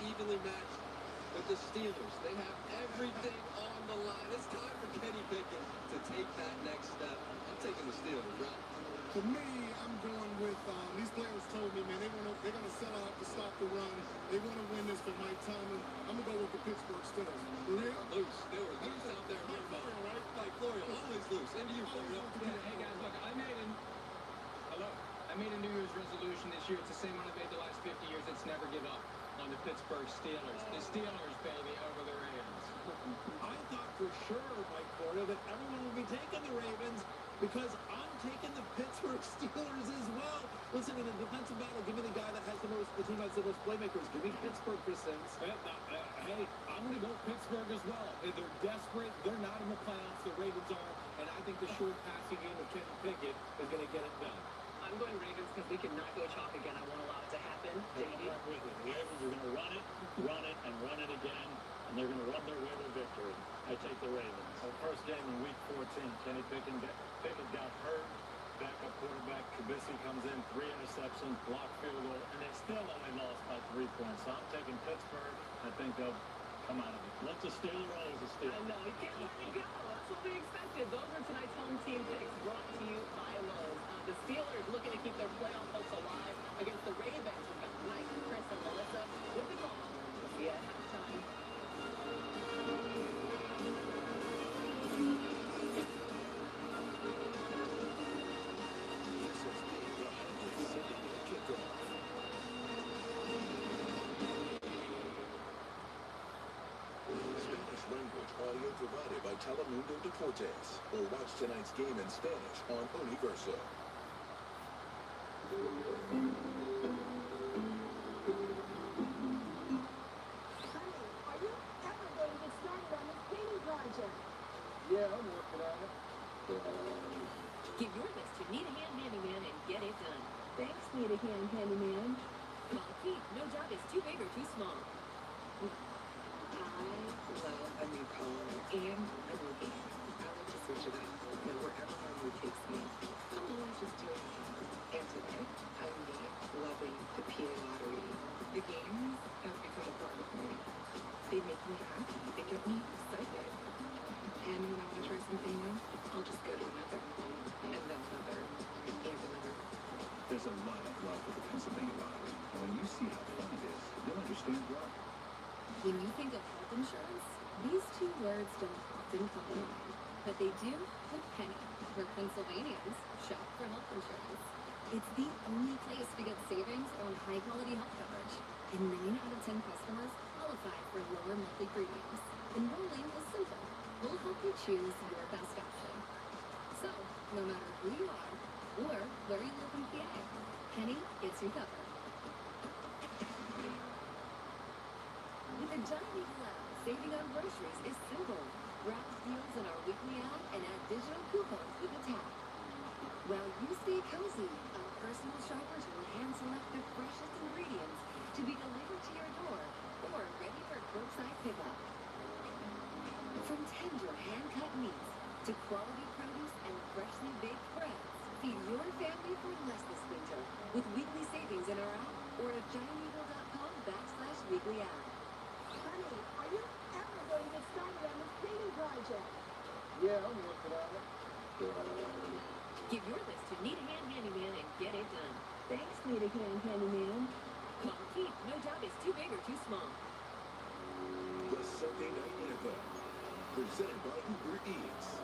evenly matched with the Steelers. They have everything on the line. It's time for Kenny Pickett to take that next step. I'm taking the Steelers, right? For me, I'm going with, these players told me, man, they're gonna set out to stop the run. They want to win this for Mike Tomlin. I'm going to go with the Pittsburgh Steelers. For real? Loose. They were loose out there. Mike Florio, right? Mike Florio, always loose. Into you, Florio. Yeah, hey guys, look, I made a New Year's resolution this year. It's the same one I made the last 50 years. It's never give up on the Pittsburgh Steelers. The Steelers, baby, over the Ravens. I thought for sure, Mike Florio, that everyone would be taking the Ravens because I'm taking the Pittsburgh Steelers as well. Listen, in the defensive battle, give me the guy that has the team has the most playmakers. Give me Pittsburgh for sense. Hey, I'm going to go Pittsburgh as well. They're desperate. They're not in the playoffs. The Ravens are. And I think the short passing game of Kenny Pickett is going to get it done. I'm going Ravens because we cannot go chalk again. I won't allow it to happen. The Ravens are going to run it, and run it again, and they're going to run their way to victory. I take the Ravens. So first game in Week 14, Kenny Pickett got hurt. Backup quarterback Trubisky comes in, 3 interceptions, blocked field goal, and they still only lost by 3 points. So I'm taking Pittsburgh. I think they'll come out of it. Let the Steeler always a Steeler. I know, you can't let it go. That's what we expected. Those are tonight's home team picks brought to you by Lowe's. The Steelers looking to keep their playoff hopes alive against the Ravens. We've got Mike, Chris, and Melissa with the call. We'll see you at halftime. Spanish language audio provided by Telemundo Deportes. Or watch tonight's game in Spanish on Universo. Yeah, I'm working on it. Give your list to Need a Hand Handyman and get it done. Thanks, Need a Hand Handyman. Call Keith. No job is too big or too small. I love a new car and a new game. I like to switch it up. Wherever my mood takes me, I'm always just doing it. And today, I'm loving the PA lottery. The games have become a part of me. They make me happy. They get me excited. And when I want to try something new, I'll just go to another, and then another, and another. There's a lot of love for the Pennsylvania lottery. And when you see how fun it is, you'll understand why. When you think of health insurance, these 2 words don't often come to mind. But they do with Penny, where Pennsylvanians shop for health insurance. It's the only place to get savings on high-quality health coverage. And 9 out of 10 customers qualify for lower monthly premiums. Enrolling is simple. We'll help you choose your best option. So, no matter who you are or where you live in PA, Penny gets you covered. With a Giant Eagle app, saving on groceries is simple. Browse deals in our weekly app and add digital coupons with a tap. While you stay cozy, our personal shoppers will hand-select the freshest ingredients to be delivered to your door or ready for curbside pickup. From tender hand-cut meats to quality produce and freshly baked breads, feed your family for less this winter with weekly savings in our app or at gianteagle.com/weekly app. Honey, are you ever going to get started on this painting project? Yeah, I'm working on it. Give your list to Need a Hand Handyman and get it done. Thanks, Need a Hand Handyman. Call Keith. No job is too big or too small. The Sunday Night Anthem. Presented by Uber Eats.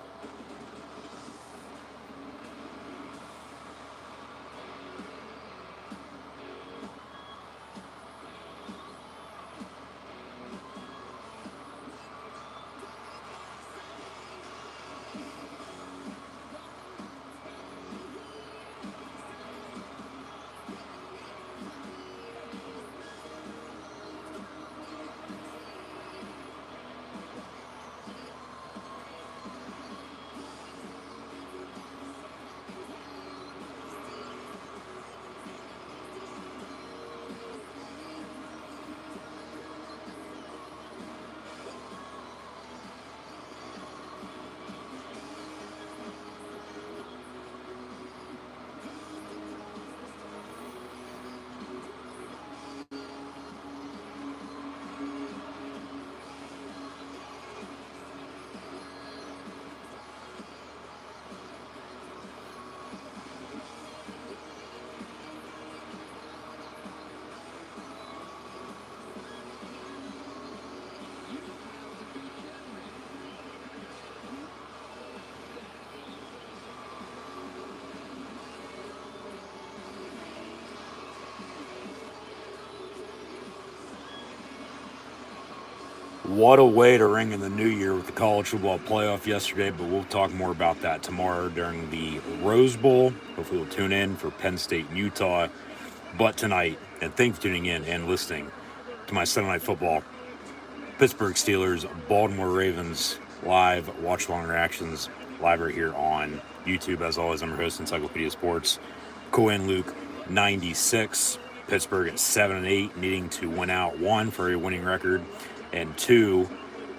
What a way to ring in the new year with the college football playoff yesterday, but we'll talk more about that tomorrow during the Rose Bowl. Hopefully we'll tune in for Penn State and Utah. But tonight, and thanks for tuning in and listening to my Sunday Night Football, Pittsburgh Steelers, Baltimore Ravens, live watch-along reactions, live right here on YouTube. As always, I'm your host, Encyclopedia Sports. Cohen Luke, 96. Pittsburgh at 7-8, needing to win out, 1, for a winning record, and 2,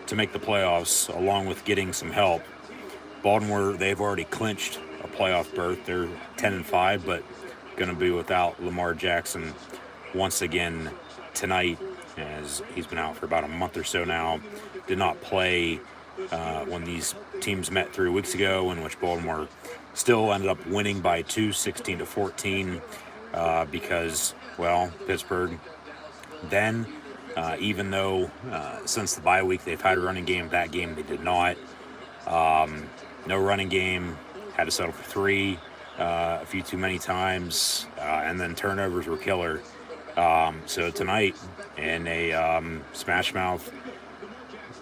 to make the playoffs, along with getting some help. Baltimore, they've already clinched a playoff berth. They're 10-5, but going to be without Lamar Jackson once again tonight, as he's been out for about a month or so now. Did not play when these teams met 3 weeks ago, in which Baltimore still ended up winning by 2, 16-14, because, well, Pittsburgh then, even though since the bye week they've had a running game, that game they did not. No running game, had to settle for 3 a few too many times, and then turnovers were killer. So tonight, in a smash mouth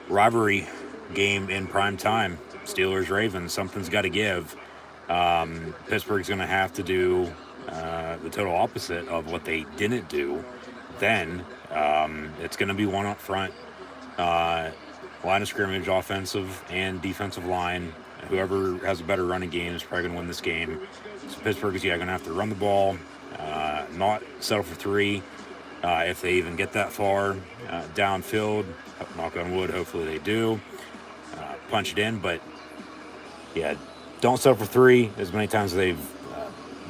rivalry game in prime time, Steelers-Ravens, something's got to give. Pittsburgh's going to have to do the total opposite of what they didn't do. Then it's going to be one up front, line of scrimmage, offensive and defensive line. Whoever has a better running game is probably going to win this game. So Pittsburgh is going to have to run the ball, not settle for 3 if they even get that far downfield. Knock on wood, hopefully they do. Punch it in, but yeah, don't settle for 3 as many times as they've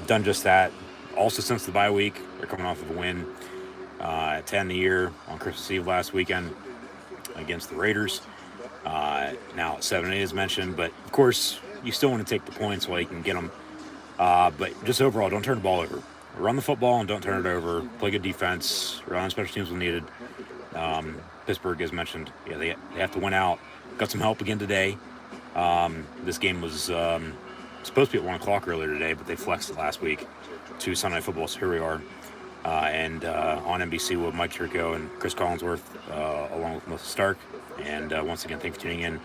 done just that. Also, since the bye week, they're coming off of a win to end the year on Christmas Eve last weekend against the Raiders. Now 7-8 is mentioned, but of course you still want to take the points while you can get them. But just overall, don't turn the ball over. Run the football and don't turn it over. Play good defense. Run on special teams when needed. Pittsburgh, as mentioned, yeah, they have to win out. Got some help again today. This game was supposed to be at 1 o'clock earlier today, but they flexed it last week to Sunday Night Football, so here we are. And on NBC with Mike Tirico and Chris Collinsworth, along with Melissa Stark. And once again, thanks for tuning in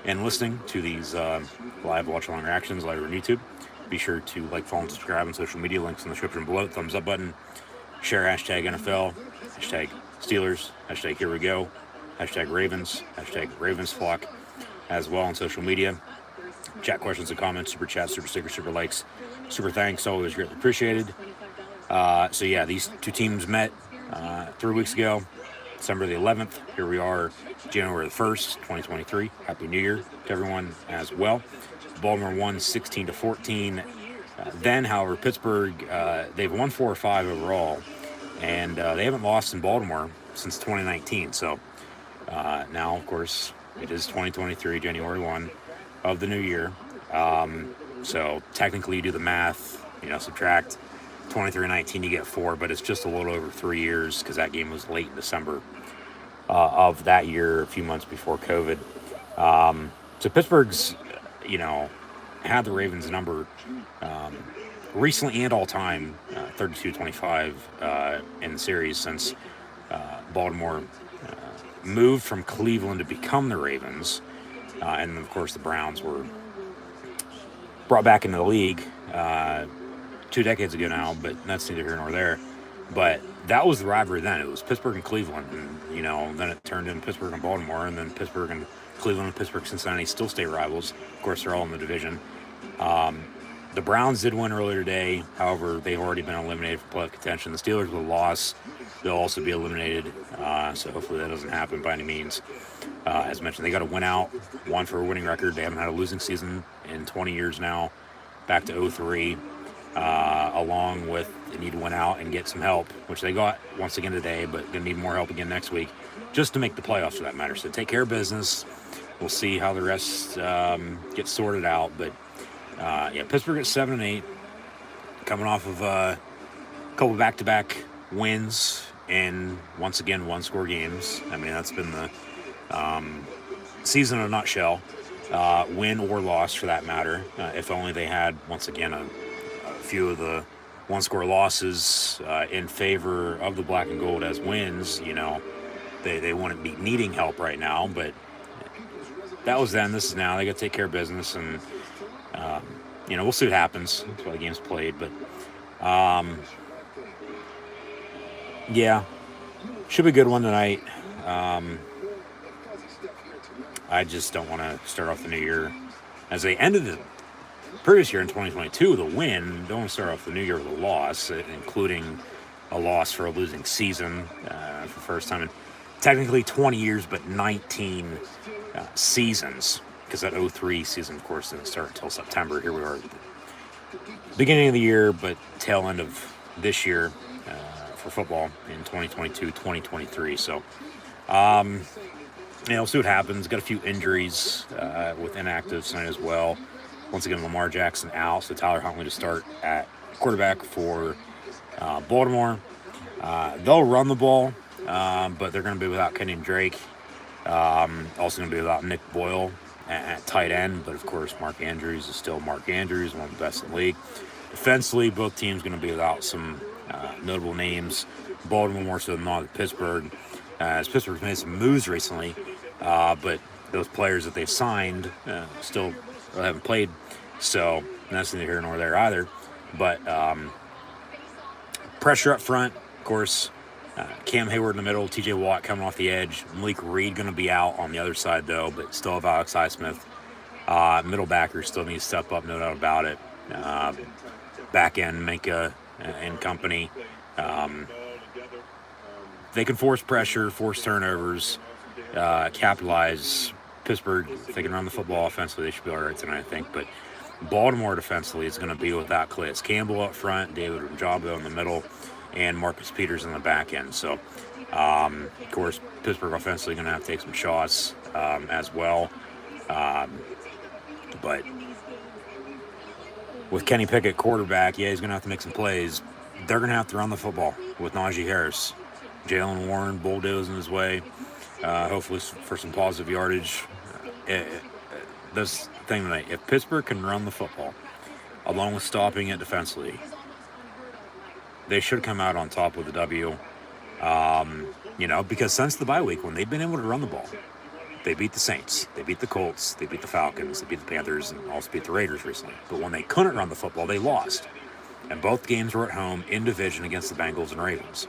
and listening to these live watch-along reactions live on YouTube. Be sure to like, follow, and subscribe on social media. Links in the description below. Thumbs up button. Share hashtag NFL, hashtag Steelers, hashtag Here We Go, hashtag Ravens, hashtag Ravens Flock, as well on social media. Chat questions and comments, super chats, super stickers, super likes, super thanks, always greatly appreciated. So yeah, these two teams met 3 weeks ago, December the 11th. Here we are, January the 1st, 2023. Happy New Year to everyone as well. Baltimore won 16-14. Then, however, Pittsburgh, they've won 4 or 5 overall, and they haven't lost in Baltimore since 2019. So now, of course, it is 2023, January 1 of the new year. So technically, you do the math, subtract 23-19, you get 4, but it's just a little over 3 years because that game was late in December of that year, a few months before COVID. So Pittsburgh's, had the Ravens number recently and all time, 32-25 in the series since Baltimore moved from Cleveland to become the Ravens. And then, of course, the Browns were brought back into the league 2 decades ago now, but that's neither here nor there. But that was the rivalry then. It was Pittsburgh and Cleveland, and then it turned into Pittsburgh and Baltimore, and then Pittsburgh and Cleveland and Pittsburgh, Cincinnati still stay rivals. Of course, they're all in the division. The Browns did win earlier today. However, they've already been eliminated from playoff contention. The Steelers, with a loss, they'll also be eliminated. So hopefully that doesn't happen by any means. As mentioned, they got to win out, 1 for a winning record. They haven't had a losing season in 20 years now, back to 0-3. Along with they need to win out and get some help, which they got once again today, but going to need more help again next week just to make the playoffs for that matter. So take care of business. We'll see how the rest gets sorted out. But Pittsburgh at 7-8, coming off of a couple back-to-back wins and once again 1-score games. I mean, that's been the season in a nutshell, win or loss for that matter. If only they had once again a few of the 1-score losses in favor of the black and gold as wins, they wouldn't be needing help right now, but that was then. This is now. They got to take care of business, and we'll see what happens. That's why the game's played, but yeah, should be a good one tonight. I just don't want to start off the new year as they ended the previous year in 2022 with a win. Don't want to start off the new year with a loss, including a loss for a losing season for the first time in technically 20 years, but 19 seasons, because that 03 season, of course, didn't start until September. Here we are at the beginning of the year, but tail end of this year for football in 2022-2023. So, we'll see what happens. Got a few injuries with inactives tonight as well. Once again, Lamar Jackson out, so Tyler Huntley to start at quarterback for Baltimore. They'll run the ball, but they're going to be without Kenny Drake. Also going to be without Nick Boyle at tight end, but of course Mark Andrews is still Mark Andrews, one of the best in the league. Defensively, both teams going to be without some notable names. Baltimore more so than not Pittsburgh, as Pittsburgh's made some moves recently, but those players that they've signed still haven't played, so that's neither here nor there either. But pressure up front, of course. Cam Hayward in the middle, T.J. Watt coming off the edge. Malik Reed going to be out on the other side, though, but still have Alex Highsmith. Middle backer still needs to step up, no doubt about it. Back end, Minka and company. They can force pressure, force turnovers, capitalize. Pittsburgh, if they can run the football offensively, they should be all right tonight, I think. But Baltimore defensively is going to be without Calais Campbell up front, David Njoku in the middle, and Marcus Peters in the back end. So, of course, Pittsburgh offensively going to have to take some shots as well. But with Kenny Pickett quarterback, yeah, he's going to have to make some plays. They're going to have to run the football with Najee Harris. Jalen Warren bulldozing his way, hopefully for some positive yardage. That's the thing tonight. If Pittsburgh can run the football, along with stopping it defensively, they should come out on top with a W. Because since the bye week, when they've been able to run the ball, they beat the Saints, they beat the Colts, they beat the Falcons, they beat the Panthers, and also beat the Raiders recently. But when they couldn't run the football, they lost. And both games were at home in division against the Bengals and Ravens.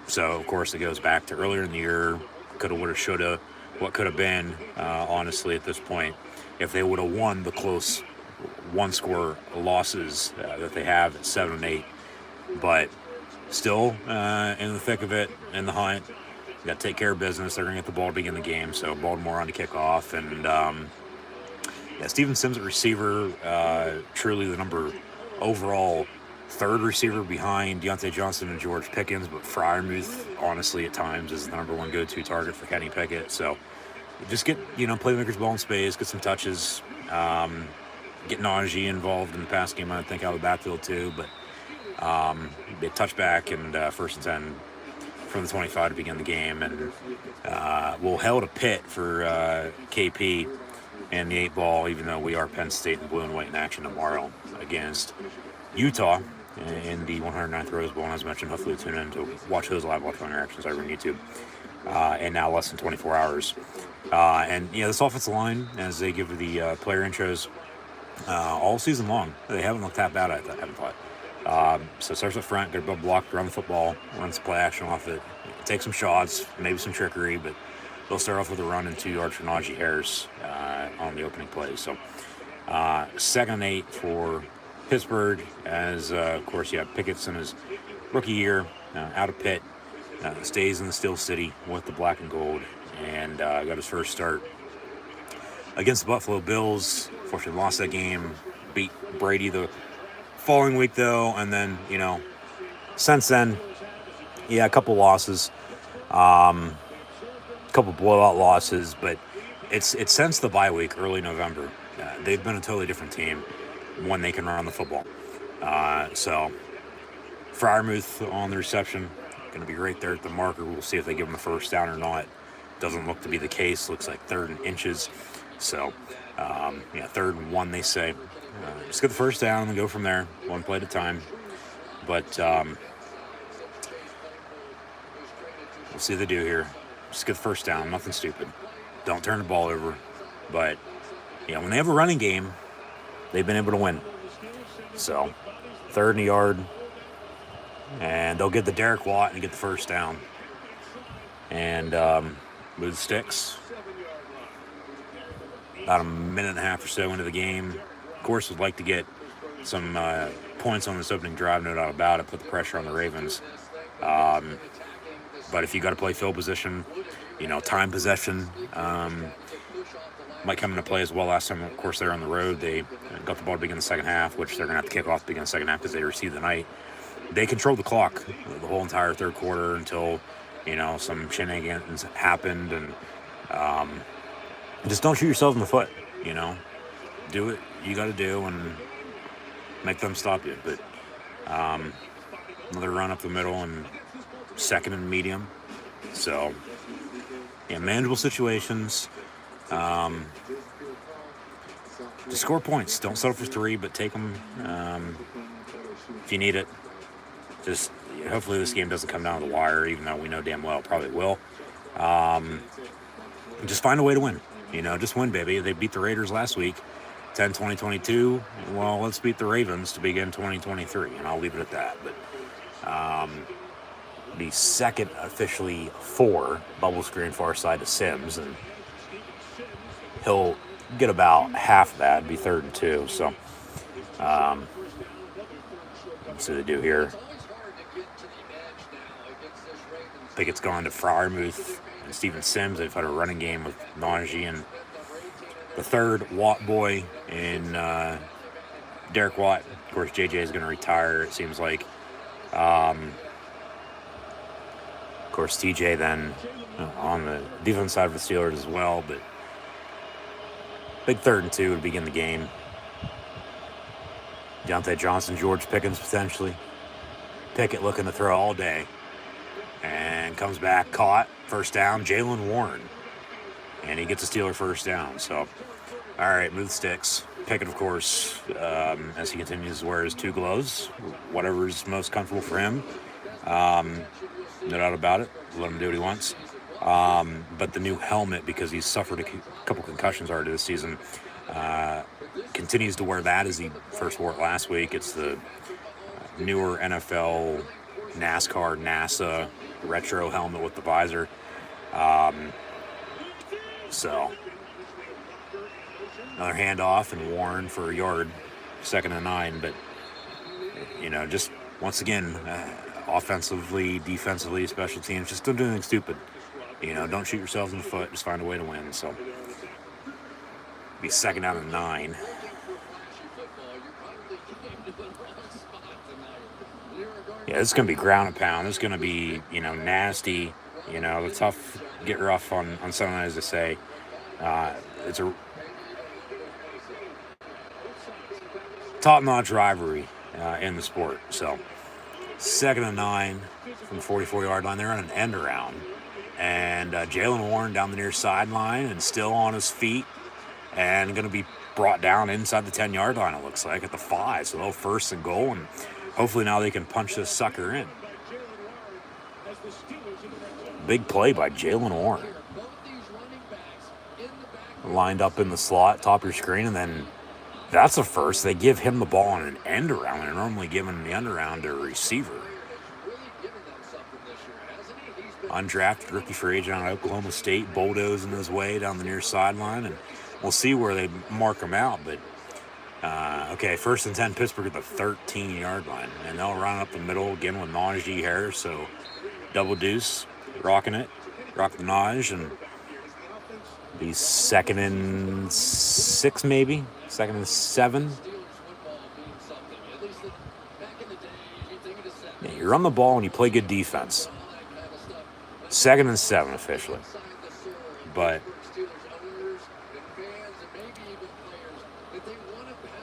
So, of course, it goes back to earlier in the year, coulda, woulda, shoulda, what could have been, honestly, at this point, if they would have won the close one-score losses that they have at 7-8. But still in the thick of it, in the hunt. You got to take care of business. They're going to get the ball to begin the game. So Baltimore on to kick off. And, Steven Sims at receiver, truly the number overall third receiver behind Deontay Johnson and George Pickens. But Freiermuth, honestly, at times is the number one go-to target for Kenny Pickett. So just get, playmakers ball in space, get some touches. Get Najee involved in the pass game, I think, out of the backfield too. But they touchback and 1st and 10 from the 25 to begin the game. And we'll held a pit for KP and the 8 ball, even though we are Penn State in blue and white in action tomorrow against Utah in the 109th Rose Bowl. And as mentioned, hopefully tune in to watch those live watch interactions over on YouTube. And now less than 24 hours. This offensive line, as they give the player intros all season long, they haven't looked that bad, I haven't thought. So starts up front, get a block, run the football, run some play action off it, take some shots, maybe some trickery, but they'll start off with a run and 2 yards for Najee Harris on the opening play. So 2nd and 8 for Pittsburgh, as of course you have Pickett's in his rookie year, out of Pitt, stays in the Steel City with the black and gold, and got his first start against the Buffalo Bills. Fortunately lost that game, beat Brady the following week though, and then since then, a couple losses, a couple blowout losses, but it's since the bye week, early November, they've been a totally different team when they can run the football. So Freiermuth on the reception, going to be right there at the marker. We'll see if they give him the first down or not. Doesn't look to be the case. Looks like 3rd and inches. So 3rd and 1, they say. Just get the first down and go from there, one play at a time. But We'll see what they do here. Just get the first down. Nothing stupid. Don't turn the ball over. But, when they have a running game, they've been able to win. So, 3rd and a yard. And they'll get the Derek Watt and get the first down. And move the sticks. About a minute and a half or so into the game. Of course, would like to get some points on this opening drive, no doubt about it. Put the pressure on the Ravens. But if you got to play field position, time possession might come into play as well. Last time, of course, they were on the road. They got the ball to begin the second half, which they're going to have to kick off to begin the second half because they received the night. They controlled the clock the whole entire third quarter until, some shenanigans happened. And just don't shoot yourself in the foot, Do what you got to do and make them stop you. But another run up the middle and 2nd and medium. So, manageable situations. Just score points. Don't settle for 3, but take them if you need it. Just hopefully this game doesn't come down to the wire, even though we know damn well it probably will. Just find a way to win. Just win, baby. They beat the Raiders last week, 10-20-22. Well, let's beat the Ravens to begin 2023, and I'll leave it at that. But the second officially 4 bubble screen far side to Sims, and he'll get about half of that. It'd be 3rd and 2. So let's see what they do here. I think it's gone to Freiermuth and Steven Sims. They've had a running game with Najee and the 3rd Watt boy in Derek Watt. Of course, JJ is going to retire, it seems like. Of course, TJ then on the defense side of the Steelers as well, but big 3rd and 2 would begin the game. Deontay Johnson, George Pickens potentially. Pickett looking to throw all day. And comes back, caught, first down, Jalen Warren. And he gets a Steeler first down. So, all right, move the sticks. Pickett, of course, as he continues to wear his 2 gloves, whatever's most comfortable for him. No doubt about it. Let him do what he wants. But the new helmet, because he's suffered a couple concussions already this season, continues to wear that as he first wore it last week. It's the newer NFL, NASCAR, NASA retro helmet with the visor. So another handoff and Warren for a yard, 2nd and 9. But, just once again, offensively, defensively, special teams, just don't do anything stupid. Don't shoot yourselves in the foot. Just find a way to win. So be 2nd down and 9. Yeah, it's going to be ground and pound. It's going to be, nasty. The tough get rough on Sunday night, as they say. It's a top-notch rivalry in the sport. So 2nd and 9 from the 44-yard line. They're on an end around. And Jalen Warren down the near sideline and still on his feet and going to be brought down inside the 10-yard line, it looks like, at the 5. So they'll 1st and goal, and hopefully now they can punch this sucker in. Big play by Jalen Warren. Lined up in the slot, top of your screen, and then that's a first. They give him the ball on an end around. They're normally giving the end around to a receiver. Undrafted rookie free agent out of Oklahoma State, bulldozing his way down the near sideline, and we'll see where they mark him out. But okay, 1st and 10, Pittsburgh at the 13-yard line, and they'll run up the middle again with Najee Harris. So double deuce, rocking it, rock the Naj, and be 2nd and 6 maybe, 2nd and 7. Yeah, you run the ball and you play good defense. 2nd and 7 officially, but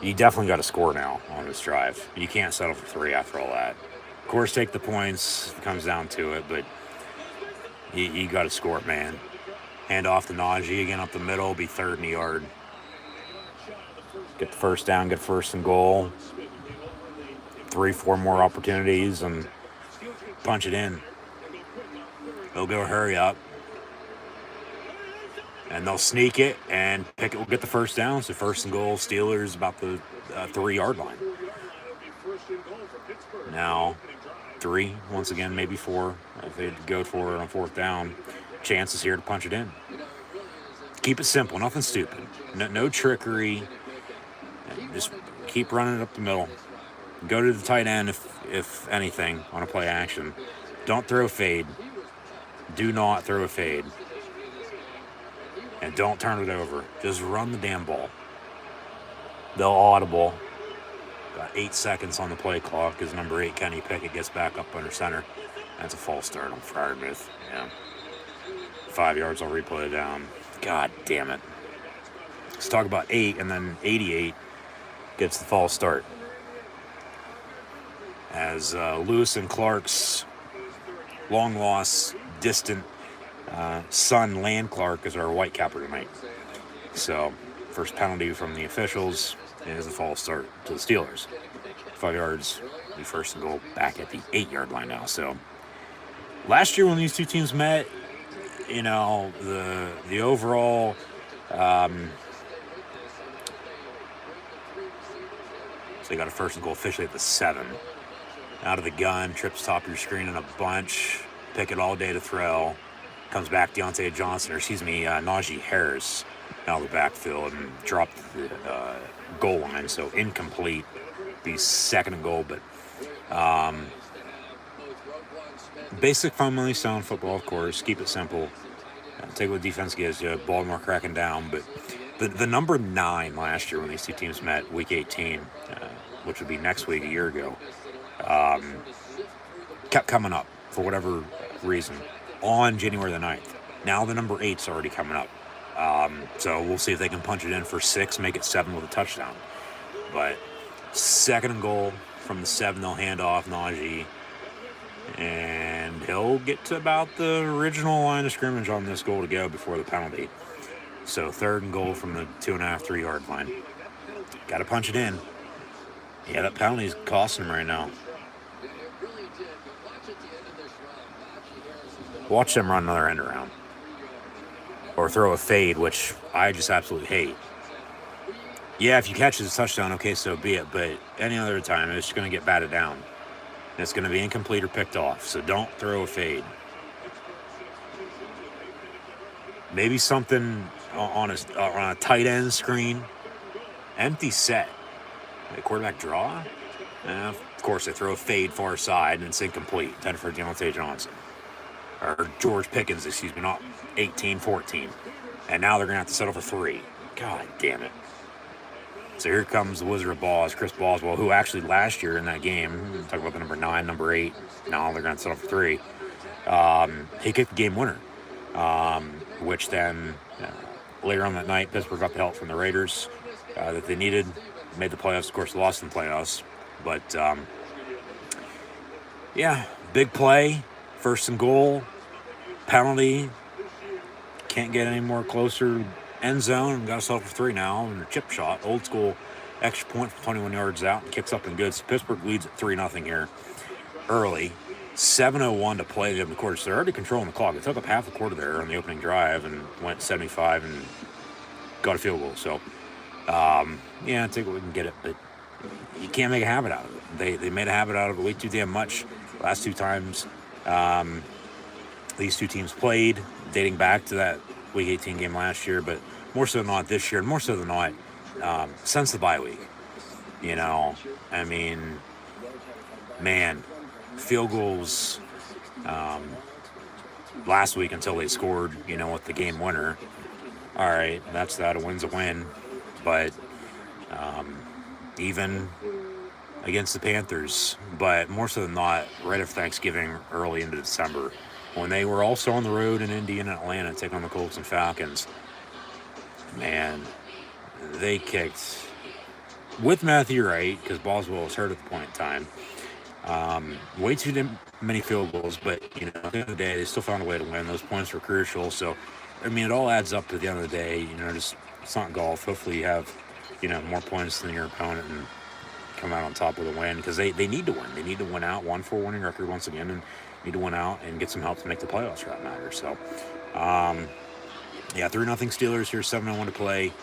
you definitely got to score now on this drive. You can't settle for 3 after all that. Of course, take the points if it comes down to it, but you got to score it, man. Hand off to Najee again up the middle, be 3rd and a yard. Get the first down, get 1st and goal. 3-4 more opportunities and punch it in. they'll go hurry up, and they'll sneak it, and Pickett will get the first down. So first and goal, Steelers about the 3-yard line. Now, 3, once again, maybe 4. If they go for it on fourth down, chances here to punch it in. Keep it simple, nothing stupid. No trickery. Just keep running it up the middle. Go to the tight end if anything on a play action. Don't throw a fade. Do not throw a fade. And don't turn it over. Just run the damn ball. They'll audible. Got 8 seconds on the play clock as number 8, Kenny Pickett, gets back up under center. That's a false start on Freiermuth. Yeah. 5 yards, I'll replay it down. God damn it. Let's talk about 8, and then 88 gets the false start. As Lewis and Clark's long-lost, distant son, Land Clark, is our white capper tonight. So, first penalty from the officials is a false start to the Steelers. 5 yards, the first and goal, back at the 8-yard line now. So, last year when these two teams met, you know, the overall so they got a first and goal officially at the 7. Out of the gun, trips top of your screen in a bunch. Pickett all day to throw. Comes back, Najee Harris out of the backfield and dropped the goal line, so incomplete. Be second and goal, but basic fundamentally sound football, of course. Keep it simple. Take what defense gives you. Baltimore cracking down, but the number 9 last year when these two teams met, week 18, which would be next week, a year ago, kept coming up for whatever reason on January the 9th. Now the number 8's already coming up. So we'll see if they can punch it in for 6, make it 7 with a touchdown. But second and goal from the 7, they'll hand off Najee. And he'll get to about the original line of scrimmage on this goal to go before the penalty. So third and goal from the 2.5, 3-yard line. Got to punch it in. Yeah, that penalty's costing him right now. Watch them run another end around. Or throw a fade, which I just absolutely hate. Yeah, if you catch it as a touchdown, okay, so be it. But any other time, it's going to get batted down. And it's going to be incomplete or picked off. So don't throw a fade. Maybe something on a tight end screen. Empty set. The quarterback draw. Of course, they throw a fade far side, and it's incomplete. Intended for Deontay Johnson. Or George Pickens, excuse me, not 18-14. And now they're going to have to settle for 3. God damn it. So here comes the Wizard of Boz, Chris Boswell, who actually last year in that game, talk about the number 9, number 8, now they're going to settle for 3. He kicked the game winner, which then later on that night, Pittsburgh got the help from the Raiders that they needed, made the playoffs, of course, lost in the playoffs. But, yeah, big play, first and goal, penalty, can't get any more closer. End zone, got us off for 3 now, and a chip shot, old school extra point from 21 yards out, and kicks up and good. So Pittsburgh leads at 3-0 here early. 7:01 to play the quarter, so they're already controlling the clock. They took up half the quarter there on the opening drive and went 75 and got a field goal. So, yeah, take what we can get it, but you can't make a habit out of it. They made a habit out of it way too damn much last 2 times these two teams played, dating back to that Week 18 game last year, but more so than not this year, and more so than not since the bye week. You know, I mean, man, field goals last week until they scored, you know, with the game winner. All right, that's that. A win's a win. But even against the Panthers, but more so than not, right after Thanksgiving, early into December, when they were also on the road in Indy and Atlanta taking on the Colts and Falcons, man, they kicked with Matthew Wright, because Boswell was hurt at the point in time. Way too many field goals, but, you know, at the end of the day, they still found a way to win. Those points were crucial. So, I mean, it all adds up to the end of the day. You know, just it's not golf. Hopefully you have, you know, more points than your opponent and come out on top with a win, because they need to win. They need to win out, 1-4 winning record once again, and need to win out and get some help to make the playoffs for that matter. So, yeah, 3-0 Steelers here, 7:01 to play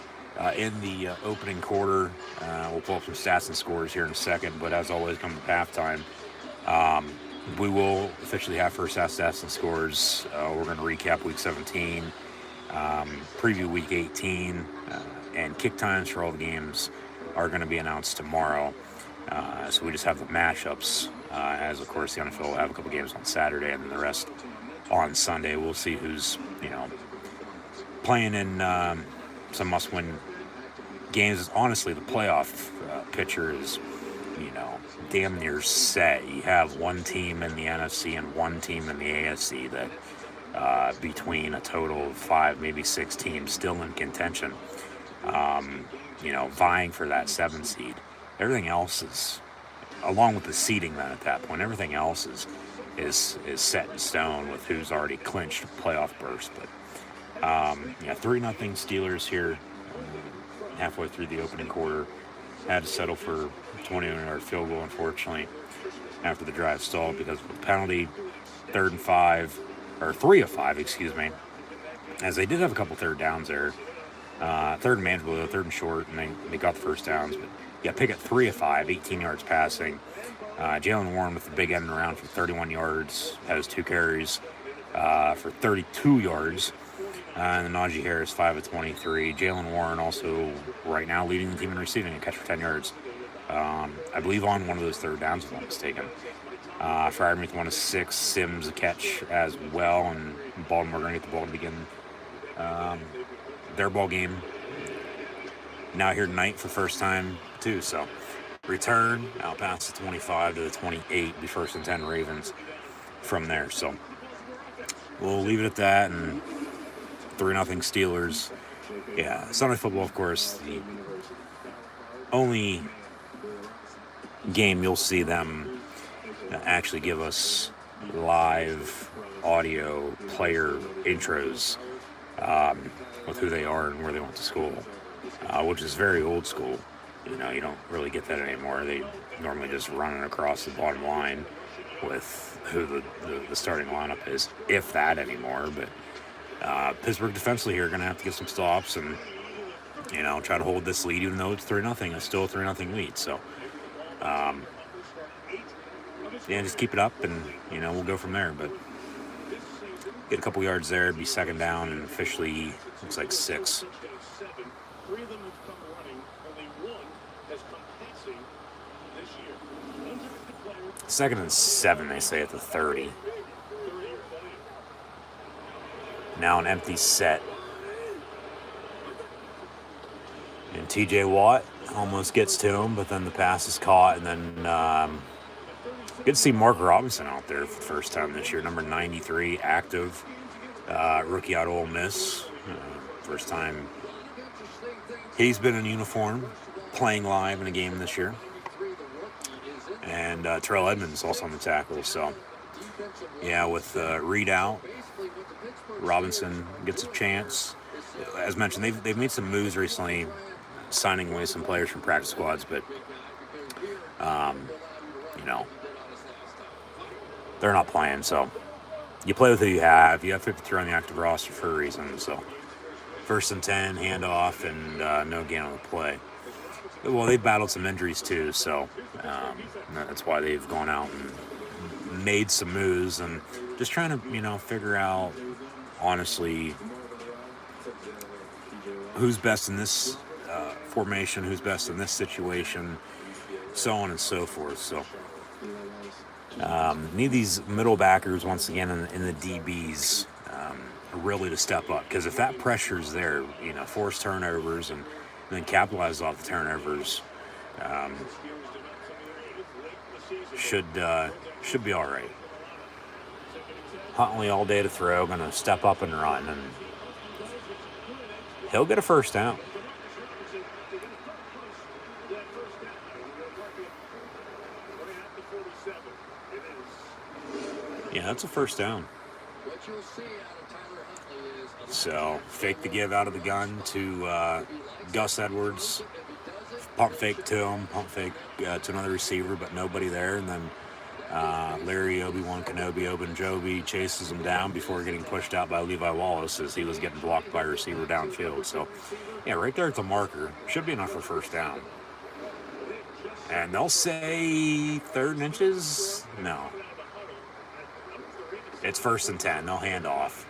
in the opening quarter. We'll pull up some stats and scores here in a second, but as always, come to halftime, we will officially have first half stats and scores. We're going to recap Week 17, preview Week 18, and kick times for all the games are going to be announced tomorrow. So we just have the matchups, as of course the NFL will have a couple games on Saturday and then the rest on Sunday. We'll see who's, playing in some must-win games. Honestly, the playoff picture is, damn near set. You have one team in the NFC and one team in the AFC that between a total of 5, maybe 6 teams still in contention, vying for that 7 seed. Everything else is, along with the seeding then at that point, everything else is set in stone with who's already clinched playoff berths. But 3-0 Steelers here, halfway through the opening quarter. Had to settle for a 21-yard field goal, unfortunately, after the drive stalled because of a penalty. 3rd and 5, or 3 of 5, excuse me, as they did have a couple third downs there. 3rd and manageable, 3rd and short, and they got the first downs. But yeah, Pickett 3 of 5, 18 yards passing. Jalen Warren with the big end around for 31 yards, has 2 carries for 32 yards. And then Najee Harris, 5 of 23. Jalen Warren also right now leading the team in receiving, a catch for 10 yards. I believe on one of those third downs, if I'm mistaken. Freiermuth 1 of 6. Sims a catch as well. And Baltimore going to get the ball to begin their ball game. Now here tonight for first time too. So return out past the 25 to the 28. Be 1st and 10 Ravens from there. So we'll leave it at that. And 3-0 Steelers. Yeah, Sunday football, of course, the only game you'll see them actually give us live audio player intros with who they are and where they went to school, which is very old school. You don't really get that anymore. They normally just run it across the bottom line with who the starting lineup is, if that anymore. But Pittsburgh defensively here are going to have to get some stops and, try to hold this lead, even though it's 3-0. It's still a 3-0 lead. So, just keep it up and, we'll go from there. But get a couple yards there, be 2nd down, and officially looks like 6. 3 of them have come running. Only 1 has come passing this year. 2nd and 7, they say, at the 30. Now an empty set. And TJ Watt almost gets to him, but then the pass is caught. And then good to see Mark Robinson out there for the first time this year. Number 93, active. Rookie out of Ole Miss. First time he's been in uniform, playing live in a game this year. And Terrell Edmonds also on the tackle. So, yeah, with Reed out, Robinson gets a chance. As mentioned, they've made some moves recently, signing away some players from practice squads, but they're not playing. So you play with who you have. You have 53 on the active roster for a reason. So 1st and 10, handoff, and no gain on the play. Well, they've battled some injuries too, so that's why they've gone out and made some moves and just trying to figure out, honestly, who's best in this formation, who's best in this situation, so on and so forth. So need these middle backers once again in the DBs really to step up, because if that pressure's there, force turnovers and then capitalize off the turnovers, should be all right. Huntley all day to throw, going to step up and run, and he'll get a first down. Yeah, that's a first down. So, fake the give out of the gun to Gus Edwards. pump fake to him, pump fake to another receiver, but nobody there. And then Larry Obi-Wan Kenobi Obanjobi chases him down before getting pushed out by Levi Wallace as he was getting blocked by a receiver downfield. So, yeah, right there at the marker. Should be enough for first down. And they'll say 3rd and inches? No. It's 1st and 10. They'll hand off.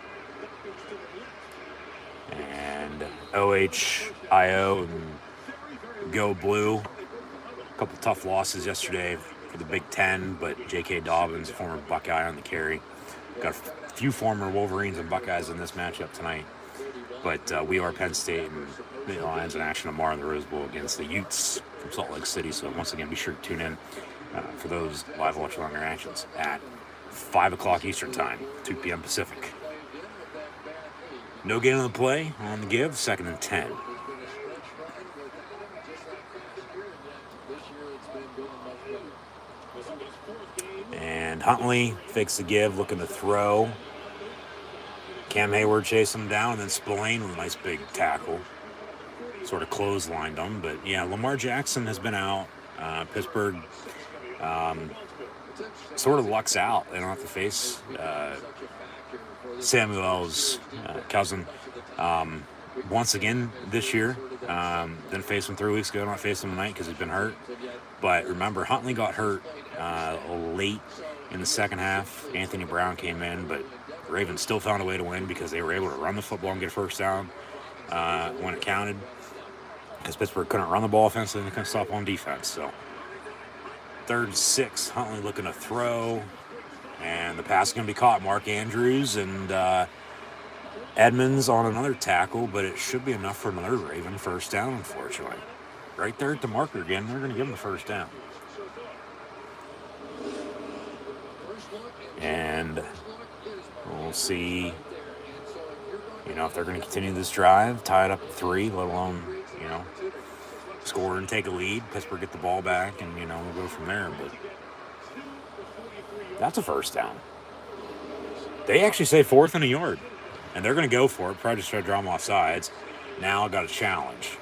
And OHIO and Go Blue. A couple tough losses yesterday for the Big Ten, but J.K. Dobbins, former Buckeye, on the carry. Got a few former Wolverines and Buckeyes in this matchup tonight. But we are Penn State, and the Lions in action tomorrow in the Rose Bowl against the Utes from Salt Lake City. So once again, be sure to tune in for those live watch-along interactions at 5 o'clock Eastern Time, 2 p.m. Pacific. No gain on the play on the give, 2nd and 10. And Huntley fakes the give, looking to throw. Cam Hayward chased him down, and then Spillane with a nice big tackle. Sort of clotheslined him. But, yeah, Lamar Jackson has been out. Pittsburgh sort of lucks out. They don't have to face Samuel's cousin once again this year. Didn't face him 3 weeks ago. Don't face him tonight because he's been hurt. But remember, Huntley got hurt late in the second half. Anthony Brown came in, but the Ravens still found a way to win because they were able to run the football and get a first down when it counted. Because Pittsburgh couldn't run the ball offensively and they couldn't stop on defense. So 3rd and 6, Huntley looking to throw. And the pass is going to be caught. Mark Andrews and Edmonds on another tackle, but it should be enough for another Raven first down, unfortunately. Right there at the marker again, they're going to give him the first down. And we'll see, if they're going to continue this drive, tie it up at 3, let alone, score and take a lead. Pittsburgh get the ball back, and, we'll go from there. But that's a first down. They actually say 4th and a yard, and they're going to go for it. Probably just try to draw them off sides. Now I got a challenge.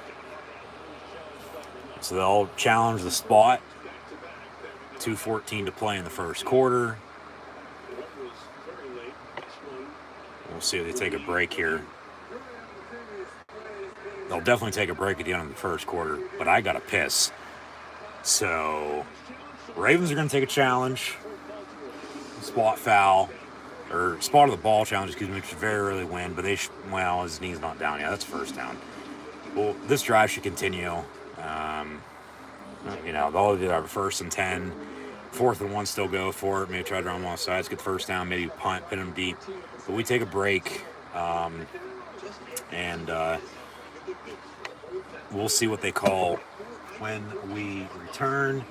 So they'll challenge the spot. 2:14 to play in the first quarter. We'll see if they take a break here. They'll definitely take a break at the end of the first quarter, but I got to piss. So Ravens are going to take a challenge. Spot foul. Or spot of the ball challenge, which very rarely win, but his knee's not down yet. That's first down. Well, this drive should continue. They'll do our 1st and 10. 4th and 1, still go for it. Maybe try to run them off sides, get the first down, maybe punt, pin them deep. But we take a break, and we'll see what they call when we return.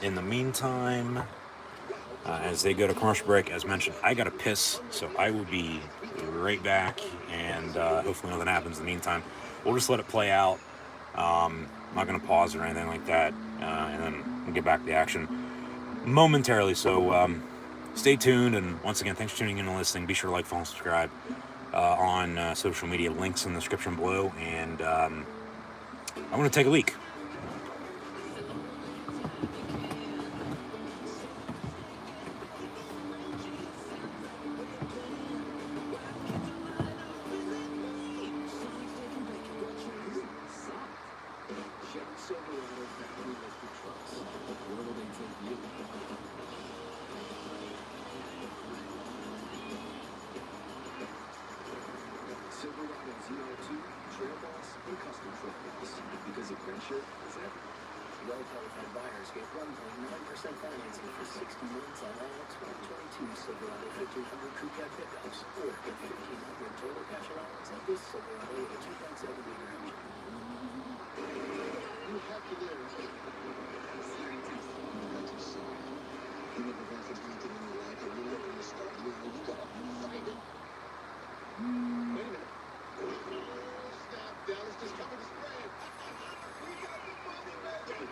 In the meantime, as they go to commercial break, as mentioned, I got to piss, so I will be right back, and hopefully nothing happens in the meantime. We'll just let it play out. I'm not going to pause or anything like that, and then we'll get back to the action momentarily. So stay tuned, and once again, thanks for tuning in and listening. Be sure to like, follow, and subscribe on social media. Links in the description below, and I'm going to take a leak. Because adventure is everything. Well-qualified buyers get 1.9% financing for 60 months on all 2022 Silverado 1500 Crew Cab pickups, or get 1,500 total cash allowance on this Silverado with a 2.7-liter engine. You have to live. You never want to do anything in your life, and you're looking to start now. You gotta fight it. Wait a minute. Snap, Dallas just covered the spread. We got the money, baby.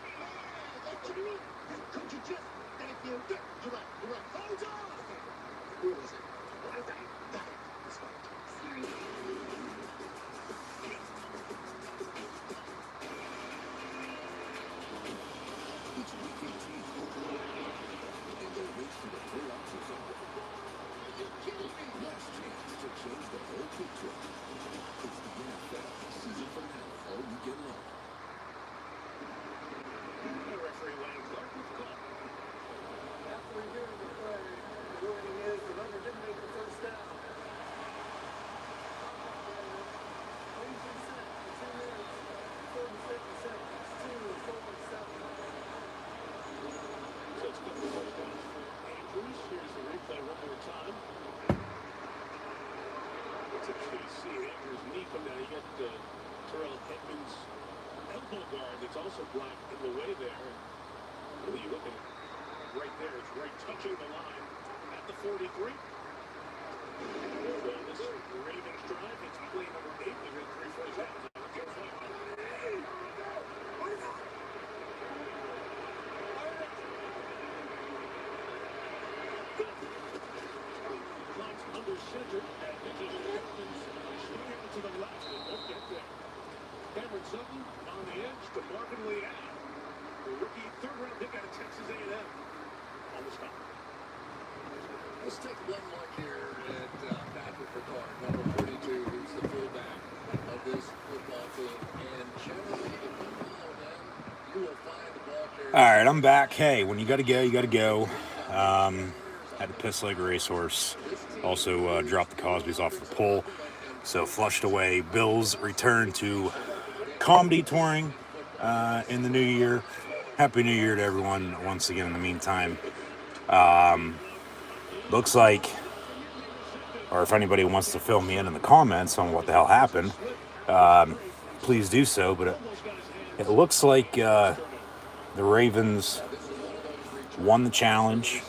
Could you just thank you? You're right. Hold on. Where was it? Right there. It's fine. Sorry. change the whole picture. It's the NFL season finale all weekend long. The referee Wayne Clark was caught. After reviewing the play, the ruling is the runner didn't make the first down. Ladies and set for 2 minutes, 47 seconds, 2:47. So it's going to be first down for Andrews. Here's the replay one more time. It's a KC. Andrews' knee come down. You got Terrell Edmonds' elbow guard that's also black in the way there. Really, you look at it right there. It's right touching the line at the 43. So this Ravens drive, it's play number 8. They've got 3 first downs. Clock's under center, and this is Edmonds straight out to the left. They won't get there. Cameron Sutton on the edge to Marvin Leal. The rookie third-round pick out of Texas A&M. On the stop. Let's take one look here at Patrick Ricard, number 42, who's the fullback of this football team. And generally, if you follow him, you will find the ball carrier. All right, I'm back. Hey, when you got to go, you got to go. Had to piss like a racehorse. Also dropped the Cosbys off the pole. So flushed away. Bills return to comedy touring in the new year. Happy New Year to everyone once again in the meantime. Looks like, or if anybody wants to fill me in the comments on what the hell happened, please do so. But it looks like the Ravens won the challenge.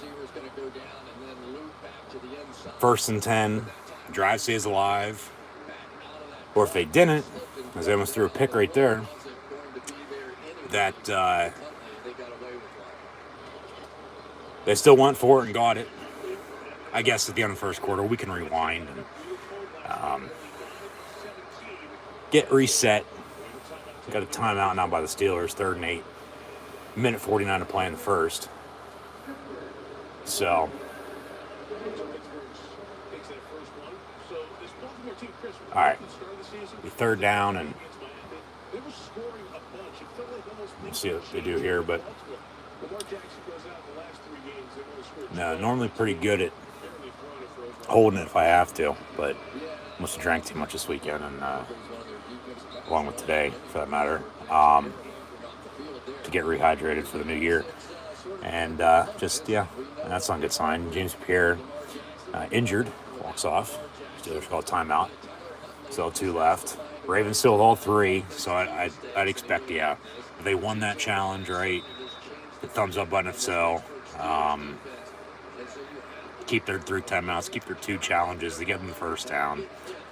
1st and 10, drive stays alive. Or if they didn't, as they almost threw a pick right there, that they still went for it and got it. I guess at the end of the first quarter, we can rewind and get reset. Got a timeout now by the Steelers, 3rd and 8. Minute 49 to play in the first. So, all right, we 3rd down, and let's see what they do here, but no, normally pretty good at holding it if I have to, but must have drank too much this weekend, and along with today, for that matter, to get rehydrated for the new year. And and that's not a good sign. James Pierre injured, walks off. Steelers call timeout. Still 2 left. Ravens still with all 3, so I'd expect, if they won that challenge, right, the thumbs up button if so. Keep their 3 timeouts, keep their 2 challenges. They get them the first down.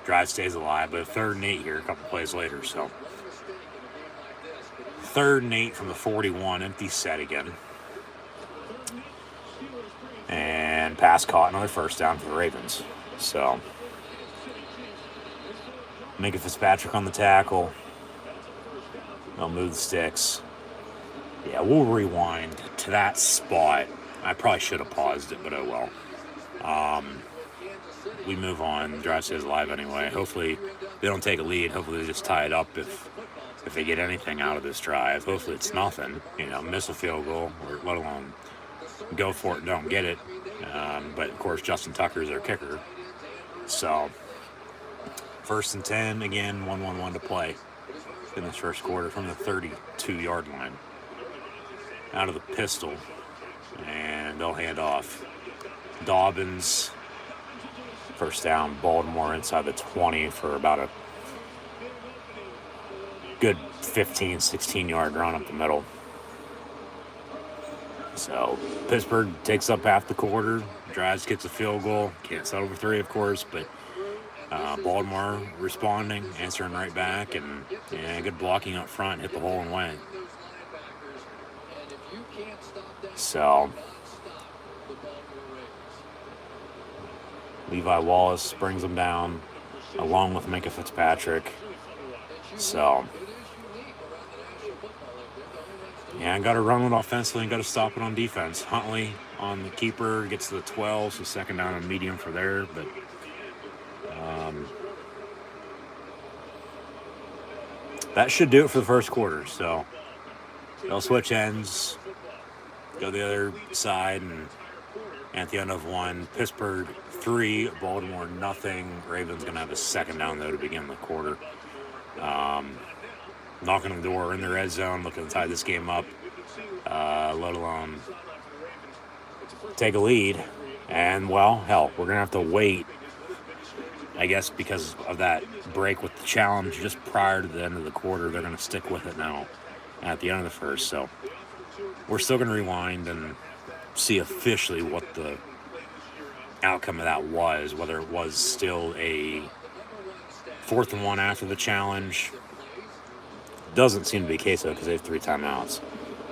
Drive stays alive, but 3rd and 8 here a couple plays later. So 3rd and 8 from the 41, empty set again. And pass caught, another first down for the Ravens. So Minka Fitzpatrick on the tackle. They'll move the sticks. Yeah, we'll rewind to that spot. I probably should have paused it, but oh well. We move on. Drive stays alive anyway. Hopefully they don't take a lead. Hopefully they just tie it up if they get anything out of this drive. Hopefully it's nothing. Miss a field goal, or let alone go for it and don't get it. But of course Justin Tucker's their kicker. So 1st and 10 again, 1-1-1 to play in this first quarter from the 32-yard line. Out of the pistol, and they'll hand off. Dobbins, first down, Baltimore inside the 20 for about a good 15, 16-yard run up the middle. So Pittsburgh takes up half the quarter, drives, gets a field goal. Can't settle for 3, of course, but Baltimore responding, answering right back, and good blocking up front, hit the hole and went. So Levi Wallace brings them down, along with Minka Fitzpatrick. So I got to run it offensively and got to stop it on defense. Huntley on the keeper gets to the 12, so 2nd down and medium for there, but That should do it for the first quarter. So they'll switch ends, go the other side, and at the end of one, Pittsburgh 3, Baltimore nothing. Ravens going to have a second down, though, to begin the quarter. Knocking on the door in the red zone, looking to tie this game up, let alone take a lead. And, well, hell, we're going to have to wait, I guess, because of that break with the challenge just prior to the end of the quarter. They're going to stick with it now at the end of the first. So we're still going to rewind and see officially what the outcome of that was, whether it was still a 4th and 1 after the challenge. Doesn't seem to be the case, though, because they have 3 timeouts.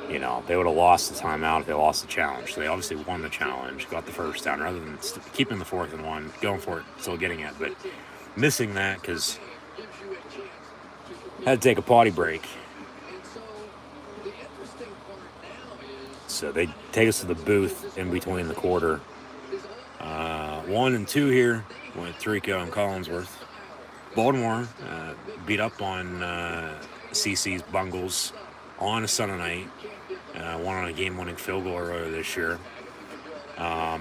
You know, they would have lost the timeout if they lost the challenge. So they obviously won the challenge, got the first down, rather than keeping the 4th and 1, going for it, still getting it, but missing that because had to take a potty break. So they take us to the booth in between the quarter. 1 and 2 here with Tirico and Collinsworth. Baltimore beat up on CC's Bungles on a Sunday night. Won on a game-winning field goal earlier this year. Of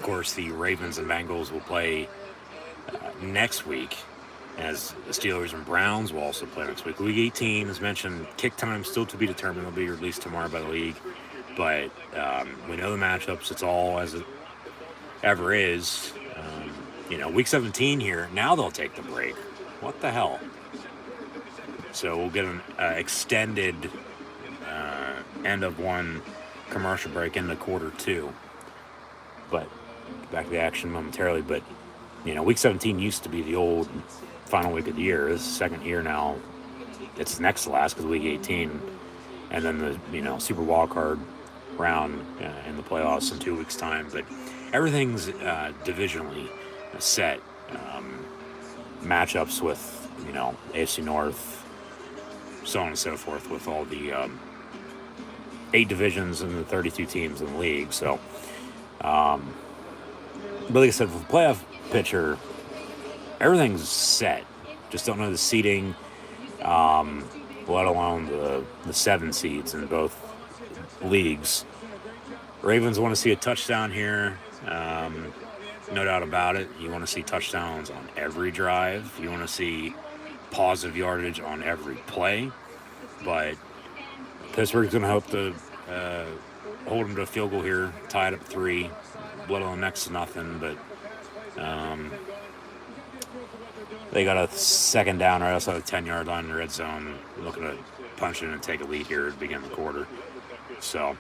course, the Ravens and Bengals will play next week, as the Steelers and Browns will also play next week. Week 18, as mentioned, kick time still to be determined. It'll be released tomorrow by the league. But we know the matchups. It's all as it ever is. Week 17 here. Now they'll take the break. What the hell? So we'll get an extended end of one commercial break into quarter 2. But back to the action momentarily. But, week 17 used to be the old final week of the year. This is the second year now. It's next to last because week 18. And then the, Super Wild Card round in the playoffs in 2 weeks' time. But everything's divisionally set. Matchups with, AFC North, so on and so forth, with all the 8 divisions and the 32 teams in the league. So, but like I said, for the playoff picture, everything's set. Just don't know the seeding, let alone the 7 seeds in both leagues. Ravens want to see a touchdown here. No doubt about it. You want to see touchdowns on every drive. You want to see positive yardage on every play. But Pittsburgh's going to hope to hold them to a field goal here, tie it up 3, let alone next to nothing. But they got a second down right outside the 10-yard line in the red zone, looking to punch in and take a lead here to begin the quarter. So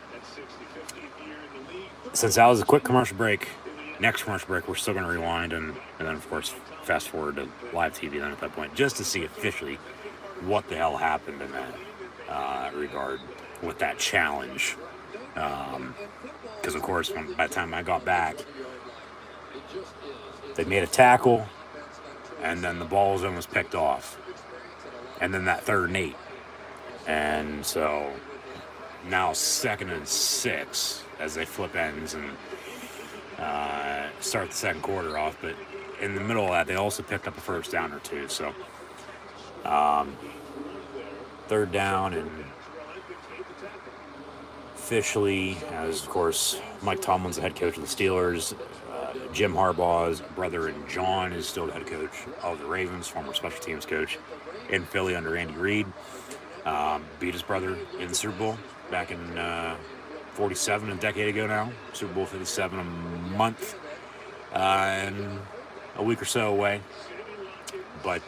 since that was a quick commercial break, next commercial break, we're still going to rewind and then, of course, fast forward to live TV then at that point, just to see officially what the hell happened in that regard with that challenge. Because, of course, by the time I got back, they made a tackle, and then the ball zone was picked off. And then that 3rd and 8. And so now 2nd and 6 as they flip ends and start the second quarter off. But in the middle of that, they also picked up a first down or 2. So 3rd down, and officially, as of course Mike Tomlin's the head coach of the Steelers, Jim Harbaugh's brother and John is still the head coach of the Ravens, former special teams coach in Philly under Andy Reid. Beat his brother in the Super Bowl back in 47, a decade ago now. Super Bowl 57, a month and a week or so away. But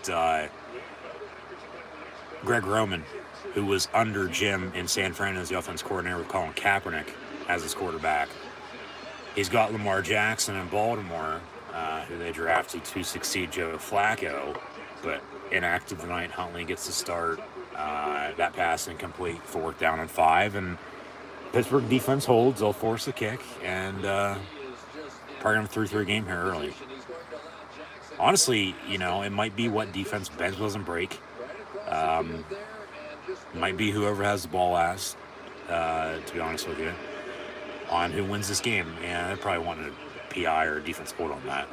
Greg Roman, who was under Jim in San Fran as the offense coordinator with Colin Kaepernick as his quarterback, he's got Lamar Jackson in Baltimore, who they drafted to succeed Joe Flacco, but inactive tonight. Huntley gets the start. That pass incomplete, 4th down and 5, and Pittsburgh defense holds. They'll force a kick, and probably going to 3-3 game here early. Honestly, it might be what defense bends doesn't break. Might be whoever has the ball last, to be honest with you, on who wins this game. And they're probably wanting to PI or a defense hold on that.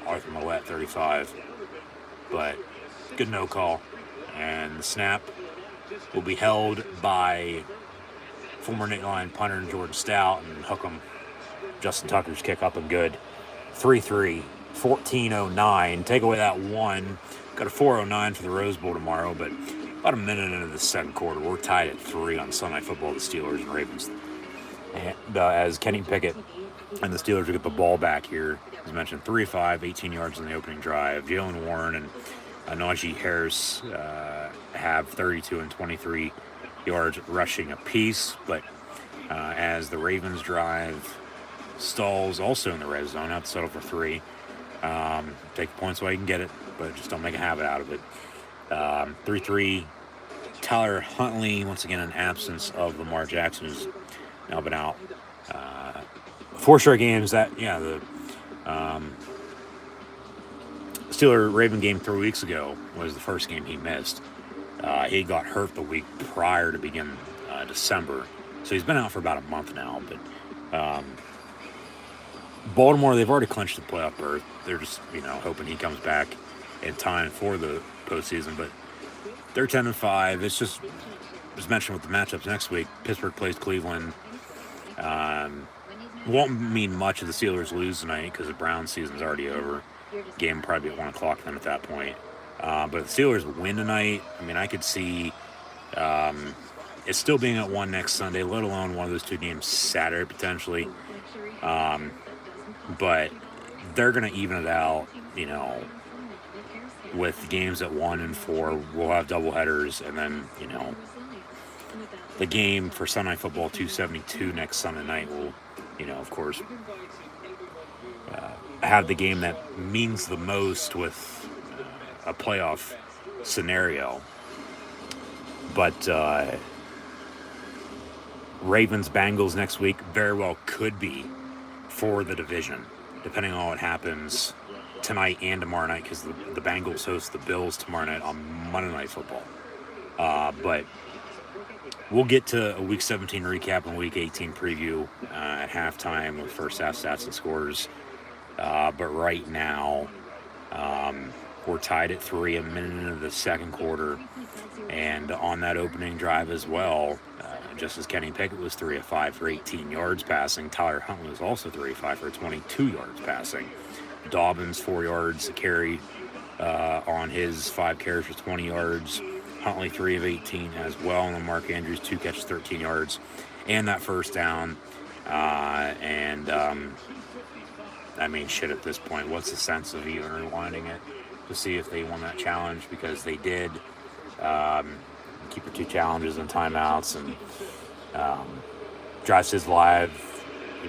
Arthur Millette, 35. But good no call. And the snap will be held by former Nick Line punter Jordan Stout, and Hookem. Justin Tucker's kick up and good. 3-3, 14:09. Take away that one. Got a 4:09 for the Rose Bowl tomorrow, but about a minute into the second quarter, we're tied at 3 on Sunday Football, the Steelers and Ravens. And as Kenny Pickett and the Steelers will get the ball back here, as mentioned, 3-5, 18 yards on the opening drive. Jalen Warren and Najee Harris have 32 and 23 yards rushing apiece, but as the Ravens drive stalls also in the red zone, have to settle for 3. Take the points while you can get it, but just don't make a habit out of it. 3-3, Tyler Huntley, once again in absence of Lamar Jackson, who's now been out 4 straight games. The Steeler-Raven game 3 weeks ago was the first game he missed. He got hurt the week prior to begin December, so he's been out for about a month now. But Baltimore, they've already clinched the playoff berth. They're just hoping he comes back in time for the postseason. But they're 10-5. It's just, as mentioned with the matchups next week, Pittsburgh plays Cleveland. Won't mean much if the Steelers lose tonight because the Browns season's already over. Game will probably be at 1 o'clock then at that point. But if the Steelers win tonight, I could see it still being at 1 next Sunday, let alone one of those 2 games Saturday potentially. But they're going to even it out, with games at 1 and 4. We'll have doubleheaders, and then, the game for Sunday Football 272 next Sunday night will, of course, have the game that means the most with a playoff scenario. But Ravens-Bengals next week very well could be for the division, depending on what happens tonight and tomorrow night, because the Bengals host the Bills tomorrow night on Monday Night Football. But we'll get to a Week 17 recap and Week 18 preview at halftime with first half stats and scores. But right now, we're tied at 3, a minute into the second quarter. And on that opening drive as well, just as Kenny Pickett was 3 of 5 for 18 yards passing, Tyler Huntley was also 3 of 5 for 22 yards passing. Dobbins 4 yards a carry on his 5 carries for 20 yards. Huntley 3 of 18 as well. And then Mark Andrews 2 catches, 13 yards, and that first down. At this point, what's the sense of even rewinding it to see if they won that challenge? Because they did. Keep your 2 challenges and timeouts, and drives his live.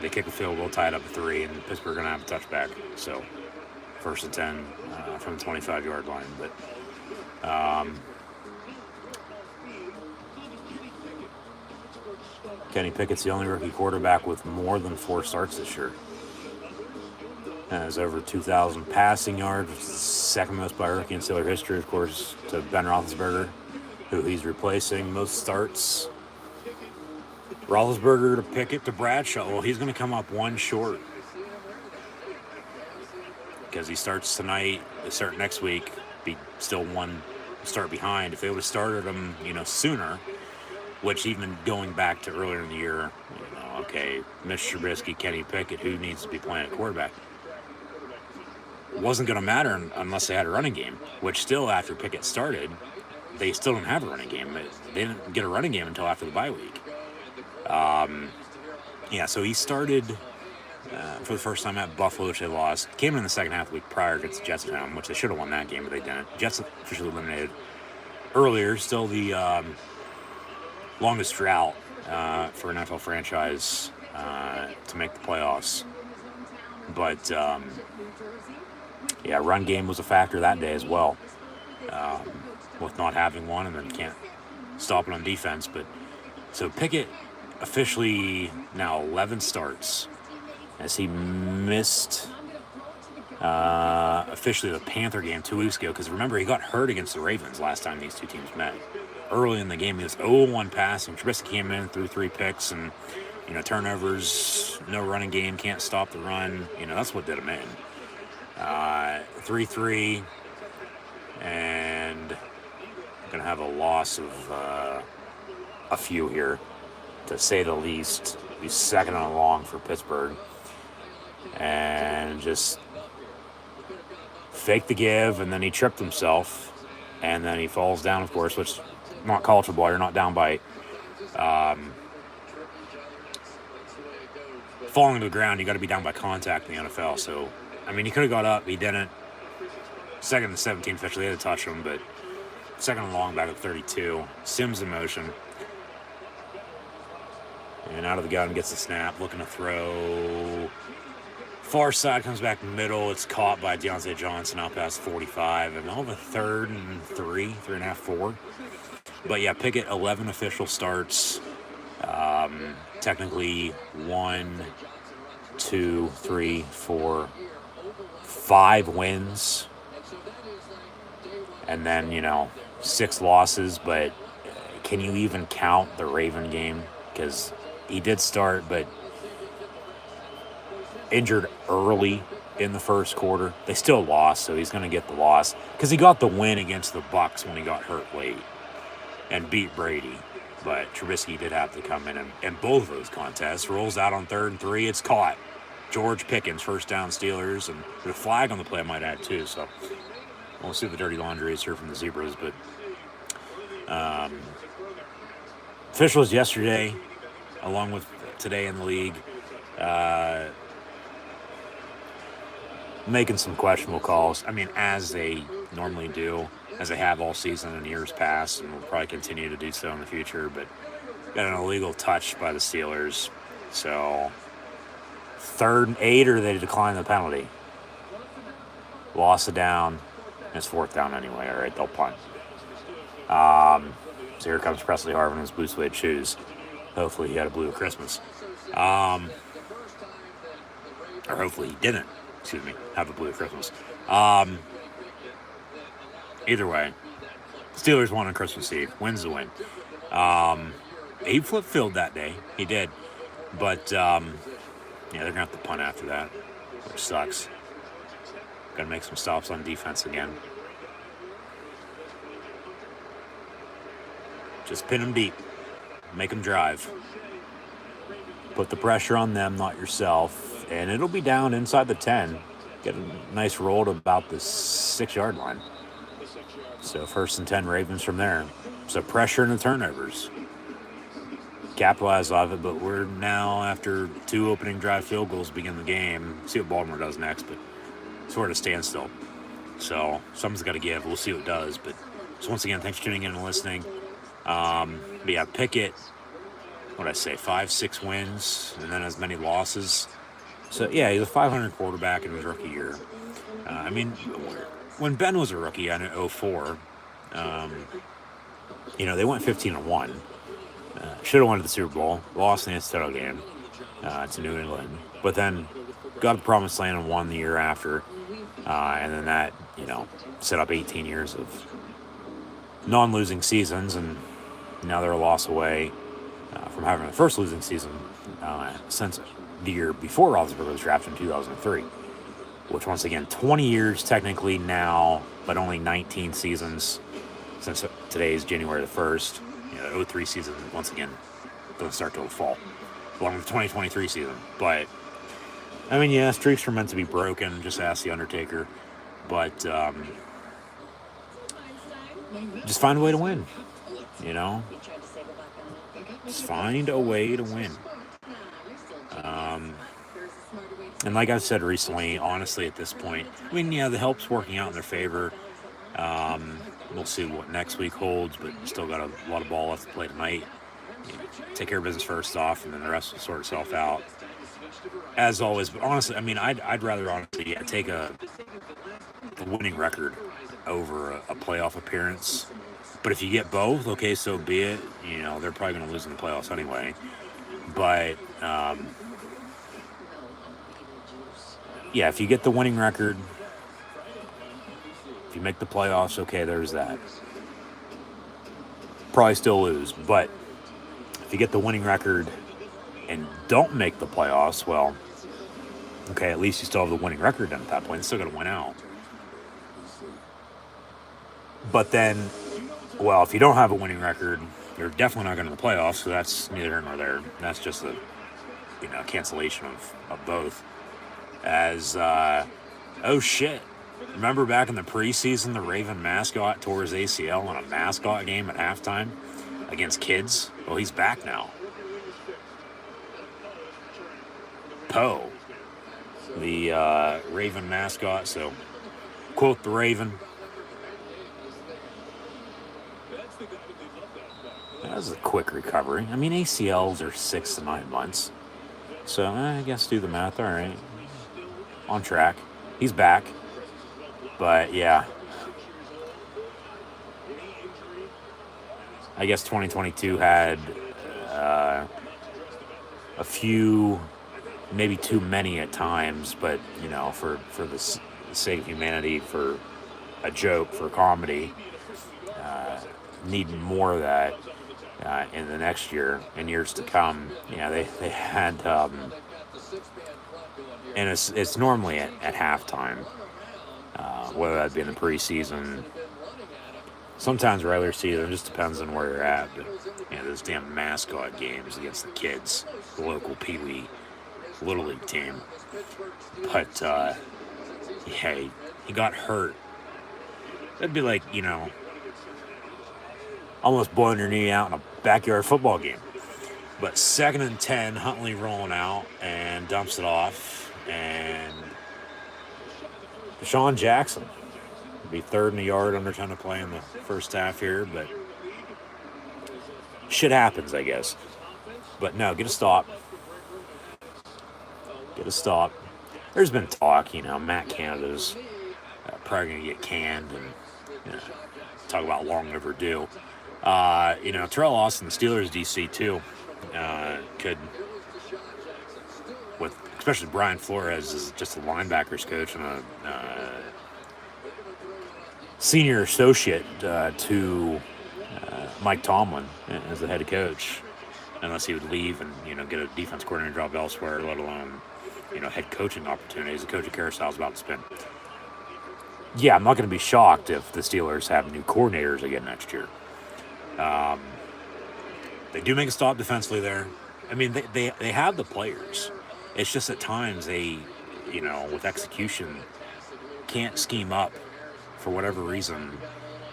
They kick a field goal, tie it up at 3, and Pittsburgh going to have a touchback. So 1st and 10 from the 25-yard line. But Kenny Pickett's the only rookie quarterback with more than 4 starts this year. Has over 2,000 passing yards, which is the second most by a rookie in Steeler history, of course, to Ben Roethlisberger, who he's replacing. Most starts, Roethlisberger to Pickett to Bradshaw. Well, he's going to come up 1 short because he starts tonight. They start next week. Be still 1 start behind. If they would have started him, sooner, which even going back to earlier in the year, okay, Mitch Trubisky, Kenny Pickett, who needs to be playing at quarterback? Wasn't going to matter unless they had a running game, which still after Pickett started, they still didn't have a running game. They didn't get a running game until after the bye week. So he started for the first time at Buffalo, which they lost. Came in the second half of the week prior against the Jets at home, which they should have won that game, but they didn't. Jets officially eliminated earlier. Still the longest drought for an NFL franchise to make the playoffs. But run game was a factor that day as well, with not having one, and then can't stop it on defense. But so Pickett officially now 11 starts, as he missed officially the Panther game 2 weeks ago, because remember, he got hurt against the Ravens last time these 2 teams met. Early in the game, he was 0-1 passing. Trubisky came in, threw 3 picks, and turnovers, no running game, can't stop the run. That's what did them in. 3-3, and I'm going to have a loss of a few here, to say the least. He's second on long for Pittsburgh. And just faked the give, and then he tripped himself, and then he falls down, of course, which, not college football, you're not down by 8. Falling to the ground, you got to be down by contact in the NFL. So, he could have got up, he didn't. Second and 17 officially had to touch him, but second and long back at 32. Sims in motion. And out of the gun, gets the snap, looking to throw. Far side, comes back middle. It's caught by Deontay Johnson out past 45. And they'll have a 3rd and 3.5, 4. But yeah, Pickett, 11 official starts. Technically 1, 2, 3, 4, 5 wins. And then, 6 losses. But can you even count the Raven game? Because he did start, but injured early in the first quarter. They still lost, so he's going to get the loss. Because he got the win against the Bucs when he got hurt late and beat Brady. But Trubisky did have to come in and both of those contests. Rolls out on 3rd and 3. It's caught. George Pickens, first down Steelers. And the flag on the play I might add, too. So we'll see what the dirty laundry is here from the Zebras. But officials yesterday, along with today in the league, making some questionable calls. As they normally do, as they have all season in years past, and will probably continue to do so in the future. But got an illegal touch by the Steelers. So 3rd and 8, or they decline the penalty. Loss of down. It's 4th down anyway. All right, they'll punt. So here comes Presley Harvin in his blue suede shoes. Hopefully he had a blue at Christmas. Or hopefully he didn't, have a blue at Christmas. Either way, Steelers won on Christmas Eve. Wins the win. He flip-filled that day. He did. But, they're going to have to punt after that, which sucks. Got to make some stops on defense again. Just pin them deep. Make them drive. Put the pressure on them, not yourself. And it'll be down inside the 10. Get a nice roll to about the 6-yard line. So 1st and 10 Ravens from there. So pressure and the turnovers. Capitalize off it, but we're now, after 2 opening drive field goals to begin the game, see what Baltimore does next, but sort of standstill. So something's got to give. We'll see what it does. But so once again, thanks for tuning in and listening. But yeah, Pickett, what did I say, 5-6 wins, and then as many losses. So yeah, he's a 500 quarterback in his rookie year. When Ben was a rookie in 2004, they went 15-1. Should have won the Super Bowl, lost in the title game to New England, but then got the promised land and won the year after, and then that set up 18 years of non-losing seasons, and now they're a loss away from having the first losing season since the year before Roethlisberger was drafted in 2003, which once again 20 years technically now, but only 19 seasons since today's January the 1st. The 03 season, once again, doesn't start till the fall, along with the 2023 season. But, streaks are meant to be broken, just ask The Undertaker. But, just find a way to win, Just find a way to win. And like I said recently, honestly, at this point, the help's working out in their favor. We'll see what next week holds, but still got a lot of ball left to play tonight. Take care of business first off, and then the rest will sort itself out. As always, but honestly, I'd rather take a winning record over a playoff appearance. But if you get both, okay, so be it. They're probably going to lose in the playoffs anyway. But if you get the winning record, if you make the playoffs, okay, there's that. Probably still lose, but if you get the winning record and don't make the playoffs, well, okay, at least you still have the winning record then at that point. You're still going to win out. But then, well, if you don't have a winning record, you're definitely not going to the playoffs, so that's neither here nor there. That's just a cancellation of both. As, oh shit. Remember back in the preseason, the Raven mascot tore his ACL in a mascot game at halftime against kids? Well, he's back now. Poe, the Raven mascot. So, quote the Raven. That was a quick recovery. I mean, ACLs are 6 to 9 months. So, I guess do the math. All right. On track. He's back. But, yeah. I guess 2022 had a few, maybe too many at times, but, for the sake of humanity, for a joke, for comedy, needing more of that in the next year and years to come. Yeah, they had, and it's normally at halftime, whether that be in the preseason, sometimes regular season, it just depends on where you're at. But those damn mascot games against the kids, the local Pee Wee Little League team. But yeah, he got hurt. That'd be like, almost blowing your knee out in a backyard football game. But 2nd and 10, Huntley rolling out and dumps it off. And Deshaun Jackson will be 3rd and a yard, under 10 to play in the first half here. But shit happens, I guess. But no, get a stop. Get a stop. There's been talk, Matt Canada's probably going to get canned and talk about long overdue. Terrell Austin, the Steelers DC too, could, with especially Brian Flores is just a linebackers coach and a senior associate to Mike Tomlin as the head coach, unless he would leave and get a defense coordinator job elsewhere, let alone head coaching opportunities. The coaching carousel is about to spin. Yeah, I'm not going to be shocked if the Steelers have new coordinators again next year. They do make a stop defensively there. I mean, they have the players. It's just at times they, with execution, can't scheme up for whatever reason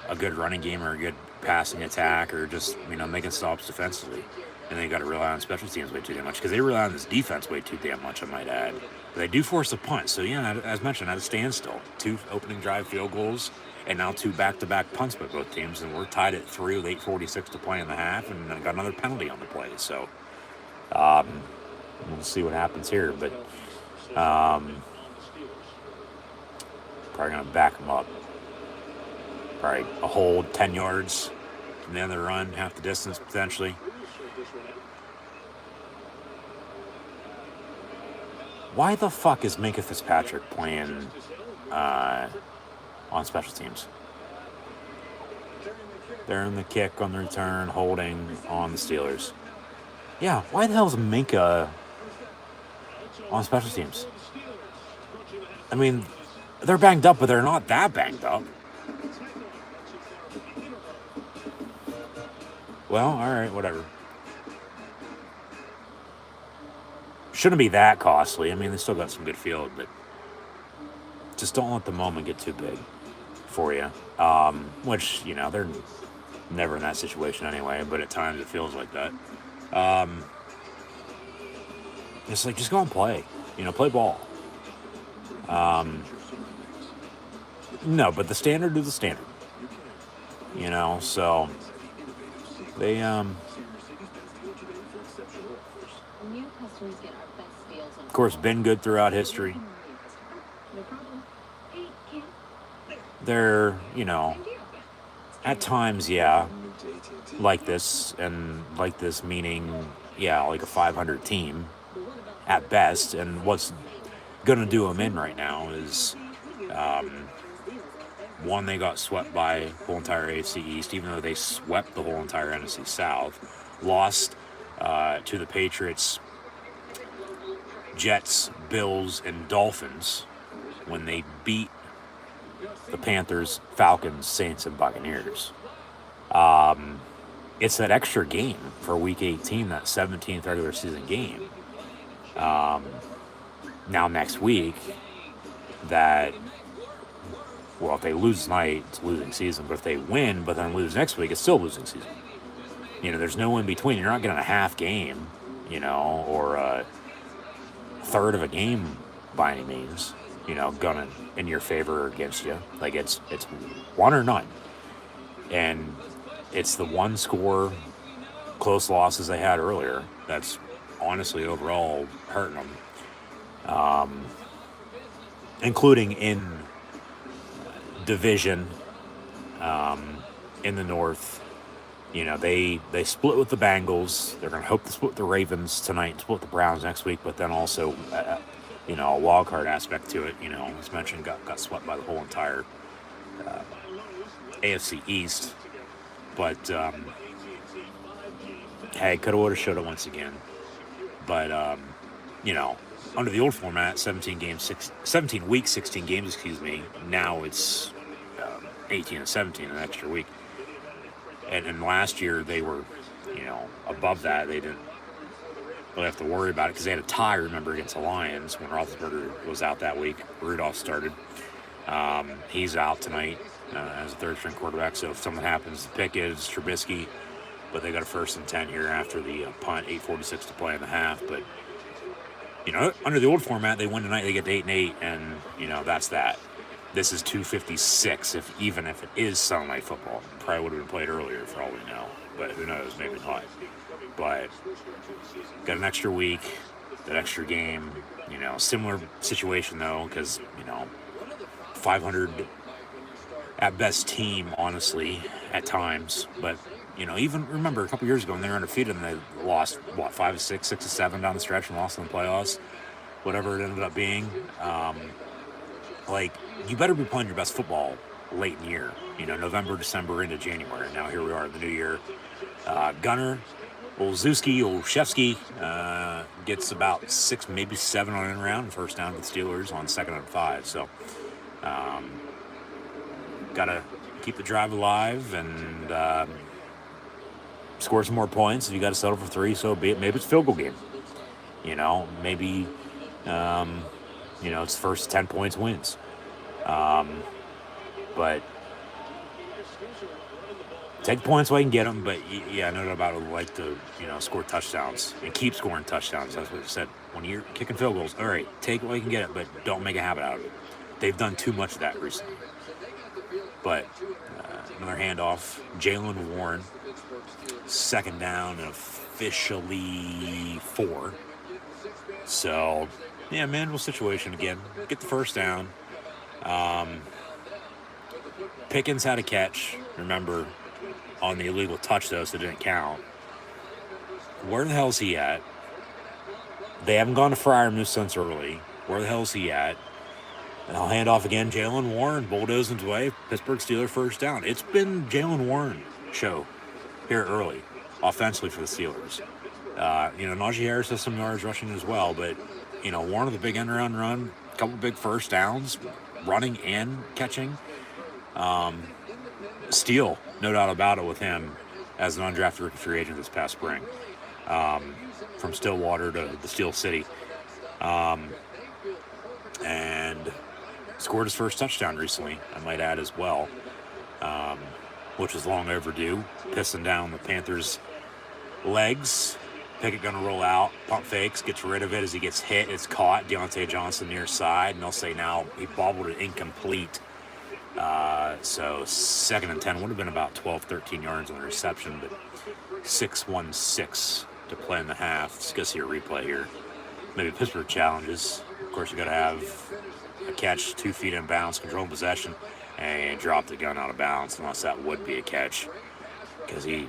a good running game or a good passing attack or just, making stops defensively. And they got to rely on special teams way too damn much because they rely on this defense way too damn much, I might add. But they do force a punt. So, yeah, as mentioned, at a standstill. 2 opening drive field goals and now 2 back-to-back punts by both teams. And we're tied at 3 with 8:46 to play in the half and got another penalty on the play. So, we'll see what happens here. But probably going to back them up. Probably a hold, 10 yards from the end of the run, half the distance potentially. Why the fuck is Minka Fitzpatrick playing on special teams? They're in the kick on the return, holding on the Steelers. Yeah, why the hell is Minka on special teams? I mean, they're banged up, but they're not that banged up. Well, all right, whatever. Shouldn't be that costly. I mean, they still got some good field, but just don't let the moment get too big for you. Which, they're never in that situation anyway, but at times it feels like that. It's like, just go and play. Play ball. No, but the standard is the standard. So they, of course, been good throughout history. They're, at times, yeah, like this, and like this meaning, yeah, like a 500 team at best. And what's going to do them in right now is, one, they got swept by the whole entire AFC East, even though they swept the whole entire NFC South, lost to the Patriots Jets, Bills, and Dolphins when they beat the Panthers, Falcons, Saints, and Buccaneers. It's that extra game for Week 18, that 17th regular season game. Now next week, if they lose tonight, it's losing season. But if they win, but then lose next week, it's still losing season. There's no in between. You're not getting a half game, or a third of a game by any means, going in your favor or against you. Like it's one or none. And it's the one score close losses they had earlier that's honestly overall hurting them. Including in division, in the North. They split with the Bengals. They're going to hope to split with the Ravens tonight, split with the Browns next week, but then also, a wild card aspect to it. As mentioned, got swept by the whole entire AFC East. But, hey, coulda, woulda, shoulda once again. But, under the old format, 17 weeks, 16 games, now it's 18 and 17, an extra week. And last year they were, above that. They didn't really have to worry about it because they had a tie, remember, against the Lions when Roethlisberger was out that week. Rudolph started. He's out tonight as a third-string quarterback, so if something happens, the pick is Trubisky, but they got a 1st and 10 here after the punt, 8:46 to play in the half. But, under the old format, they win tonight, they get to 8-8, and, that's that. This is 2:56, even if it is Sunday Night Football. Probably would have been played earlier for all we know, but who knows, maybe not. But got an extra week, that extra game, similar situation though, because, 500 at best team, honestly, at times. But, even remember a couple years ago when they were undefeated and they lost, 5-6, 6-7 down the stretch and lost in the playoffs, whatever it ended up being. You better be playing your best football late in the year, November, December, into January. Now here we are in the new year. Gunner, Olszewski, gets about 6, maybe 7 on in round, first down with the Steelers on 2nd and 5. So, gotta keep the drive alive and score some more points. If you got to settle for 3, so be it. Maybe it's a field goal game. Maybe it's first 10 points wins. But take the points while you can get them. But yeah, no doubt about it. Would like to score touchdowns and keep scoring touchdowns. That's what I said. When you're kicking field goals, all right, take it while you can get it, but don't make a habit out of it. They've done too much of that recently. But another handoff, Jaylen Warren, 2nd down and officially 4. So, yeah, manageable situation again. Get the first down. Pickens had a catch, remember, on the illegal touch, though, so it didn't count. Where the hell is he at? They haven't gone to Freiermuth since early. Where the hell is he at? And I'll hand off again. Jaylen Warren bulldozing his way. Pittsburgh Steelers first down. It's been Jaylen Warren show here early, offensively for the Steelers. Najee Harris has some yards rushing as well, but, Warren with a big end-around run, a couple big first downs, running and catching. Steele, no doubt about it with him as an undrafted rookie free agent this past spring. From Stillwater to the Steel City. And scored his first touchdown recently, I might add as well, which was long overdue. Pissing down the Panthers' legs. Pickett going to roll out, pump fakes, gets rid of it as he gets hit. It's caught. Deontay Johnson near side, and they'll say now he bobbled it incomplete. So 2nd and 10 would have been about 12, 13 yards on the reception, but 6-1-6 to play in the half. Let's go see a replay here. Maybe Pittsburgh challenges. Of course, you got to have a catch 2 feet in bounds, control possession, and drop the gun out of bounds, unless that would be a catch, because he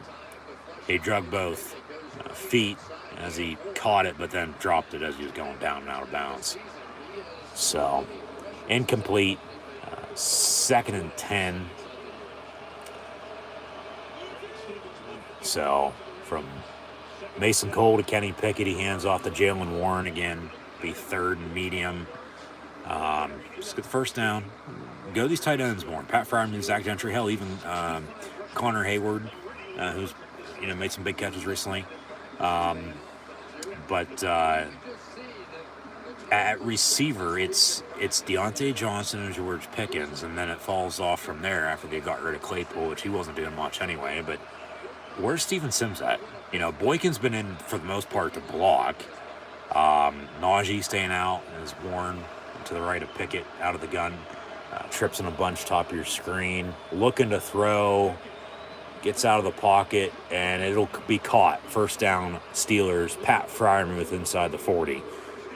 drug both feet as he caught it, but then dropped it as he was going down and out of bounds. So, incomplete. 2nd and 10. So, from Mason Cole to Kenny Pickett, he hands off to Jaylen Warren again. be third and medium. Just get the first down. Go these tight ends more. Pat Fryermuth, Zach Gentry, hell, even Connor Hayward, who's made some big catches recently. But at receiver, it's Deontay Johnson and George Pickens, and then it falls off from there after they got rid of Claypool, which he wasn't doing much anyway. But where's Steven Sims at? Boykin's been in for the most part to block. Najee staying out is Warren to the right of Pickett out of the gun. Trips in a bunch top of your screen. Looking to throw. Gets out of the pocket, and it'll be caught. First down, Steelers. Pat Fryermuth inside the 40.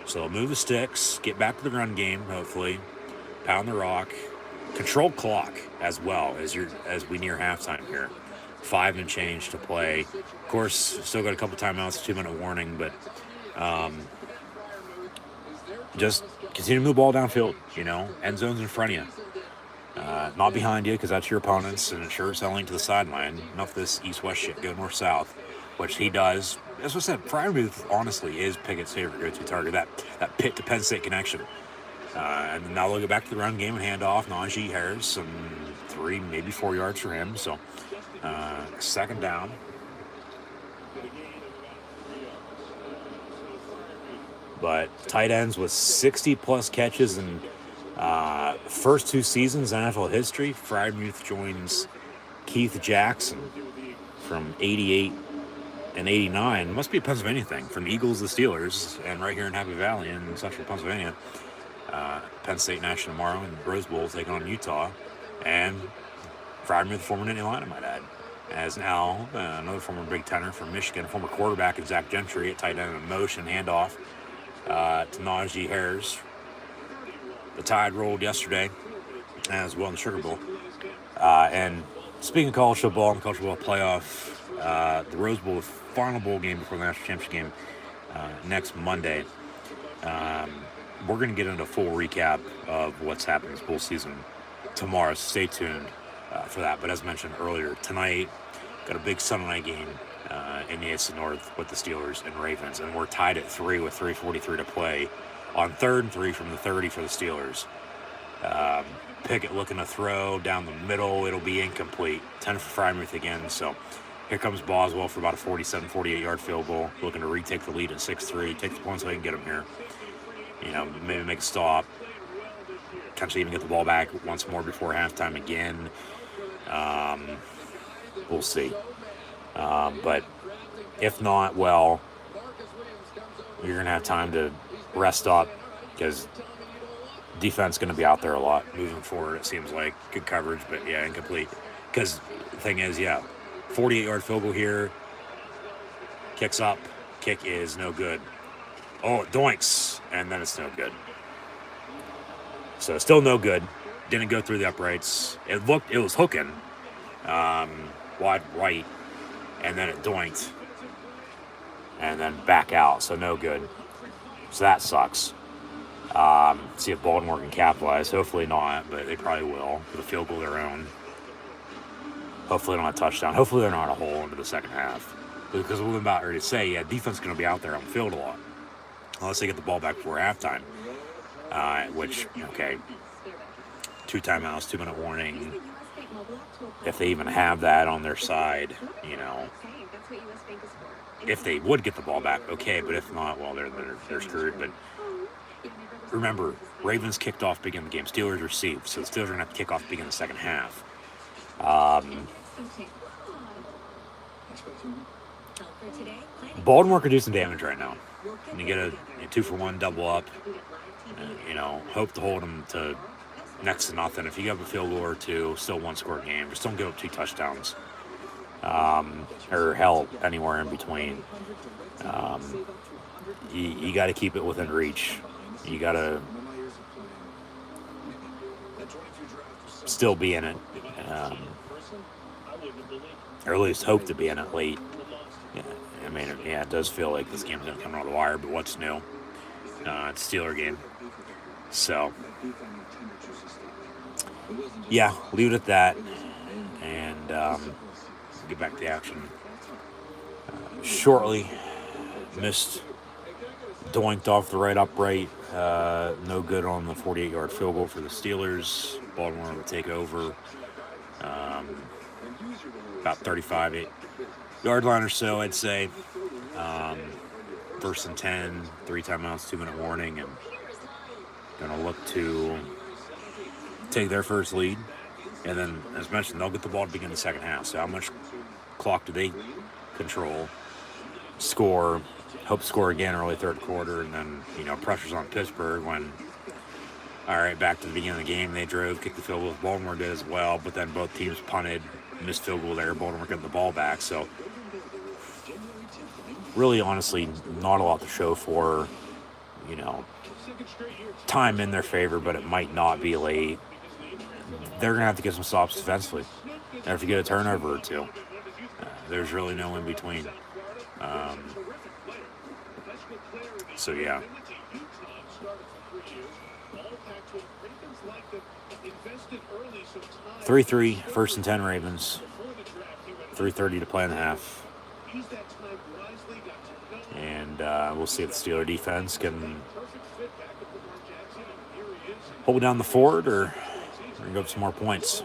So they'll move the sticks, get back to the run game, hopefully. Pound the rock. Control clock as well as we near halftime here. 5 and change to play. Of course, still got a couple timeouts, 2-minute warning, but just continue to move the ball downfield, end zone's in front of you. Not behind you, because that's your opponents, and it sure is selling to the sideline. Enough of this east-west shit, go north-south, which he does. As I said, Fryermuth, honestly, is Pickett's favorite go-to target, that Pitt to Penn State connection. And now they'll go back to the run game and hand off Najee Harris, and 3, maybe 4 yards for him. So, second down. But tight ends with 60-plus catches in first 2 seasons in NFL history. Fryermuth joins Keith Jackson from 88 and 89. Must be a Pennsylvania thing. From the Eagles to the Steelers, and right here in Happy Valley in central Pennsylvania. Penn State National tomorrow in the Rose Bowl taking on Utah. And Fryermuth, former Nittany Lion, I might add, as now another former Big Tenor from Michigan, former quarterback and Zach Gentry at tight end in motion, handoff to Najee Harris. The Tide rolled yesterday as well in the Sugar Bowl. And speaking of college football and college football playoff, the Rose Bowl, the final bowl game before the national championship game next Monday. We're going to get into a full recap of what's happening this bowl season tomorrow, so stay tuned for that. But as mentioned earlier, tonight, got a big Sunday night game in the AFC North with the Steelers and Ravens, and we're tied at 3 with 3:43 to play on 3rd and 3 from the 30 for the Steelers. Pickett looking to throw down the middle. It'll be incomplete. 10 for Fryermuth again. So here comes Boswell for about a 47, 48-yard field goal, looking to retake the lead at 6-3. Take the points so they can get him here. Maybe make a stop. Potentially even get the ball back once more before halftime again. We'll see. But if not, well, you're going to have time to rest up, because defense going to be out there a lot moving forward, it seems like. Good coverage, but yeah, incomplete. Because the thing is, 48-yard field goal here. Kicks up. Kick is no good. Oh, it doinks. And then it's no good. So still no good. Didn't go through the uprights. It was hooking wide right. And then it doinked. And then back out. So no good. So that sucks. See if Baltimore can capitalize. Hopefully not, but they probably will. For the field goal of their own. Hopefully not a touchdown. Hopefully they're not a hole into the second half. Because we're about ready to say, defense is going to be out there on the field a lot. Unless they get the ball back before halftime. Which, 2 timeouts, 2-minute warning. If they even have that on their side, if they would get the ball back, okay. But if not, well, they're screwed. But remember, Ravens kicked off begin the game. Steelers received. So the Steelers are going to have to kick off begin the second half. Baltimore could do some damage right now. And you get a 2-for-1 double up. Hope to hold them to next to nothing. If you have a field goal or 2, still 1-score game. Just don't give up 2 touchdowns. Or hell, anywhere in between. You got to keep it within reach. You got to still be in it. Or at least hope to be in it late. It does feel like this game's going to come out of the wire, but what's new? It's a Steeler game. So, leave it at that. And get back to the action shortly. Missed doinked off the right upright. No good on the 48-yard field goal for the Steelers. Baltimore would take over about 35-yard line or so, I'd say. First and 10, 3 timeouts, 2-minute warning, and going to look to take their first lead. And then, as mentioned, they'll get the ball to begin the second half. So how much clock do they control? Score, hope to score again early third quarter, and then, pressure's on Pittsburgh when, all right, back to the beginning of the game, they drove, kicked the field goal. Baltimore did as well, but then both teams punted, missed field goal there. Baltimore getting the ball back. So really, honestly, not a lot to show for, time in their favor, but it might not be late. They're going to have to get some stops defensively. They have to get a turnover or two. There's really no in between. So, yeah. 3-3, first and 10 Ravens. 3:30 to play in the half. And we'll see if the Steeler defense can hold down the fort or bring up some more points.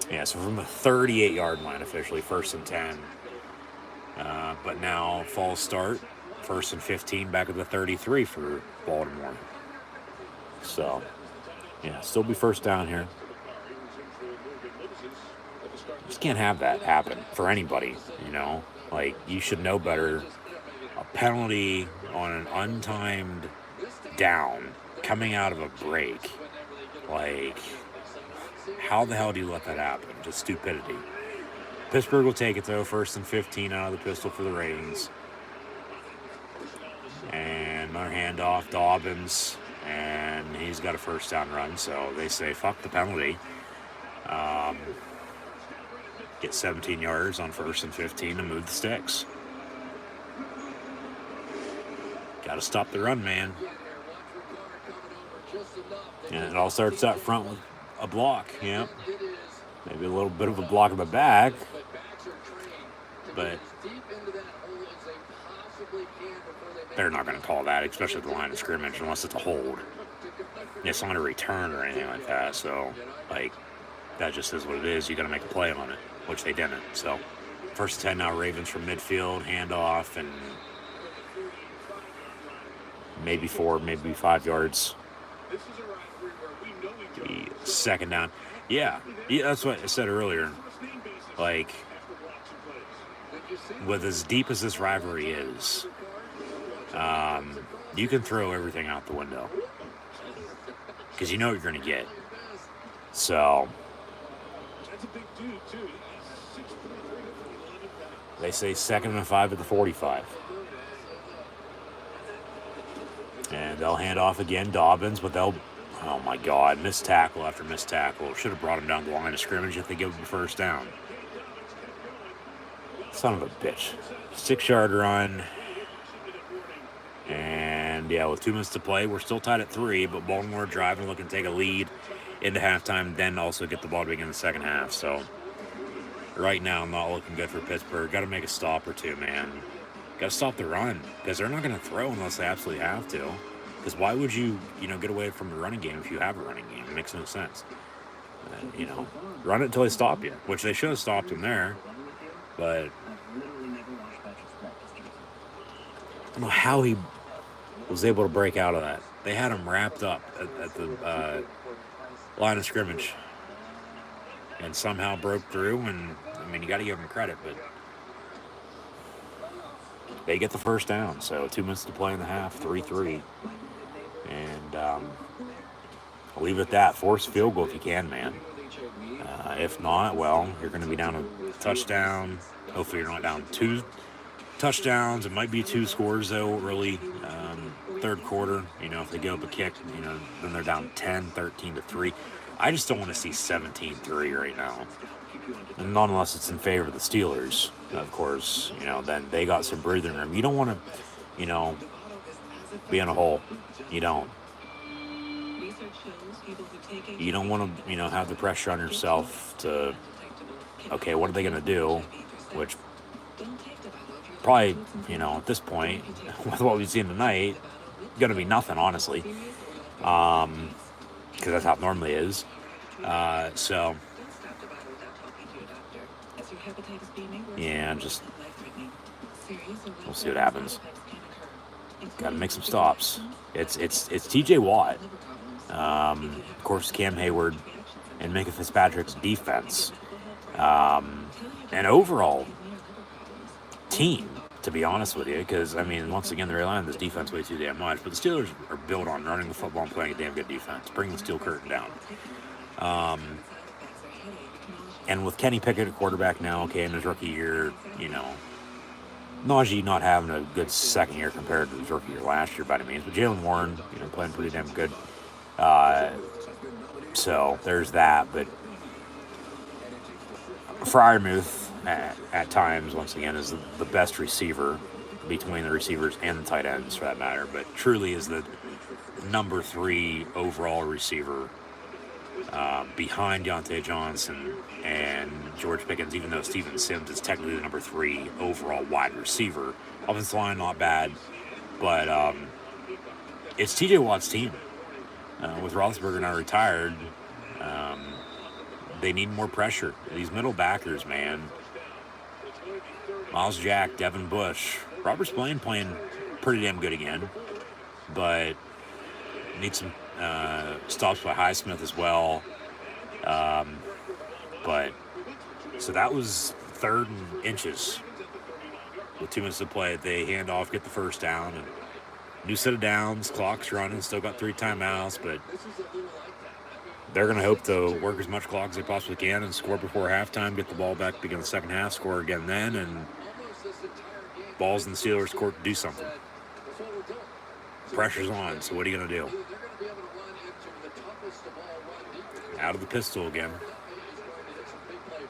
Yeah, so from the 38-yard line officially, first and 10. But now false start, first and 15, back at the 33 for Baltimore. So, yeah, still be first down here. Just can't have that happen for anybody, Like, you should know better. A penalty on an untimed down coming out of a break. Like, how the hell do you let that happen? Just stupidity. Pittsburgh will take it, though. First and 15 out of the pistol for the Ravens. And another handoff, Dobbins. And he's got a first down run, so they say, fuck the penalty. Get 17 yards on first and 15 to move the sticks. Got to stop the run, man. And it all starts up front with a block, yeah. Maybe a little bit of a block in the back. But they're not going to call that, especially at the line of scrimmage, unless it's a hold. It's not a return or anything like that. So, that just is what it is. You got to make a play on it, which they didn't. So, first 10 now, Ravens from midfield, handoff, and maybe 4, maybe 5 yards. The second down. Yeah, that's what I said earlier. With as deep as this rivalry is, you can throw everything out the window because you know what you're going to get. So they say 2nd and 5 at the 45. And they'll hand off again, Dobbins, but they'll, oh my God, missed tackle after missed tackle. Should have brought him down the line of scrimmage if they give him a first down. Son of a bitch. 6-yard run. And, yeah, with 2 minutes to play, we're still tied at 3, but Baltimore driving, looking to take a lead into halftime, then also get the ball to begin the second half. So, right now, not looking good for Pittsburgh. Got to make a stop or two, man. Got to stop the run, because they're not going to throw unless they absolutely have to. Because why would you, get away from the running game if you have a running game? It makes no sense. Run it until they stop you, which they should have stopped him there. But I don't know how he was able to break out of that. They had him wrapped up at the line of scrimmage and somehow broke through. And, you got to give him credit, but they get the first down. So 2 minutes to play in the half, 3-3. And I'll leave it at that. Force field goal if you can, man. If not, well, you're going to be down a touchdown. Hopefully you're not down 2 touchdowns. It might be 2 scores, though, early third quarter. If they give up a kick, then they're down 10, 13-3. I just don't want to see 17-3 right now. And not unless it's in favor of the Steelers, of course. Then they got some breathing room. You don't want to, be in a hole. You don't. You don't want to, have the pressure on yourself to, okay, what are they going to do? Which probably, at this point, with what we've seen tonight, going to be nothing, honestly. Because that's how it normally is. So, yeah, just we'll see what happens. Got to make some stops. It's T.J. Watt, of course, Cam Hayward, and Minka Fitzpatrick's defense, and overall team, to be honest with you, because, I mean, once again, they're relying on this defense way too damn much, but the Steelers are built on running the football and playing a damn good defense, bringing the steel curtain down. And with Kenny Pickett at quarterback now, okay, in his rookie year, Najee not having a good second year compared to his rookie year last year by any means, but Jalen Warren, playing pretty damn good. So there's that, but Freiermuth at times, once again, is the best receiver between the receivers and the tight ends, for that matter, but truly is the number 3 overall receiver behind Deontay Johnson and George Pickens, even though Steven Sims is technically the number 3 overall wide receiver. Offensive line, not bad, but it's TJ Watt's team. With Roethlisberger now retired, they need more pressure. These middle backers, man. Miles Jack, Devin Bush, Robert Spillane playing pretty damn good again, but need some stops by Highsmith as well. But so that was 3rd and inches with 2 minutes to play. They hand off, get the first down, and new set of downs, clock's running, still got 3 timeouts, but they're going to hope to work as much clock as they possibly can and score before halftime, get the ball back, begin the second half, score again then, and balls in the Steelers' court to do something. Pressure's on, so what are you going to do? Out of the pistol again.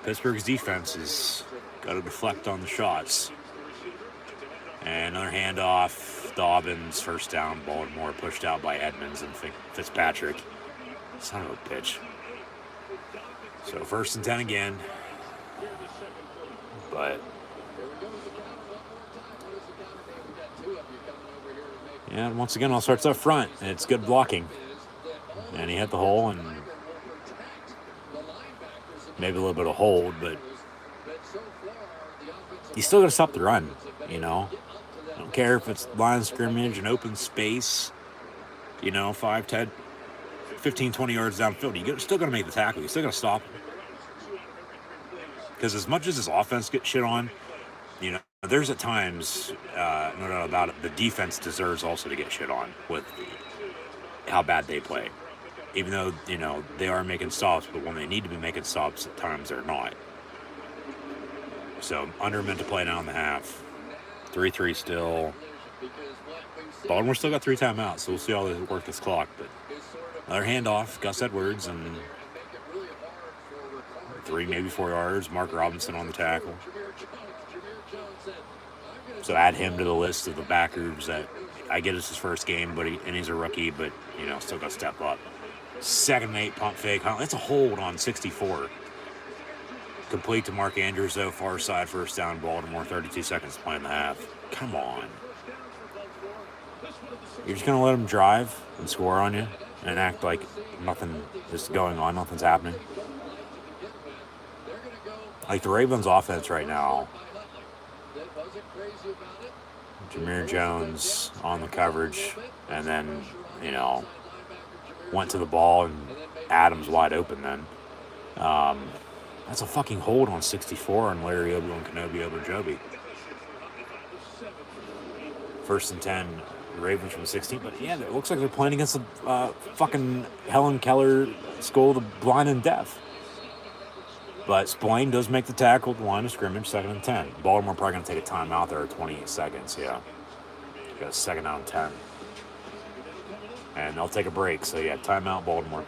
Pittsburgh's defense has got to deflect on the shots. And another handoff, Dobbins, first down, Baltimore, pushed out by Edmonds and Fitzpatrick. Son of a bitch. So 1st and 10 again. But yeah, once again, all starts up front, and it's good blocking. And he hit the hole, and maybe a little bit of hold, but you still got to stop the run, I don't care if it's line of scrimmage and open space, 5, 10, 15, 20 yards downfield. You're still going to make the tackle. You're still going to stop him. Because as much as this offense gets shit on, there's at times, no doubt about it, the defense deserves also to get shit on with how bad they play. Even though, they are making stops, but when they need to be making stops, at times they're not. So, under meant to play now in the half. 3-3 still. Baltimore still got 3 timeouts, so we'll see how they work this clock. But another handoff, Gus Edwards, and 3, maybe 4 yards. Mark Robinson on the tackle. So add him to the list of the backers that I get it's his first game, but he's a rookie, but still got to step up. 2nd and 8, pump fake. That's a hold on 64. Complete to Mark Andrews, though, far side, first down, Baltimore, 32 seconds to play in the half. Come on. You're just going to let them drive and score on you and act like nothing is going on, nothing's happening? Like the Ravens' offense right now, Jameer Jones on the coverage, and then, went to the ball, and Adams wide open then. That's a fucking hold on 64 on Larry Obo and Kenobi Ogunjobi. 1st and 10, Ravens from 16. But yeah, it looks like they're playing against the fucking Helen Keller School of the Blind and Deaf. But Spillane does make the tackle at the line of scrimmage, 2nd and 10. Baltimore probably going to take a timeout there at 28 seconds, yeah. Got a 2nd down and 10. And they'll take a break, so yeah, timeout Baltimore.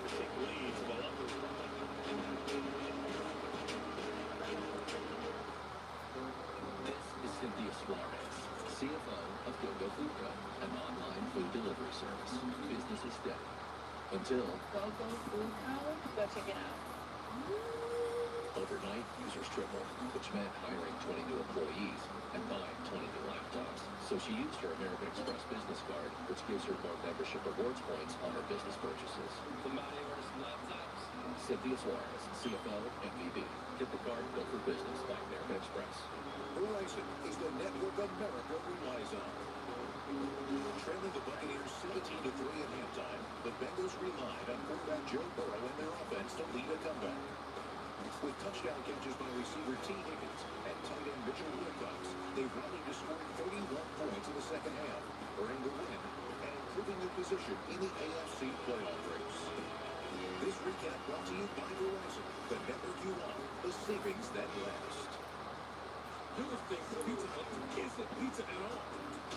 Until go check it out. Overnight, users tripled, which meant hiring 20 new employees and buying 20 new laptops. So she used her American Express business card, which gives her more membership rewards points on her business purchases. Somebody order some laptops. Cynthia Suarez, CFO, MVP. Get the card built for business by American Express. Verizon is the network America relies on. Trailing the Buccaneers 17-3 at halftime, the Bengals relied on quarterback Joe Burrow and their offense to lead a comeback. With touchdown catches by receiver T. Higgins and tight end Mitchell Wilcox, they rallied to score 31 points in the second half, earning the win and improving their position in the AFC playoff race. This recap brought to you by Verizon, the network you want, the savings that last. You would think Pizza Hut isn't pizza at all.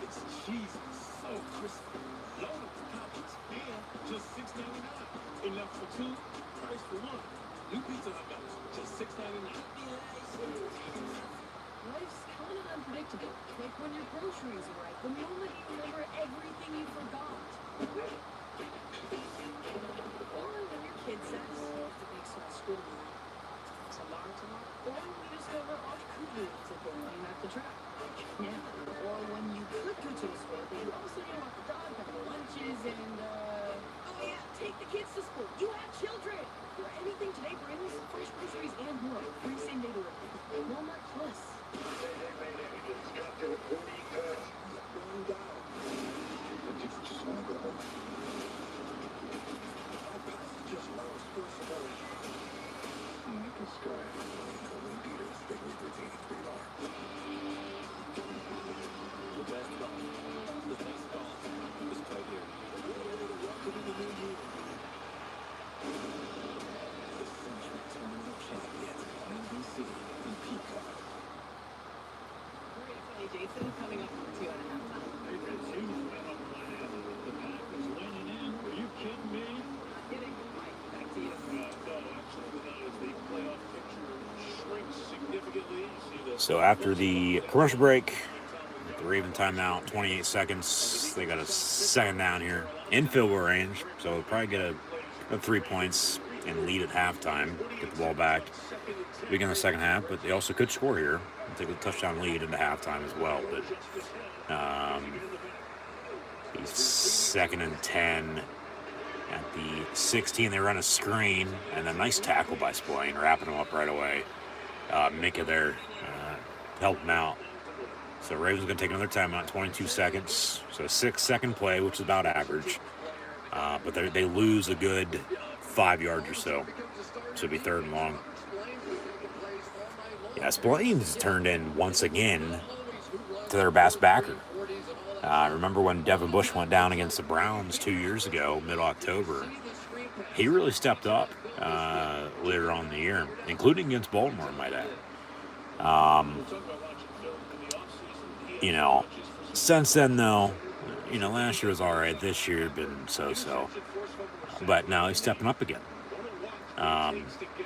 It's cheesy, so crispy, loaded with toppings, and just $6.99. Enough for two, price for one. New Pizza Hut numbers, just $6.99. Life's kind of unpredictable. Like when your groceries arrive, the moment you remember everything you forgot. Or when your kid says, "The big small school meal. Tomorrow. Or when you discover Aunt Kubu is cleaning up the track. Yeah. Or when you could go to the store, but you also know what the dog have for lunches and, oh yeah, take the kids to school. You have children. For anything today brings, fresh groceries and more. Free same-day delivery. Walmart Plus. Jason coming up for 2.5 times. Patriots huge win over Miami. The Packers winning in. Are you kidding me? Kidding. Mike, back to you. No, absolutely not. As the playoff picture shrinks significantly, you see the So after the commercial break, the Raven timeout, 28 seconds. They got a second down here in field goal range, so they'll probably get a 3 points and lead at halftime. Get the ball back, begin the second half, but they also could score here and take a touchdown lead into halftime as well. But the 2nd and 10 at the 16, they run a screen and a nice tackle by Spillane, wrapping him up right away. Mika there helped him out. So Ravens going to take another timeout, 22 seconds. So 6-second play, which is about average. But they lose a good 5 yards or so. So it'll be 3rd and long. Yeah, Spillane's turned in once again to their best backer. Remember when Devin Bush went down against the Browns 2 years ago, mid-October? He really stepped up later on in the year, including against Baltimore, I might add. Since then, though, last year was all right. This year had been so-so. But now he's stepping up again.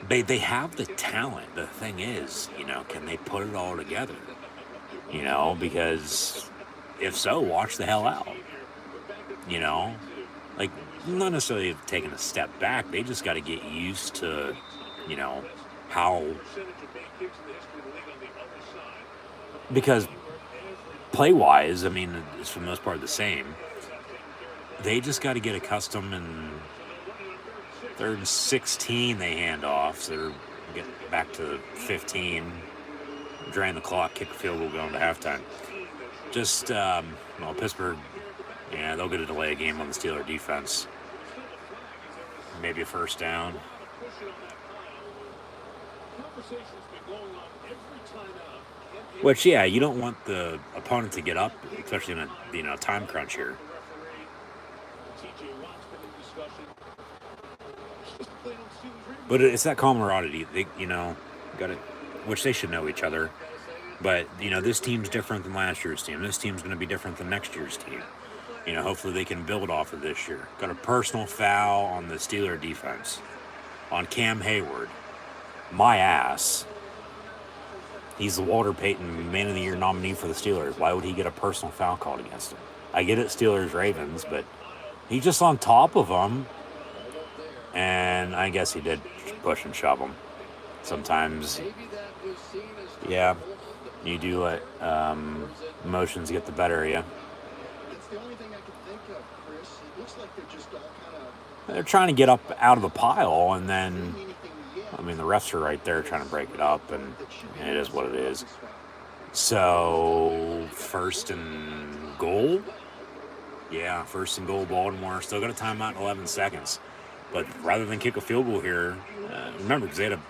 They have the talent. The thing is, can they put it all together? Because if so, watch the hell out. Like, not necessarily taking a step back. They just got to get used to, how. Because play-wise, I mean, it's for the most part the same. They just got to get accustomed, and 3rd and 16 they hand off, so they're getting back to 15, drain the clock, kick the field goal, going to halftime. Just, Pittsburgh, yeah, they'll get a delay game on the Steeler defense. Maybe a first down. Which, yeah, you don't want the opponent to get up, especially in a time crunch here. But it's that camaraderie, got it, which they should know each other. But, this team's different than last year's team. This team's going to be different than next year's team. Hopefully they can build off of this year. Got a personal foul on the Steeler defense. On Cam Hayward. My ass. He's the Walter Payton Man of the Year nominee for the Steelers. Why would he get a personal foul called against him? I get it, Steelers-Ravens, but he's just on top of them. And I guess he did push and shove him. Sometimes, yeah, you do let emotions get the better of you. That's the only thing I can think of, Chris. It looks like they're just all kind of... They're trying to get up out of the pile, and then, I mean, the refs are right there trying to break it up, and it is what it is. So, first and goal? Yeah, first and goal, Baltimore. Still got a timeout in 11 seconds. But rather than kick a field goal here, remember, because they had a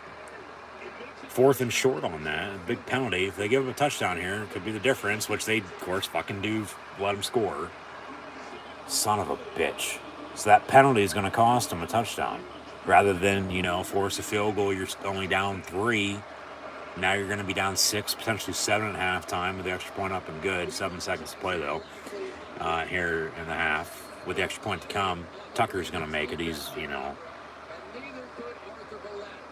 4th and short on that, a big penalty. If they give them a touchdown here, it could be the difference, which they, of course, fucking do let them score. Son of a bitch. So that penalty is going to cost them a touchdown. Rather than, force a field goal, you're only down 3. Now you're going to be down 6, potentially 7 at halftime with the extra point up and good. 7 seconds to play, though, here in the half. With the extra point to come, Tucker's going to make it. He's,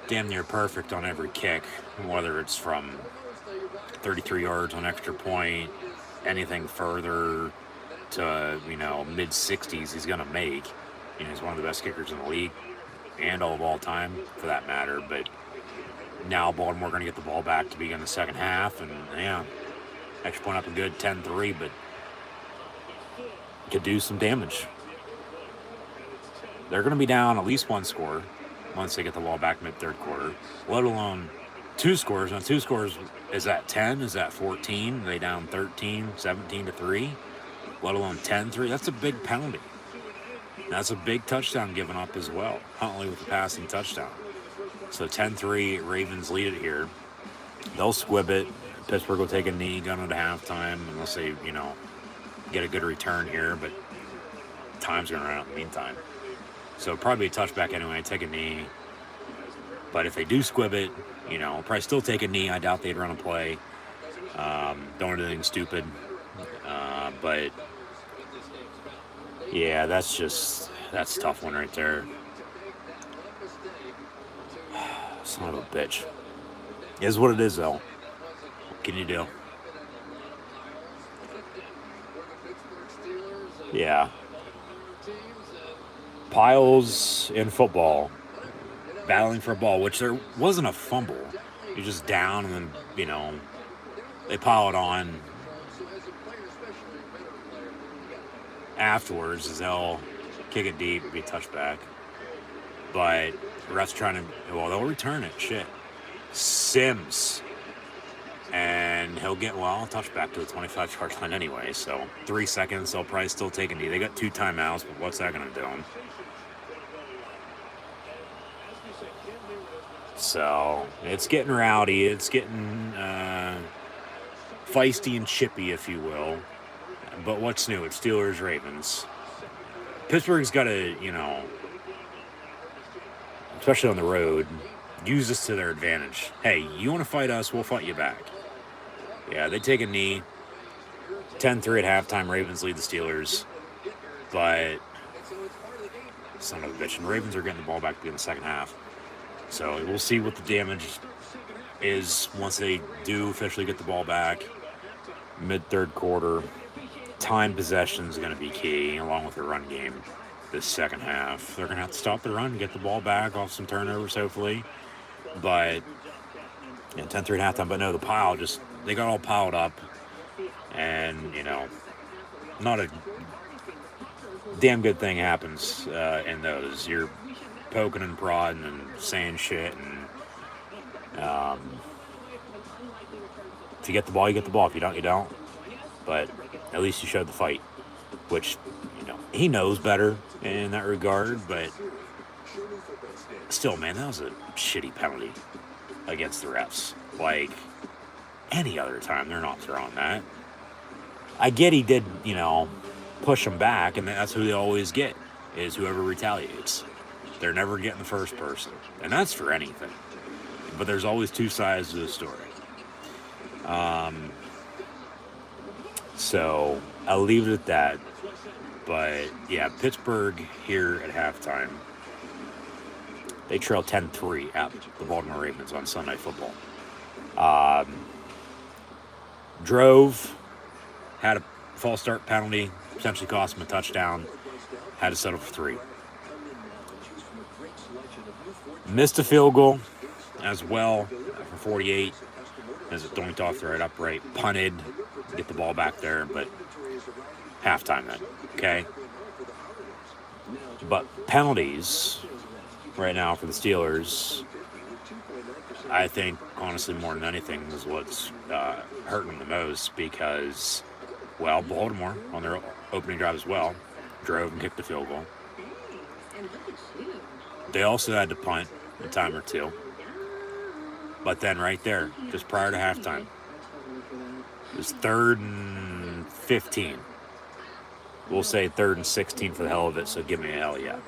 damn near perfect on every kick, whether it's from 33 yards on extra point, anything further to, mid-60s he's going to make. He's one of the best kickers in the league and all time, for that matter. But now Baltimore going to get the ball back to begin the second half, and, yeah, extra point up and good, 10-3, but could do some damage. They're going to be down at least 1 score once they get the ball back mid-third quarter, let alone 2 scores. Now, 2 scores, is that 10? Is that 14? Are they down 13, 17-3? Let alone 10-3? That's a big penalty. That's a big touchdown given up as well. Huntley with the passing touchdown. So 10-3, Ravens lead it here. They'll squib it. Pittsburgh will take a knee going into halftime unless they, get a good return here, but time's going to run out in the meantime. So probably a touchback anyway, take a knee. But if they do squib it, probably still take a knee. I doubt they'd run a play. Don't do anything stupid. But, yeah, that's a tough one right there. Son of a bitch. It is what it is, though. What can you do? Yeah. Piles in football, battling for a ball, which there wasn't a fumble. You're just down, and then, they pile it on afterwards as they'll kick it deep, be a touchback. But the refs trying to, they'll return it. Shit. Sims. And he'll get, a touchback to the 25-yard line anyway. So 3 seconds, they'll probably still take a knee. They got 2 timeouts, but what's that going to do them? So it's getting rowdy. It's getting feisty and chippy, if you will. But what's new? It's Steelers-Ravens. Pittsburgh's got to, especially on the road, use this to their advantage. Hey, you want to fight us, we'll fight you back. Yeah, they take a knee. 10-3 at halftime. Ravens lead the Steelers. But, son of a bitch. And Ravens are getting the ball back in the second half. So we'll see what the damage is once they do officially get the ball back. Mid-third quarter. Time possession is going to be key, along with the run game this second half. They're going to have to stop the run, get the ball back off some turnovers, hopefully. But, 10-3 at halftime. But no, the pile they got all piled up. And, not a damn good thing happens in those. You're poking and prodding and saying shit. And if you get the ball, you get the ball. If you don't, you don't. But at least you showed the fight, which, he knows better in that regard. But still, man, that was a shitty penalty against the refs. Like, any other time, they're not throwing that. I get he did, push them back, and that's who they always get, is whoever retaliates. They're never getting the first person, and that's for anything. But there's always 2 sides to the story. So I'll leave it at that. But, yeah, Pittsburgh here at halftime. They trail 10-3 at the Baltimore Ravens on Sunday Football. Drove, had a false start penalty, potentially cost him a touchdown, had to settle for 3. Missed a field goal as well for 48. As it doinked off the right upright, punted, get the ball back there, but halftime then, okay? But penalties right now for the Steelers, I think, honestly, more than anything, is what's hurting them the most because, well, Baltimore, on their opening drive as well, drove and kicked the field goal. They also had to punt a time or two. But then right there, just prior to halftime, it was 3rd and 15. We'll say 3rd and 16 for the hell of it, so give me a hell yeah.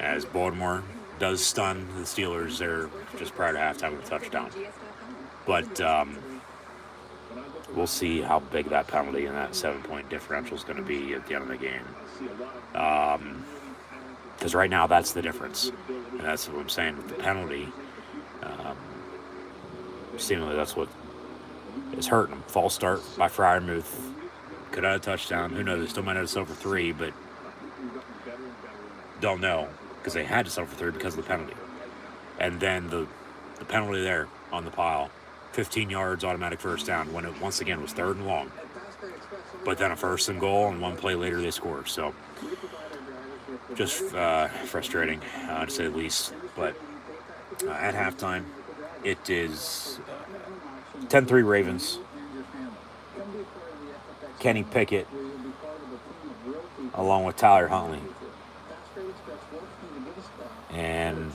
As Baltimore does stun the Steelers there just prior to halftime with a touchdown. But we'll see how big that penalty and that 7-point differential is going to be at the end of the game. Because right now, that's the difference. And that's what I'm saying with the penalty. Seemingly, that's what is hurting them. False start by Freiermuth. Could have had a touchdown. Who knows? They still might have to settle for 3, but don't know. Because they had to settle for 3 because of the penalty. And then the penalty there on the pile. 15 yards, automatic first down, when it once again was 3rd and long. But then a 1st and goal, and one play later they scored. So, just frustrating, to say the least. But at halftime, it is 10-3 Ravens. Kenny Pickett, along with Tyler Huntley. And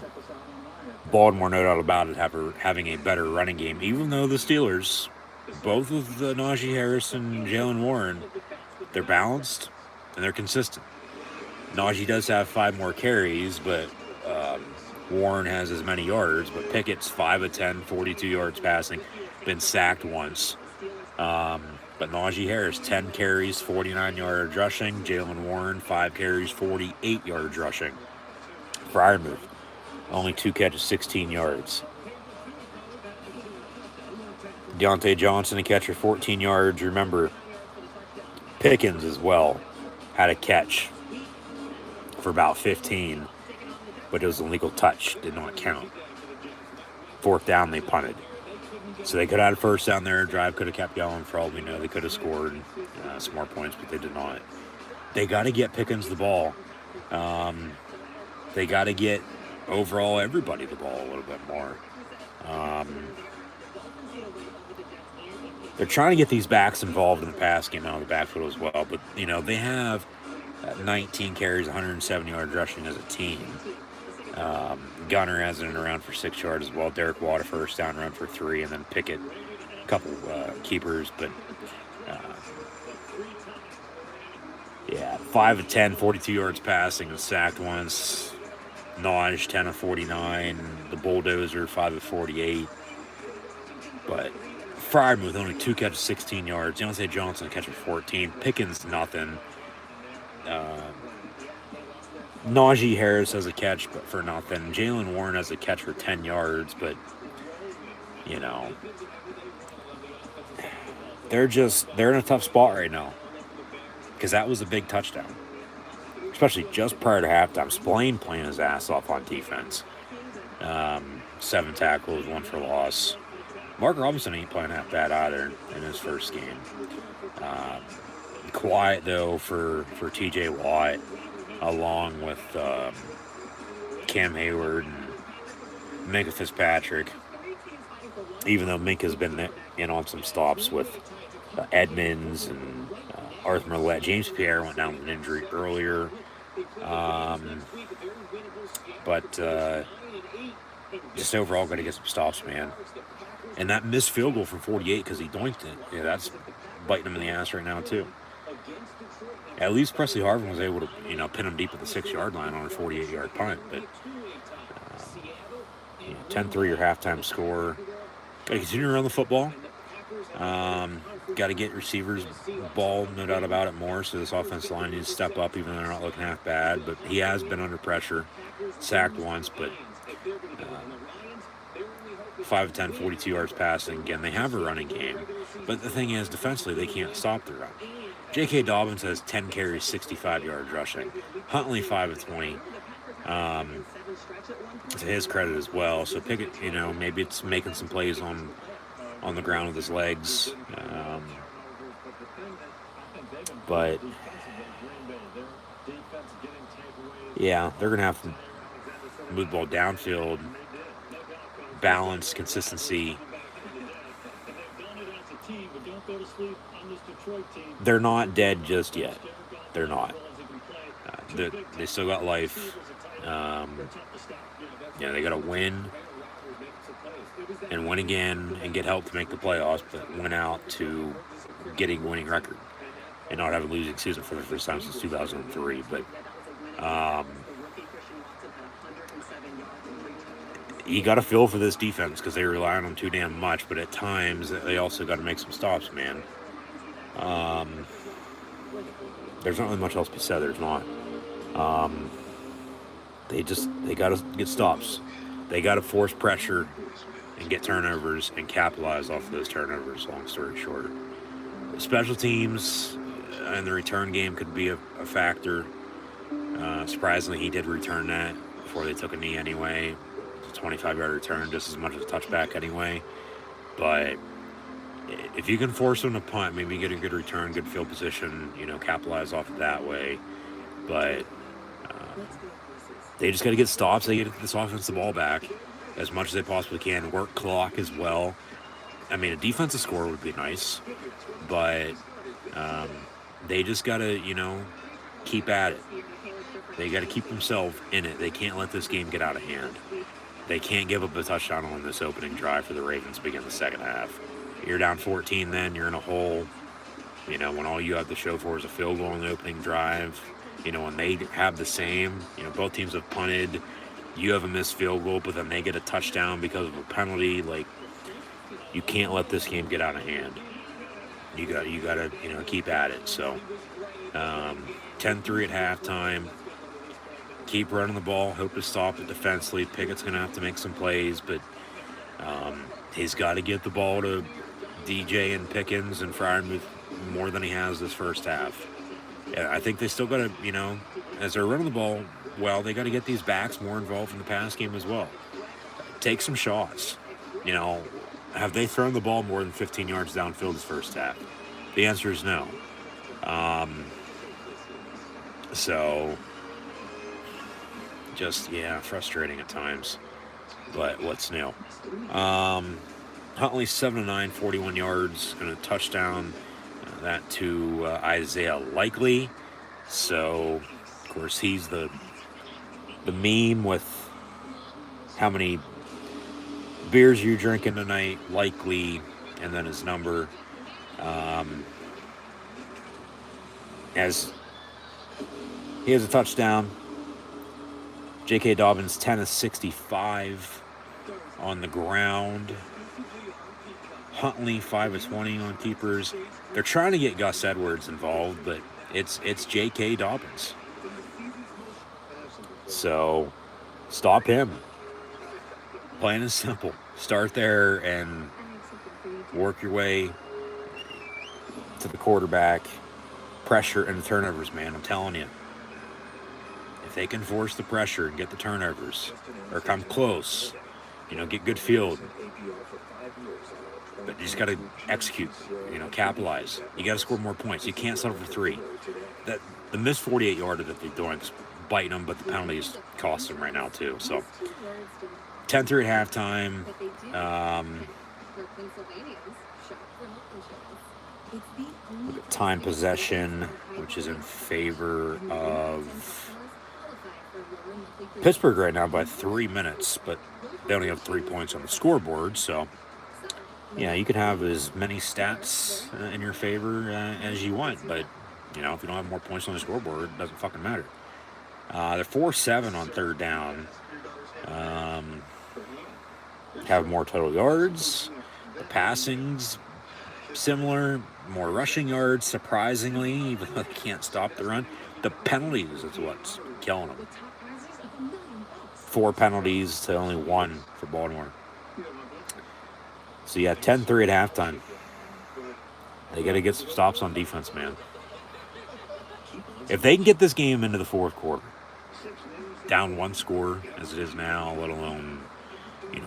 Baltimore, no doubt about it, having a better running game, even though the Steelers, both with Najee Harris and Jalen Warren, they're balanced and they're consistent. Najee does have 5 more carries, but Warren has as many yards, but Pickett's 5 of 10, 42 yards passing, been sacked once. But Najee Harris, 10 carries, 49 yards rushing. Jalen Warren, 5 carries, 48 yards rushing. Freiermuth, only 2 catches, 16 yards. Deontay Johnson, a catch for 14 yards. Remember, Pickens as well had a catch for about 15, but it was an illegal touch, did not count. 4th down, they punted. So they could have had a first down there. Drive could have kept going. For all we know, they could have scored some more points, but they did not. They got to get Pickens the ball. They got to get overall everybody the ball a little bit more. They're trying to get these backs involved in the pass game out of the backfield as well. But, you know, they have 19 carries, 170 yards rushing as a team. Gunner has it around for 6 yards as well. Derek Watt, a first down run for 3, and then Pickett, a couple keepers. But, 5 of 10, 42 yards passing, and sacked once. Naj, 10 of 49. The Bulldozer, 5 of 48. But Freiermuth, only 2 catches, 16 yards. Deontay Johnson, a catch for 14. Pickens, nothing. Najee Harris has a catch, but for nothing. Jalen Warren has a catch for 10 yards, but, you know, they're in a tough spot right now because that was a big touchdown, especially just prior to halftime. Spillane playing his ass off on defense. 7 tackles, 1 for loss. Mark Robinson ain't playing that bad either in his first game. Quiet, though, for TJ Watt, along with Cam Hayward and Minka Fitzpatrick, even though Minka's been in on some stops with Edmonds and Arthur Millette. James Pierre went down with an injury earlier. But just overall got to get some stops, man. And that missed field goal from 48 because he doinked it. Yeah, that's biting him in the ass right now, too. At least Presley Harvin was able to, pin him deep at the 6-yard line on a 48-yard punt. But 10-3 your halftime score. Got to continue to run the football. Got to get receivers ball, no doubt about it, more. So this offensive line needs to step up, even though they're not looking half bad. But he has been under pressure, sacked once, but 5 of 10, 42 yards passing. Again, they have a running game. But the thing is, defensively, they can't stop the run. J.K. Dobbins has 10 carries, 65 yards rushing. Huntley, 5 of 20. to his credit as well. So Pickett, you know, maybe it's making some plays on the ground with his legs. But yeah, they're going to have to move the ball downfield, balance, consistency. They're not dead just yet. They're not. They still got life. Yeah, they got to win and win again and get help to make the playoffs, but win out to getting a winning record and not have a losing season for the first time since 2003. But you got to feel for this defense because they rely on them too damn much, but at times they also got to make some stops, man. There's not really much else to be said. There's not. They got to get stops. They got to force pressure and get turnovers and capitalize off of those turnovers, long story short. Special teams and the return game could be a factor. Surprisingly, he did return that before they took a knee anyway. It's a 25-yard return, just as much as a touchback anyway. But if you can force them to punt, maybe get a good return, good field position, you know, capitalize off it that way. But they just got to get stops. They get this offense the ball back as much as they possibly can. Work clock as well. I mean, a defensive score would be nice, but they just got to, you know, keep at it. They got to keep themselves in it. They can't let this game get out of hand. They can't give up a touchdown on this opening drive for the Ravens to begin the second half. You're down 14 then, you're in a hole. You know, when all you have to show for is a field goal on the opening drive. You know, when they have the same, you know, both teams have punted. You have a missed field goal, but then they get a touchdown because of a penalty. Like, you can't let this game get out of hand. You got to, you know, keep at it. So, 10-3 at halftime. Keep running the ball. Hope to stop it defensively. Pickett's going to have to make some plays, but he's got to get the ball to DJ and Pickens and Freiermuth more than he has this first half. Yeah, I think they still got to, you know, as they're running the ball well, they got to get these backs more involved in the pass game as well. Take some shots. You know, have they thrown the ball more than 15 yards downfield this first half? The answer is no. So, just, yeah, frustrating at times. But what's new? Huntley 7-9, 41 yards, and a touchdown. That to Isaiah Likely. So, of course, he's the meme with how many beers you drinking tonight, Likely, and then his number. As he has a touchdown. J.K. Dobbins 10 of 65 on the ground. Huntley 5 of 20 on keepers. They're trying to get Gus Edwards involved, but it's J.K. Dobbins. So stop him. Plain and simple. Start there and work your way to the quarterback. Pressure and the turnovers, man. I'm telling you. If they can force the pressure and get the turnovers, or come close, you know, get good field. But you just got to execute, you know, capitalize. You got to score more points. You can't settle for 3. The missed 48-yarder that they're doing is biting them, but the penalties cost them right now too. So 10-3 at halftime. Look at time possession, which is in favor of Pittsburgh right now by 3 minutes, but they only have 3 points on the scoreboard, so yeah, you can have as many stats in your favor as you want, but you know, if you don't have more points on the scoreboard, it doesn't fucking matter. They're 4-7 on third down. Have more total yards. The passing's similar. More rushing yards, surprisingly, even though they can't stop the run. The penalties is what's killing them. 4 penalties to only 1 for Baltimore. So yeah, 10-3 at halftime. They got to get some stops on defense, man. If they can get this game into the fourth quarter, down one score as it is now, let alone,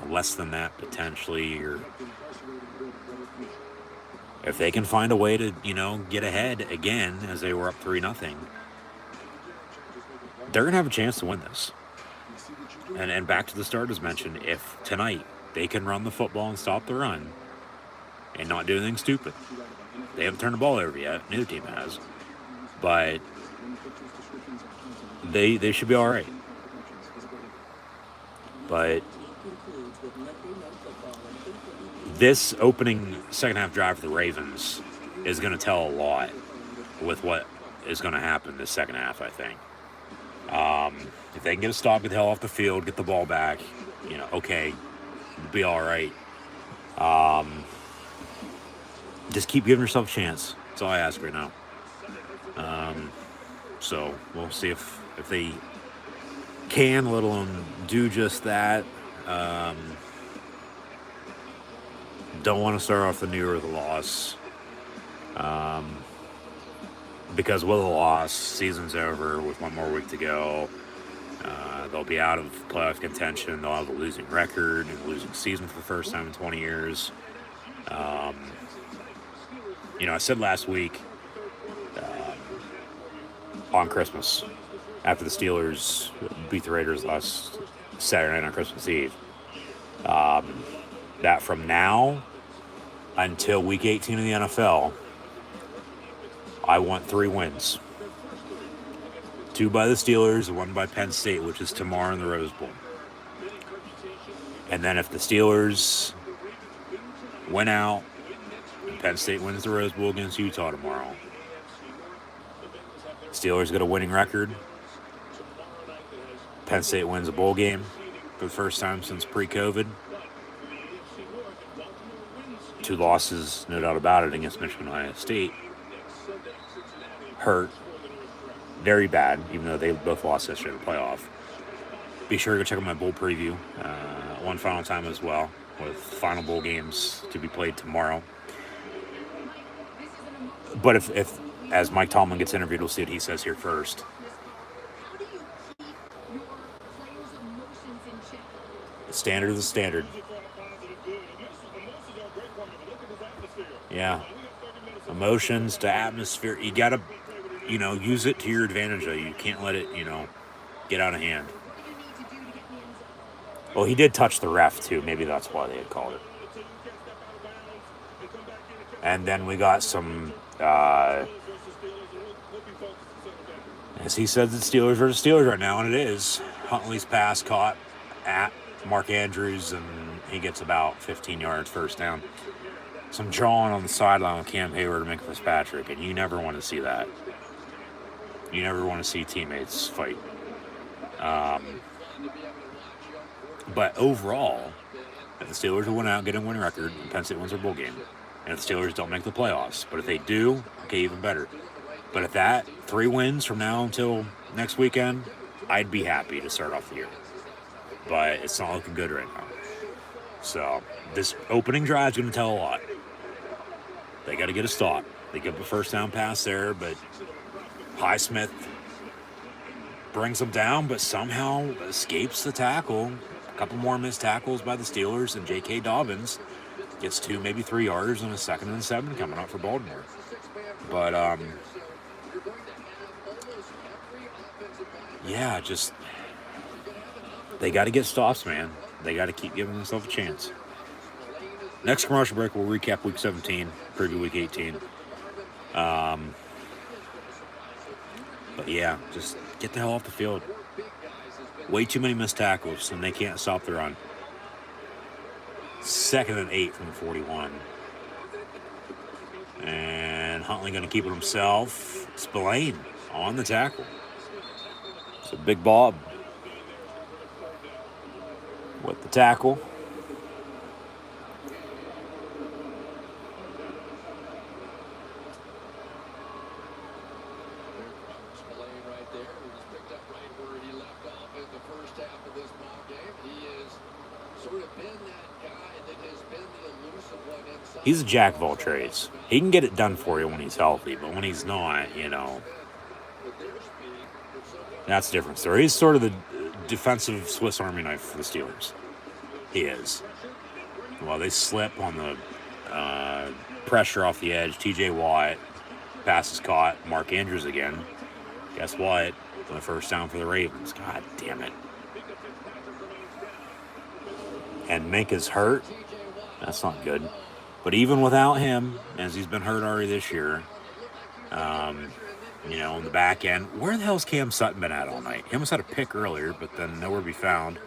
less than that potentially, or if they can find a way to, get ahead again as they were up 3-0, they're going to have a chance to win this. And back to the start as mentioned, if tonight they can run the football and stop the run and not do anything stupid. They haven't turned the ball over yet. Neither team has. But they should be all right. But this opening second half drive for the Ravens is going to tell a lot with what is going to happen this second half, I think. If they can get a stop, get the hell off the field, get the ball back, okay, be all right. Just keep giving yourself a chance. That's all I ask right now. So we'll see if they can, let alone do just that. Don't want to start off the new year with a loss. Because with a loss, season's over with one more week to go. They'll be out of playoff contention. They'll have a losing record and a losing season for the first time in 20 years. I said last week on Christmas, after the Steelers beat the Raiders last Saturday night on Christmas Eve, that from now until Week 18 in the NFL, I want 3 wins. 2 by the Steelers and 1 by Penn State, which is tomorrow in the Rose Bowl. And then if the Steelers win out, and Penn State wins the Rose Bowl against Utah tomorrow, Steelers get a winning record. Penn State wins a bowl game for the first time since pre-COVID. 2 losses, no doubt about it, against Michigan and Ohio State. Hurt very bad, even though they both lost yesterday in the playoff. Be sure to go check out my bowl preview one final time as well, with final bowl games to be played tomorrow. But if as Mike Tomlin gets interviewed, we'll see what he says here first. The standard is the standard. Yeah. Emotions to atmosphere. You got to, use it to your advantage, though. You can't let it, get out of hand. Well, he did touch the ref, too. Maybe that's why they had called it. And then we got some, as he said, the Steelers are the Steelers right now, and it is. Huntley's pass caught at Mark Andrews, and he gets about 15 yards first down. Some jawing on the sideline with Cam Hayward and Minka Fitzpatrick, and you never want to see that. You never want to see teammates fight. But overall, if the Steelers will win out, get a winning record, and Penn State wins their bowl game, and if the Steelers don't make the playoffs, but if they do, okay, even better. But if that, 3 wins from now until next weekend, I'd be happy to start off the year. But it's not looking good right now. So this opening drive is going to tell a lot. They got to get a stop. They give a first down pass there, but Highsmith brings them down, but somehow escapes the tackle. A couple more missed tackles by the Steelers, and J.K. Dobbins gets 2, maybe 3 yards on a 2nd and 7 coming up for Baltimore. But, yeah, just they got to get stops, man. They got to keep giving themselves a chance. Next commercial break, we'll recap Week 17, preview Week 18. But yeah, just get the hell off the field. Way too many missed tackles, and they can't stop the run. 2nd and 8 from the 41. And Huntley going to keep it himself. Spillane on the tackle. So Big Bob with the tackle. He's a jack of all trades. He can get it done for you when he's healthy, but when he's not, that's a different story. He's sort of the defensive Swiss Army knife for the Steelers. He is. Well, they slip on the pressure off the edge. T.J. Watt, pass is caught. Mark Andrews again. Guess what? The first down for the Ravens. God damn it. And Minka's hurt. That's not good. But even without him, as he's been hurt already this year, you know, in the back end, where the hell's Cam Sutton been at all night? He almost had a pick earlier, but then nowhere to be found.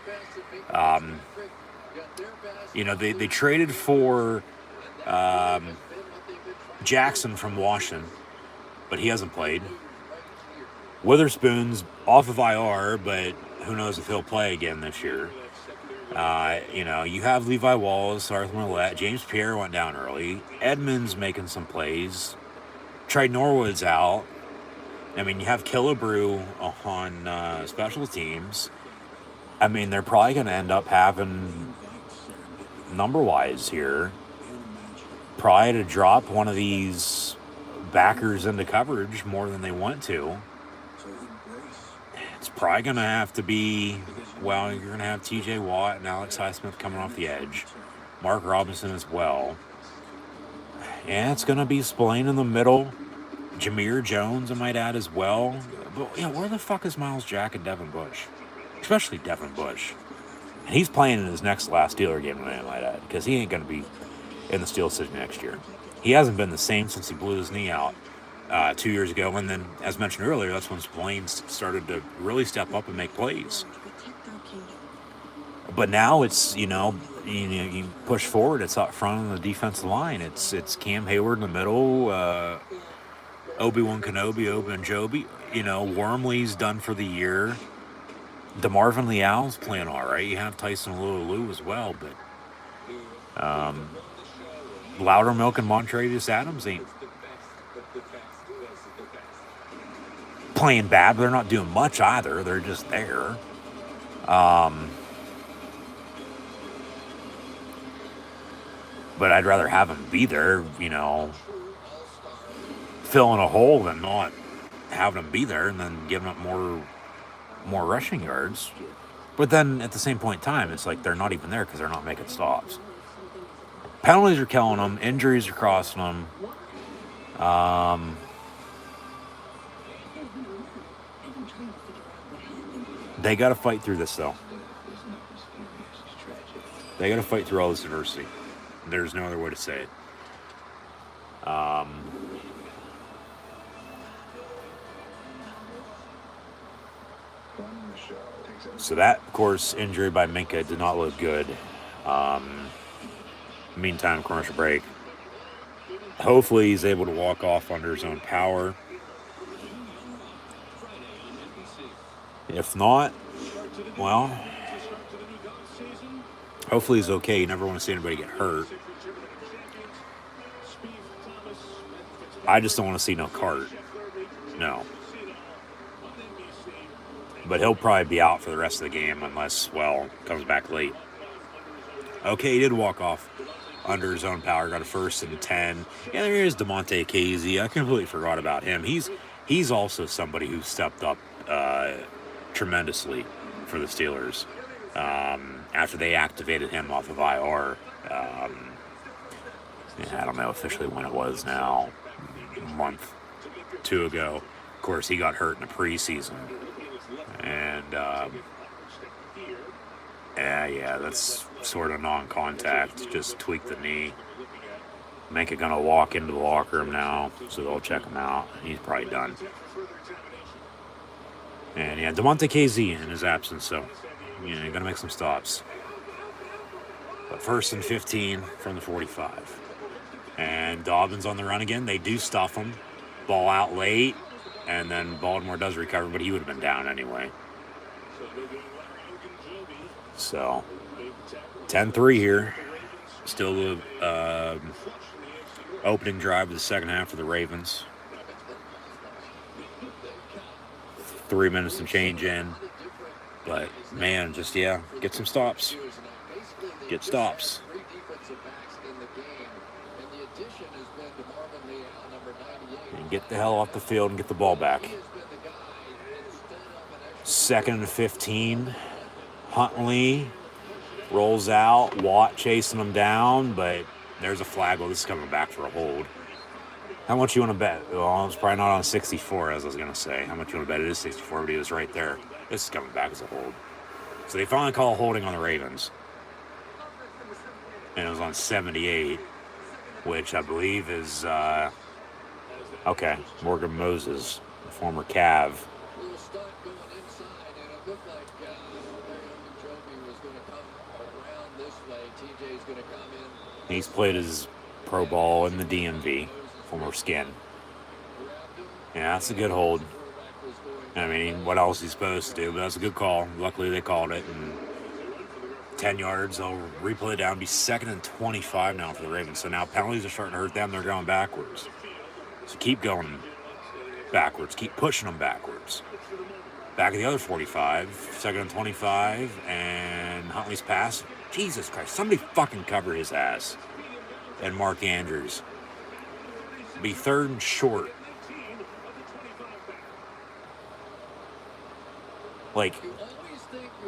You know, they traded for Jackson from Washington, but he hasn't played. Witherspoon's off of IR, but who knows if he'll play again this year. You know, you have Levi Wallace, Arthur Millette, James Pierre went down early. Edmonds making some plays. Trey Norwood's out. I mean, you have Killebrew on special teams. I mean, they're probably going to end up having, number-wise here, probably to drop one of these backers into coverage more than they want to. It's probably going to have to be, well, you're going to have T.J. Watt and Alex Highsmith coming off the edge. Mark Robinson as well. And it's going to be Spillane in the middle. Jameer Jones, I might add, as well. But, yeah, where the fuck is Miles Jack and Devin Bush? Especially Devin Bush. And he's playing in his next last Steeler game tonight, I might add, because he ain't going to be in the Steel City next year. He hasn't been the same since he blew his knee out 2 years ago. And then, as mentioned earlier, that's when Spillane started to really step up and make plays. But now it's, you push forward, it's up front on the defensive line. It's Cam Hayward in the middle, Obi-Wan Kenobi, Ogunjobi. Wormley's done for the year. DeMarvin Leal's playing all right. You have Tyson Alualu as well, but Loudermilk and Montravius Adams ain't playing bad, but they're not doing much either. They're just there. But I'd rather have him be there, filling a hole than not having him be there and then giving up more rushing yards. But then at the same point in time, it's like they're not even there because they're not making stops. Penalties are killing them. Injuries are crossing them. They got to fight through this, though. They got to fight through all this adversity. There's no other way to say it. So that, of course, injury by Minka did not look good. Meantime, commercial break. Hopefully he's able to walk off under his own power. If not, well, hopefully he's okay. You never want to see anybody get hurt. I just don't want to see no cart. No. But he'll probably be out for the rest of the game unless, comes back late. Okay, he did walk off under his own power. Got a 1st and 10. Yeah, there is DeMonte Casey. I completely forgot about him. He's also somebody who stepped up tremendously for the Steelers after they activated him off of IR. I don't know officially when it was now. A month, 2 ago. Of course, he got hurt in the preseason. And, that's sort of non-contact. Just tweak the knee. Minka gonna walk into the locker room now, so they'll check him out. He's probably done. And, DeMonte Casey in his absence, so, gonna make some stops. But 1st and 15 from the 45. And Dobbins on the run again. They do stuff him. Ball out late. And then Baltimore does recover, but he would have been down anyway. So, 10-3 here. Still the opening drive of the second half for the Ravens. 3 minutes and change in. But, man, get some stops. Get stops. And get the hell off the field and get the ball back. 2nd and 15. Huntley rolls out. Watt chasing him down, but there's a flag. Well, this is coming back for a hold. How much you want to bet? Well, it's probably not on 64, as I was going to say. How much you want to bet? It is 64, but he was right there. This is coming back as a hold. So they finally call a holding on the Ravens. And it was on 78, which I believe is, okay, Morgan Moses, the former Cav. Little stunt going inside, and it looked like Larry Ogunjobi was going to come around this way. TJ's going to come in. He's played his pro ball in the DMV, former Skin. Yeah, that's a good hold. I mean, what else is he supposed to do? But that's a good call. Luckily, they called it. And 10 yards, they'll replay it down. Be 2nd and 25 now for the Ravens. So now penalties are starting to hurt them. They're going backwards. So keep going backwards. Keep pushing them backwards. Back at the other 45. 2nd and 25. And Huntley's pass. Jesus Christ. Somebody fucking cover his ass. And Mark Andrews. Be 3rd and short. Like,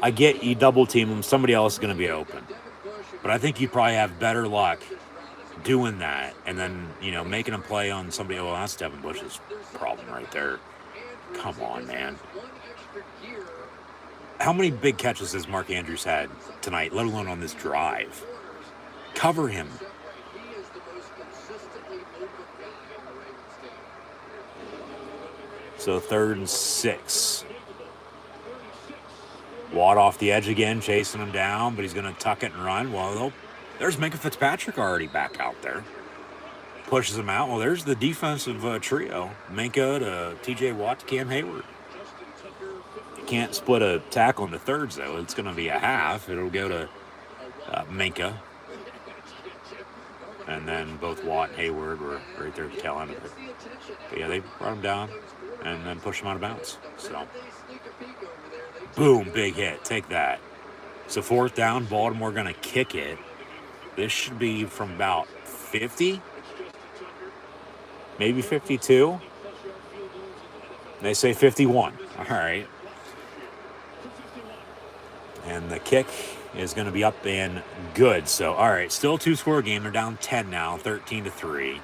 I get you double team them, somebody else is going to be open. But I think you probably have better luck doing that and then, you know, making a play on somebody. Oh, that's Devin Bush's problem right there. Come on, man. How many big catches has Mark Andrews had tonight, let alone on this drive? Cover him. So 3rd and 6. Watt off the edge again, chasing him down, but he's going to tuck it and run. Well, there's Minka Fitzpatrick already back out there. Pushes him out. Well, there's the defensive trio. Minka to TJ Watt to Cam Hayward. You can't split a tackle into thirds, though. It's going to be a half. It'll go to Minka. And then both Watt and Hayward were right there at the tail end of it. But yeah, they brought him down and then pushed him out of bounds. So, boom, big hit. Take that. So 4th down, Baltimore going to kick it. This should be from about 50, maybe 52. They say 51. All right. And the kick is going to be up and good. So, all right, still a 2-score game. They're down 10 now, 13-3.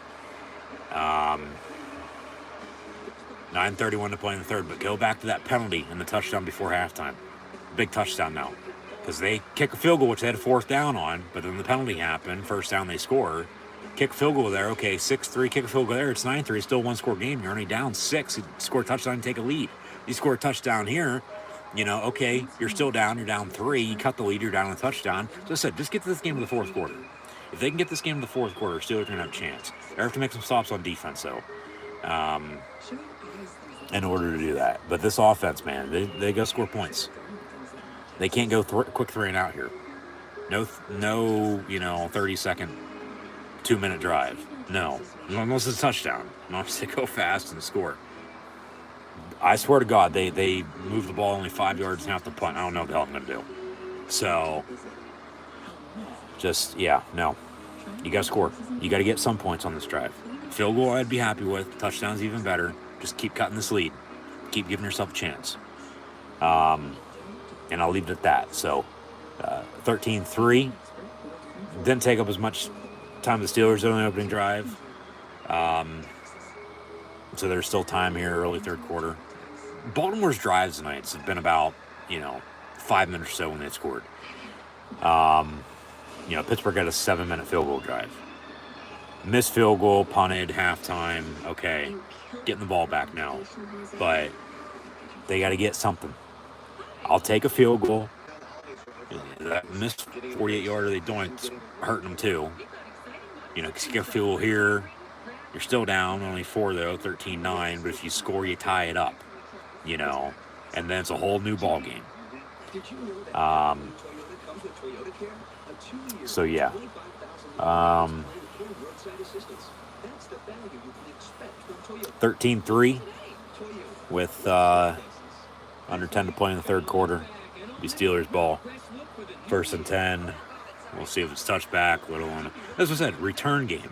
9:31 to play in the 3rd, but go back to that penalty and the touchdown before halftime. Big touchdown now. Because they kick a field goal, which they had a 4th down on, but then the penalty happened. 1st down, they score. Kick a field goal there. Okay, 6-3, kick a field goal there. It's 9-3. It's still a 1-score game. You're only down 6. You score a touchdown and take a lead. You score a touchdown here, you know, okay, you're still down. You're down 3. You cut the lead. You're down a touchdown. So I said, just get to this game in the 4th quarter. If they can get this game in the 4th quarter, Steelers are going to have a chance. They have to make some stops on defense, though. In order to do that. But this offense, man, they got to score points. They can't go quick 3 and out here. No, you know, 30-second, 2-minute drive. No. Unless it's a touchdown. Unless they go fast and score. I swear to God, they move the ball only 5 yards and have to punt. I don't know what the hell I'm going to do. So, just, yeah, no. You got to score. You got to get some points on this drive. Field goal I'd be happy with. Touchdown's even better. Just keep cutting this lead. Keep giving yourself a chance. And I'll leave it at that. So, 13-3. Didn't take up as much time as the Steelers did on the opening drive. So there's still time here, early 3rd quarter. Baltimore's drives tonight have been about, 5 minutes or so when they scored. Pittsburgh got a 7-minute field goal drive. Missed field goal, punted, halftime. Okay, getting the ball back now. But they got to get something. I'll take a field goal. That missed 48-yarder, they don't, it's hurting them too. Because you get a field goal here. You're still down, only 4 though, 13-9. But if you score, you tie it up. And then it's a whole new ball game. So yeah. 13-3 with under 10 to play in the 3rd quarter. Be Steelers ball. 1st and 10. We'll see if it's touchback. As I said, return game.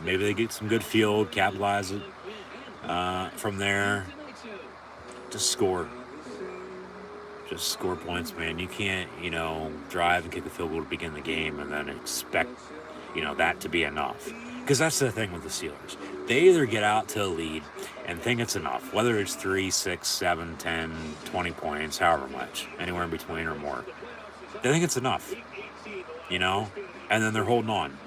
Maybe they get some good field, capitalize it from there. Just score. Just score points, man. You can't, drive and kick a field goal to begin the game and then expect, that to be enough. Because that's the thing with the Steelers. They either get out to a lead and think it's enough, whether it's 3, 6, 7, 10, 20 points, however much, anywhere in between or more. They think it's enough, and then they're holding on.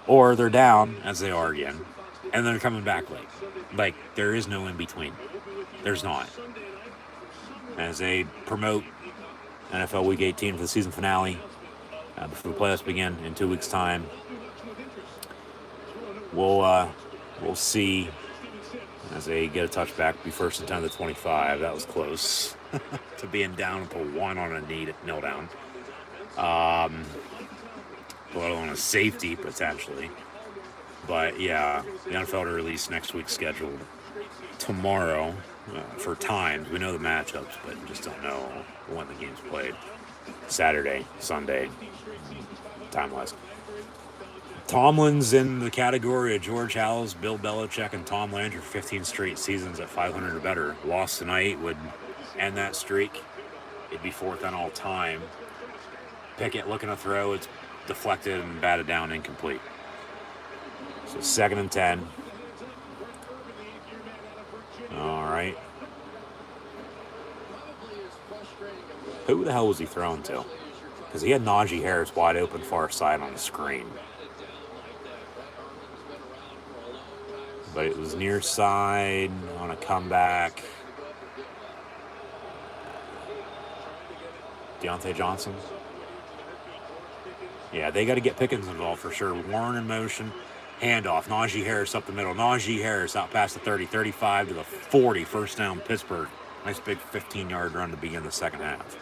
Or they're down, as they are again, and they're coming back late. Like, there is no in between. There's not. As they promote NFL Week 18 for the season finale, before the playoffs begin in 2 weeks' time, we'll see as they get a touchback. Be first and 10 to the 25. That was close to being down to 1 on a kneel down. Let alone a safety potentially. But yeah, the NFL to release next week's schedule tomorrow for times. We know the matchups, but just don't know when the game's played. Saturday, Sunday, time-wise. Tomlin's in the category of George Hallis, Bill Belichick, and Tom Landry for 15 straight seasons at 500 or better. Loss tonight would end that streak. It'd be 4th on all time. Pickett looking to throw. It's deflected and batted down, incomplete. So 2nd and 10. All right. Who the hell was he throwing to? Because he had Najee Harris wide open far side on the screen. But it was near side on a comeback. Deontay Johnson. Yeah, they got to get Pickens involved for sure. Warren in motion. Handoff. Najee Harris up the middle. Najee Harris out past the 30, 35 to the 40. First down, Pittsburgh. Nice big 15-yard run to begin the second half.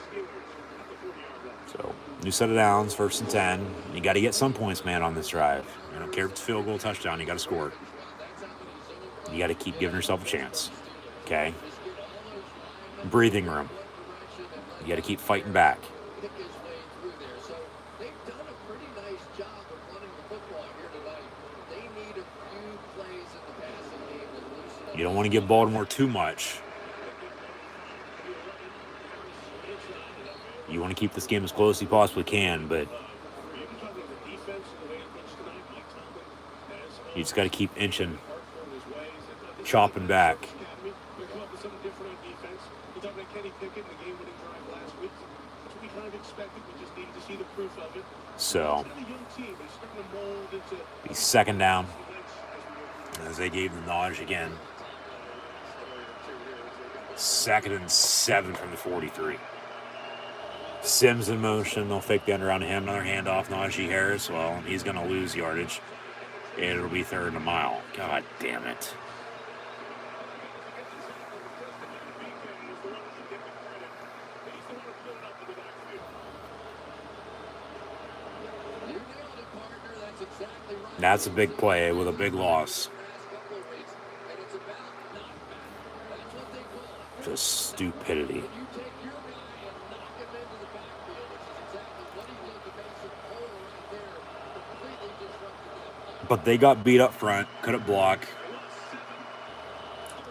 So, new set of downs, 1st and 10. You got to get some points, man, on this drive. I don't care if it's a field goal, touchdown. You got to score. You got to keep giving yourself a chance. Okay? Breathing room. You got to keep fighting back. You don't want to give Baltimore too much. You want to keep this game as close as you possibly can, but you just got to keep inching, chopping back. So, be 2nd down as they gave the nudge again. 2nd and 7 from the 43. Sims in motion. They'll fake the end around to him. Another handoff. Najee Harris. Well, he's going to lose yardage. It'll be 3rd and a mile. God damn it. That's a big play with a big loss. Just stupidity. But they got beat up front, couldn't block.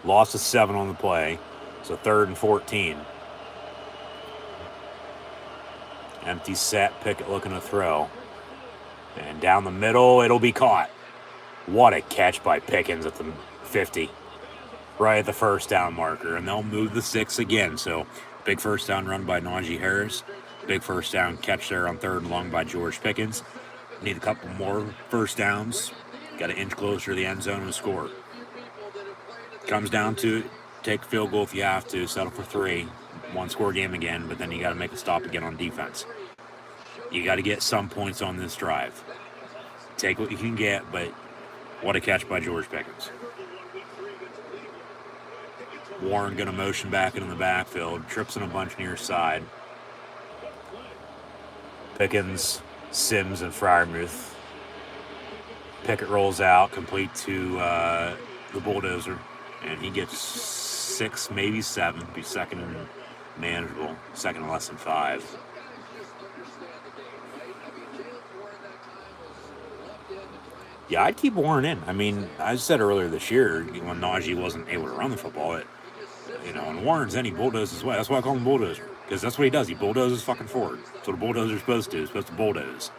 Lost to 7 on the play. So 3rd and 14. Empty set, Pickett looking to throw. And down the middle, it'll be caught. What a catch by Pickens at the 50. Right at the first down marker. And they'll move the 6 again. So big first down run by Najee Harris. Big first down catch there on 3rd and long by George Pickens. Need a couple more first downs. Got to inch closer to the end zone and score. Comes down to take a field goal if you have to. Settle for 3. One score game again, but then you got to make a stop again on defense. You got to get some points on this drive. Take what you can get, but what a catch by George Pickens. Warren going to motion back into the backfield. Trips in a bunch near side. Pickens, Sims, and Freiermuth. Pickett rolls out, complete to the bulldozer. And he gets 6, maybe 7. Be 2nd and manageable. 2nd and less than 5. Yeah, I'd keep Warren in. I mean, I said earlier this year, when Najee wasn't able to run the football, You know, and Warren's he bulldozes away. That's why I call him bulldozer, because that's what he does. He bulldozes fucking forward. That's what a bulldozer's supposed to do. He's supposed to bulldoze.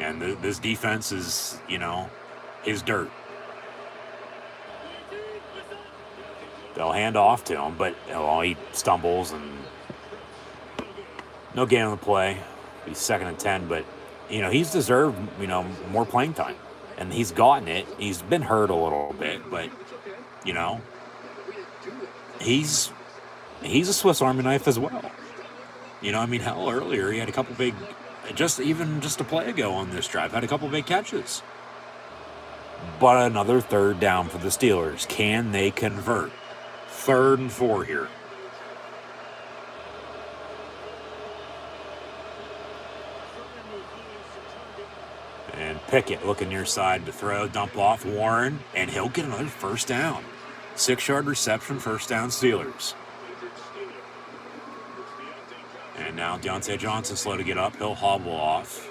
And this defense is, you know, his dirt. They'll hand off to him, but he stumbles and no gain on the play. He's 2nd and 10, but, you know, he's deserved, you know, more playing time. And he's gotten it. He's been hurt a little bit, but, you know, he's a Swiss Army knife as well. You know, I mean, hell, earlier he had a couple big, just a play ago on this drive, had a couple big catches. But another 3rd down for the Steelers. Can they convert? 3rd and 4 here. And Pickett looking near side to throw, dump off Warren, and he'll get another 1st down. 6-yard reception, 1st down Steelers. And now Deontay Johnson slow to get up. He'll hobble off.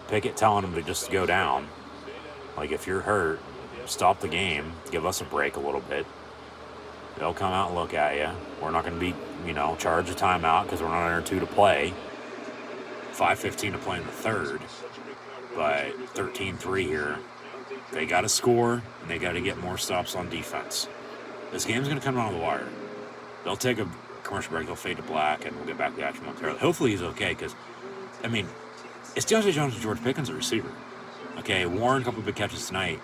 Pickett telling him to just go down. Like, if you're hurt, stop the game. Give us a break a little bit. They'll come out and look at you. We're not going to be, you know, charge a timeout because we're not under 2 to play. 5:15 to play in the 3rd. But 13-3 here. They got to score, and they got to get more stops on defense. This game's going to come down to the wire. They'll take a commercial break. They'll fade to black, and we'll get back to the action momentarily. Hopefully he's okay because, I mean, it's Deontay Jones and George Pickens, a receiver. Okay, Warren, a couple of big catches tonight.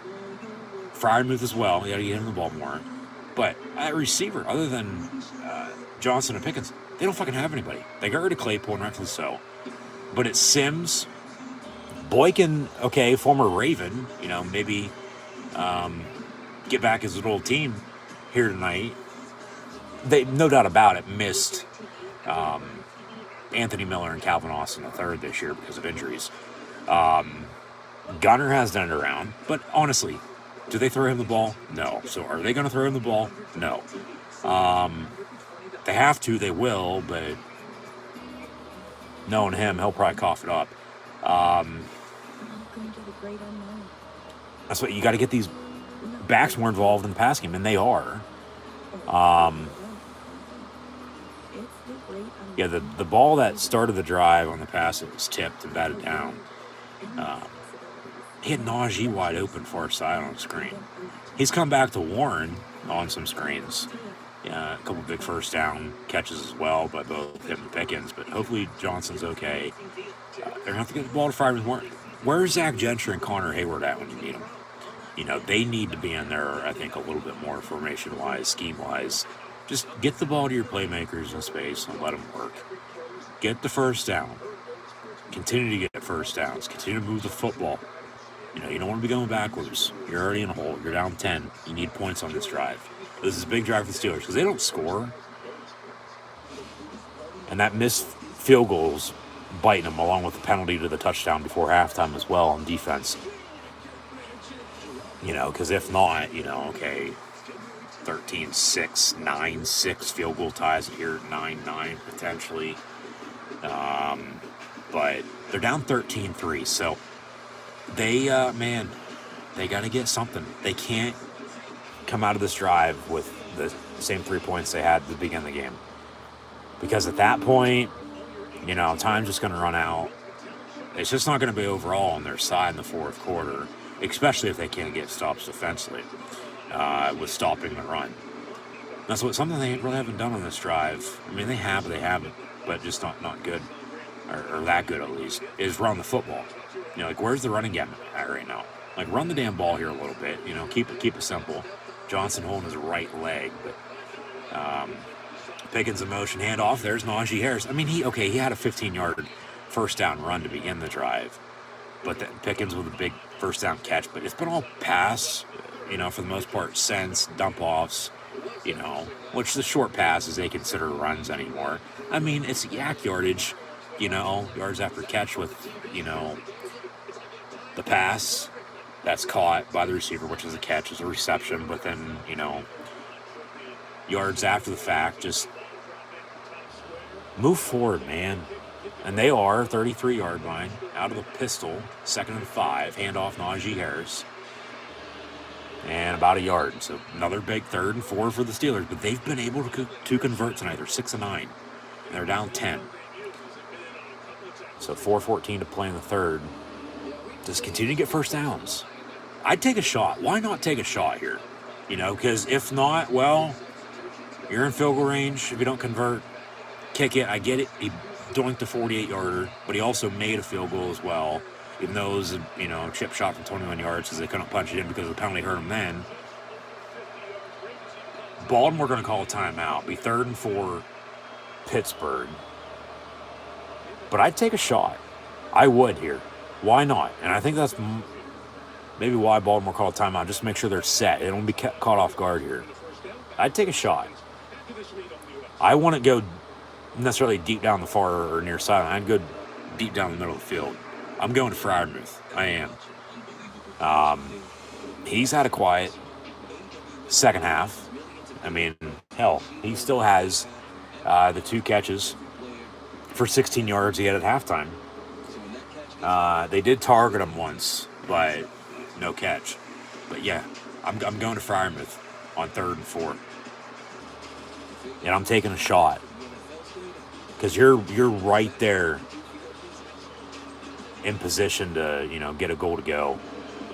Freiermuth as well. You got to get him the ball more. But at receiver, other than Johnson and Pickens, they don't fucking have anybody. They got rid of Claypool, and rightfully so. But it's Sims, Boykin, okay, former Raven, you know, maybe get back as an old team here tonight. They, no doubt about it, missed Anthony Miller and Calvin Austin III this year because of injuries. Gunner has done it around, but honestly, do they throw him the ball? No. So are they going to throw him the ball? No. They have to, they will, but knowing him, he'll probably cough it up. That's what you got to get these backs more involved in the pass game, and they are. Yeah, the ball that started the drive on the pass, it was tipped and batted down. He had Najee wide open far side on the screen. He's come back to Warren on some screens. A couple big 1st down catches as well by both him and Pickens, but hopefully Johnson's okay. They're going to have to get the ball to Freiermuth more. Where's Zach Gentry and Connor Hayward at when you need them? You know, they need to be in there, I think, a little bit more formation-wise, scheme-wise. Just get the ball to your playmakers in space and let them work. Get the 1st down. Continue to get 1st downs. Continue to move the football. You know, you don't want to be going backwards. You're already in a hole. You're down 10. You need points on this drive. This is a big drive for the Steelers because they don't score. And that missed field goal's biting them, along with the penalty to the touchdown before halftime as well on defense. You know, because if not, you know, okay, 13-6, 9-6 field goal ties here, 9-9 potentially. But they're down 13-3, so they, man, they got to get something. They can't come out of this drive with the same 3 points they had at the beginning of the game. Because at that point, you know, time's just going to run out. It's just not going to be overall on their side in the 4th quarter, especially if they can't get stops defensively with stopping the run. That's something they really haven't done on this drive. I mean, they haven't, but just not good, or that good at least, is run the football. You know, like, where's the running game at right now? Like, run the damn ball here a little bit. You know, keep it simple. Johnson holding his right leg, but Pickens in motion, handoff. There's Najee Harris. I mean, he had a 15-yard 1st down run to begin the drive, but then Pickens with a big 1st down catch. But it's been all pass, you know, for the most part, since dump-offs, you know, which the short passes they consider runs anymore. I mean, it's yak yardage, you know, yards after catch with, you know, the pass that's caught by the receiver, which is a catch, is a reception, but then, you know, yards after the fact, just move forward, man. And they are 33-yard line, out of the pistol, 2nd and 5, handoff Najee Harris. and about a yard. So another big 3rd and 4 for the Steelers. But they've been able to convert tonight. They're 6 of 9. And they're down 10. So 4:14 to play in the third. Just continue to get first downs. I'd take a shot. Why not take a shot here? Because if not, well, you're in field goal range. If you don't convert, kick it. I get it. He doinked a 48-yarder, but he also made a field goal as well, even though it was a chip shot from 21 yards because they couldn't punch it in because the penalty hurt him then. Baltimore going to call a timeout. Be 3rd and 4, Pittsburgh. But I'd take a shot. I would here. Why not? And I think that's maybe why Baltimore called a timeout, just to make sure they're set. They don't be caught off guard here. I'd take a shot. I wouldn't go necessarily deep down the far or near sideline. I'd go deep down the middle of the field. I'm going to Freiermuth. I am. He's had a quiet second half. I mean, hell, he still has the 2 catches for 16 yards he had at halftime. They did target him once, but no catch. But yeah, I'm going to Freiermuth on 3rd and 4. And I'm taking a shot. Because you're right there in position to, get a goal to go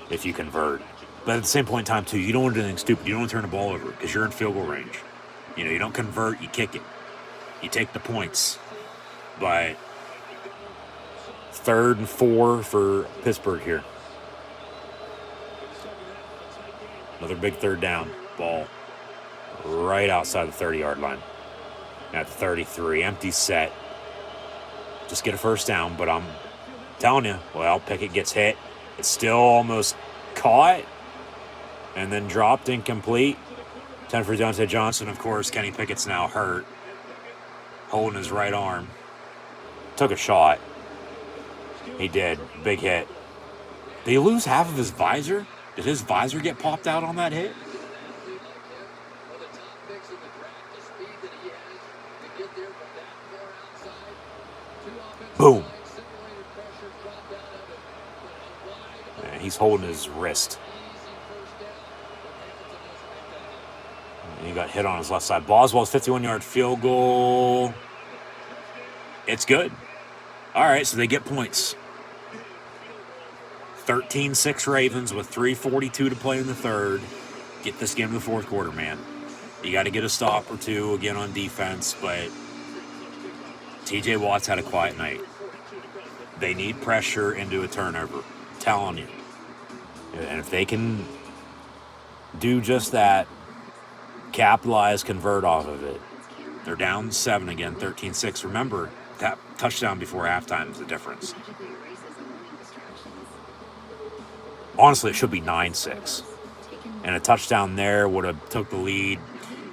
if you convert. But at the same point in time, too, you don't want to do anything stupid. You don't want to turn the ball over because you're in field goal range. You don't convert, you kick it. You take the points. But 3rd and 4 for Pittsburgh here. Another big 3rd down. Ball right outside the 30-yard line. At 33. Empty set. Just get a first down, but I'm telling you, well, Pickett gets hit. It's still almost caught and then dropped incomplete. 10 for Deontay Johnson. Of course, Kenny Pickett's now hurt. Holding his right arm. Took a shot. He did. Big hit. Did he lose half of his visor? Did his visor get popped out on that hit? Boom. Yeah, he's holding his wrist. And he got hit on his left side. Boswell's 51-yard field goal. It's good. All right, so they get points. 13-6 Ravens with 3:42 to play in the third. Get this game to the fourth quarter, man. You got to get a stop or two again on defense, but TJ Watt's had a quiet night. They need pressure into a turnover. I'm telling you. And if they can do just that, capitalize, convert off of it. They're down 7 again, 13-6. Remember, that touchdown before halftime is the difference. Honestly, it should be 9-6. And a touchdown there would have took the lead.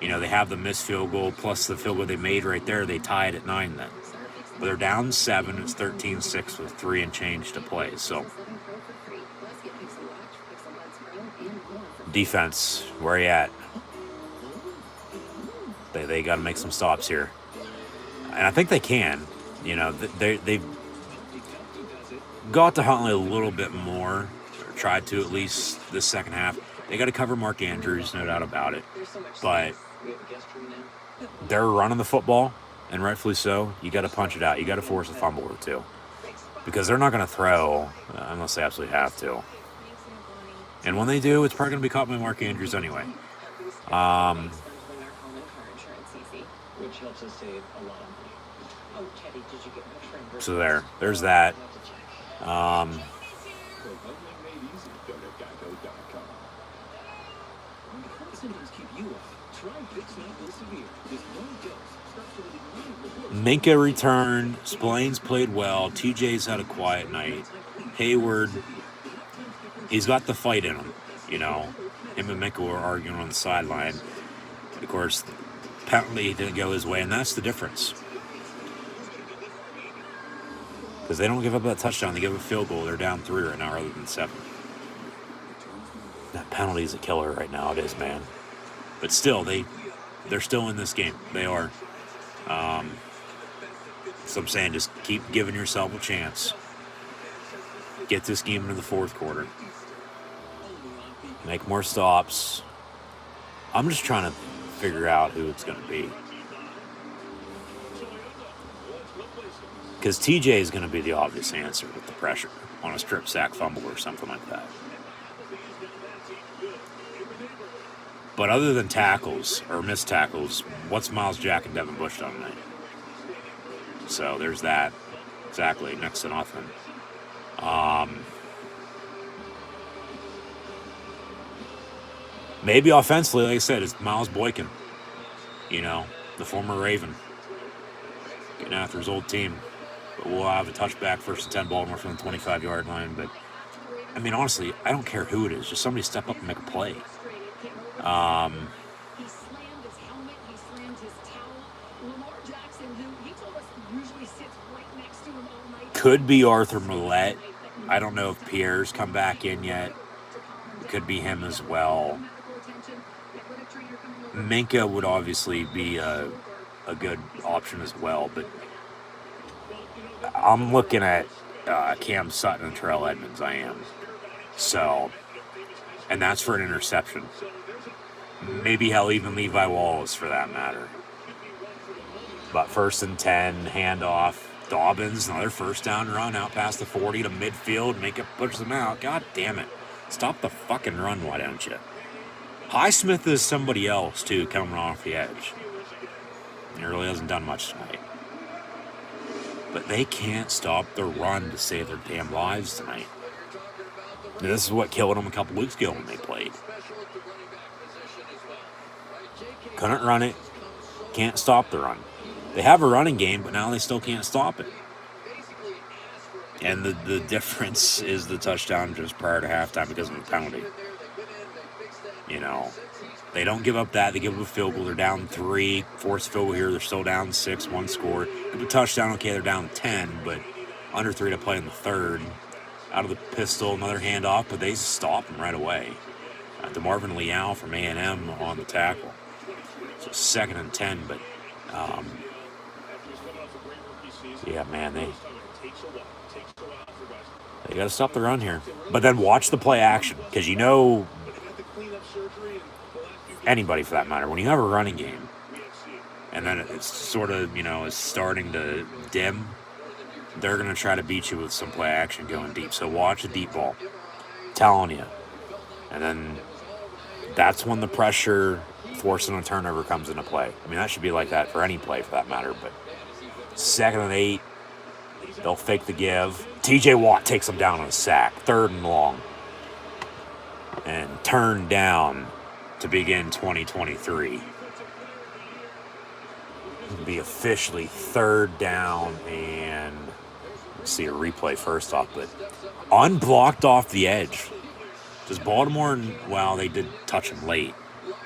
They have the missed field goal plus the field goal they made right there. They tied at 9 then. But they're down 7. It's 13-6 with 3 and change to play. So, defense, where are you at? They got to make some stops here. And I think they can. They've got to Huntley a little bit more. Or tried to at least this second half. They got to cover Mark Andrews, no doubt about it. But they're running the football, and rightfully so. You got to punch it out. You got to force a fumble or two. Because they're not going to throw unless they absolutely have to. And when they do, it's probably going to be caught by Mark Andrews anyway. So there's that. Minka returned. Splains played well. TJ's had a quiet night. Hayward, he's got the fight in him. Him and Minka were arguing on the sideline. Of course, penalty didn't go his way, and that's the difference. Because they don't give up that touchdown. They give up a field goal. They're down 3 right now rather than 7. That penalty is a killer right now. It is, man. But still, they're still in this game. They are. So I'm saying just keep giving yourself a chance. Get this game into the fourth quarter. make more stops. I'm just trying to figure out who it's going to be. Because TJ is going to be the obvious answer with the pressure on a strip sack fumble or something like that. But other than tackles or missed tackles, what's Miles Jack and Devin Bush done tonight? So there's that. Exactly, next to nothing. Maybe offensively, like I said, it's Miles Boykin. You know, the former Raven. Getting after his old team. But we'll have a touchback, 1st and 10 Baltimore from the 25-yard line. But, I mean, honestly, I don't care who it is. Just somebody step up and make a play. He slammed his helmet. He slammed his towel. Lamar Jackson, who he told us usually sits right next to him all night. Could be Arthur Millette. I don't know if Pierre's come back in yet. It could be him as well. Minka would obviously be a good option as well, but I'm looking at Cam Sutton and Terrell Edmonds. I am. So, and that's for an interception. Maybe hell, even Levi Wallace for that matter. But 1st and 10, handoff. Dobbins, another first down run out past the 40 to midfield. Make it push them out. God damn it. Stop the fucking run, why don't you? Highsmith is somebody else, too, coming off the edge. He really hasn't done much tonight. But they can't stop the run to save their damn lives tonight. This is what killed them a couple weeks ago when they played. Couldn't run it. Can't stop the run. They have a running game, but now they still can't stop it. And the difference is the touchdown just prior to halftime because of the penalty. You know, they don't give up that. They give up a field goal. They're down 3. Force field goal here. They're still down 6. 1 score. Give a touchdown. Okay, they're down 10, but under 3 to play in the third. Out of the pistol, another handoff, but they stop them right away. DeMarvin Leal from A&M on the tackle. So 2nd and 10, but yeah, man, they got to stop the run here. But then watch the play action, because you know, anybody for that matter, when you have a running game, and then it's sort of, you know, is starting to dim, they're going to try to beat you with some play action going deep. So watch the deep ball. Telling you. And then that's when the pressure, forcing a turnover comes into play. I mean, that should be like that for any play for that matter, but 2nd and 8, they'll fake the give. TJ Watt takes them down on a sack, 3rd and long, and turned down to begin 2023. It'll be officially 3rd down, and let's see a replay first off, but unblocked off the edge. Does Baltimore, well, they did touch him late,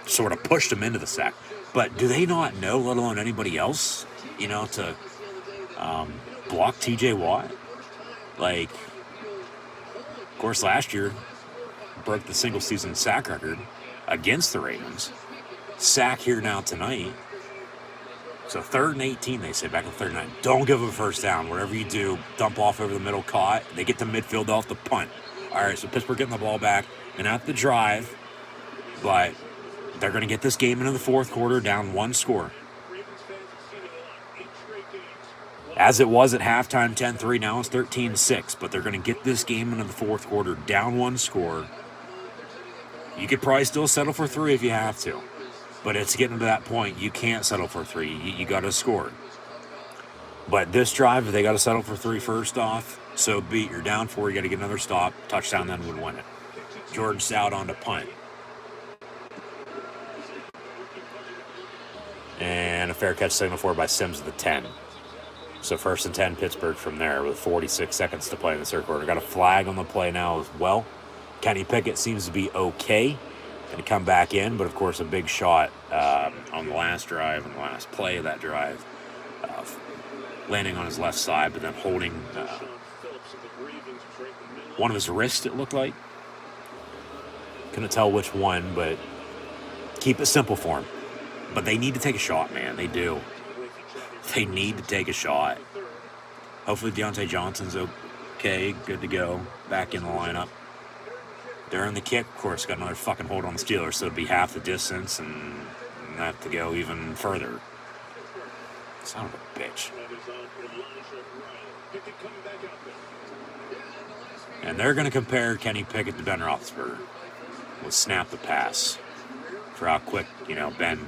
sort of pushed him into the sack. But do they not know, let alone anybody else, you know, to block TJ Watt? Like, of course, last year broke the single season sack record against the Ravens. Sack here now tonight. So 3rd and 18, they say, back in 3rd and 9. Don't give them a first down. Whatever you do, dump off over the middle, caught. They get to midfield off the punt. All right, so Pittsburgh getting the ball back. And at the drive, but they're going to get this game into the 4th quarter down 1 score. As it was at halftime, 10-3, now it's 13-6. But they're going to get this game into the 4th quarter down 1 score. You could probably still settle for 3 if you have to. But it's getting to that point. You can't settle for 3. You got to score. But this drive, they got to settle for 3 first off. So be it. You're down 4. You got to get another stop. Touchdown then would win it. George Stout on to punt. And a fair catch signal for by Sims at the 10. So 1st and 10 Pittsburgh from there with 46 seconds to play in the 3rd quarter. Got a flag on the play now as well. Kenny Pickett seems to be okay. Going to come back in, but of course a big shot on the last drive, on the last play of that drive. Landing on his left side, but then holding one of his wrists, it looked like. Couldn't tell which one, but keep it simple for him. But they need to take a shot, man. They do. They need to take a shot. Hopefully Deontay Johnson's okay, good to go, back in the lineup. During the kick, of course, got another fucking hold on the Steelers, so it'd be half the distance and have to go even further. Son of a bitch. And they're going to compare Kenny Pickett to Ben Roethlisberger with snap the pass for how quick, Ben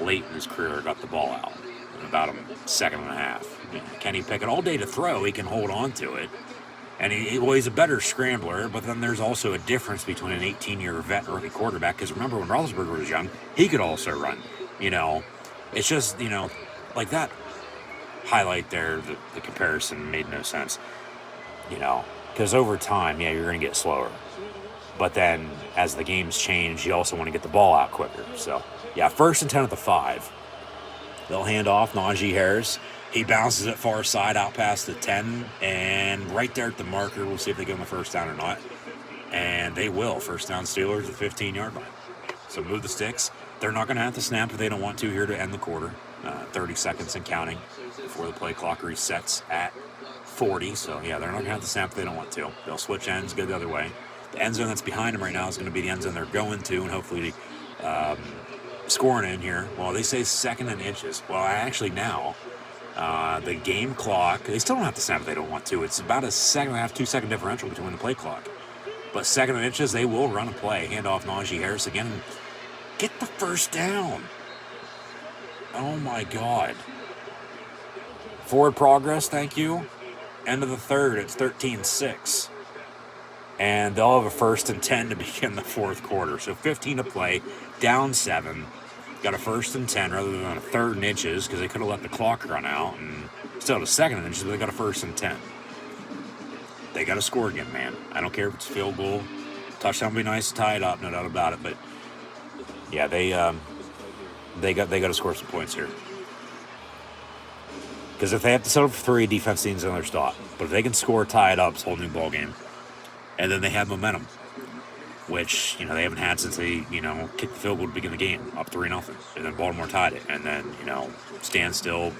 late in his career got the ball out in about a second and a half. Kenny Pickett all day to throw, he can hold on to it. And he's a better scrambler, but then there's also a difference between an 18-year vet and rookie quarterback, because remember when Roethlisberger was young, he could also run. It's just, like that highlight there, the comparison made no sense. Because over time, you're going to get slower. But then, as the games change, you also want to get the ball out quicker. So, 1st and 10 at the 5. They'll hand off Najee Harris. He bounces it far side out past the 10. And right there at the marker, we'll see if they get him the first down or not. And they will. First down Steelers at the 15-yard line. So move the sticks. They're not going to have to snap if they don't want to here to end the quarter. 30 seconds and counting before the play clock resets at 40. So, they're not going to have to snap if they don't want to. They'll switch ends, go the other way. The end zone that's behind them right now is going to be the end zone they're going to, and hopefully scoring in here. Well, they say 2nd and inches. Well, actually now, the game clock, they still don't have to snap if they don't want to. It's about a 1.5, 2-second differential between the play clock. But 2nd and inches, they will run a play. Hand off Najee Harris again. Get the first down. Oh, my God. Forward progress, thank you. End of the third, it's 13-6. And they'll have a 1st and 10 to begin the fourth quarter. So 15 to play, down 7. Got a 1st and 10 rather than a 3rd and inches, because they could have let the clock run out and still had a 2nd and inches, but they got a 1st and 10. They got to score again, man. I don't care if it's field goal. Touchdown would be nice to tie it up, no doubt about it. But they got to score some points here. Because if they have to settle for 3, defense needs another stop. But if they can score, tie it up, it's a whole new ball game. And then they have momentum, which, they haven't had since they, kicked the field goal to begin the game, up 3-0. And then Baltimore tied it. And then, stand still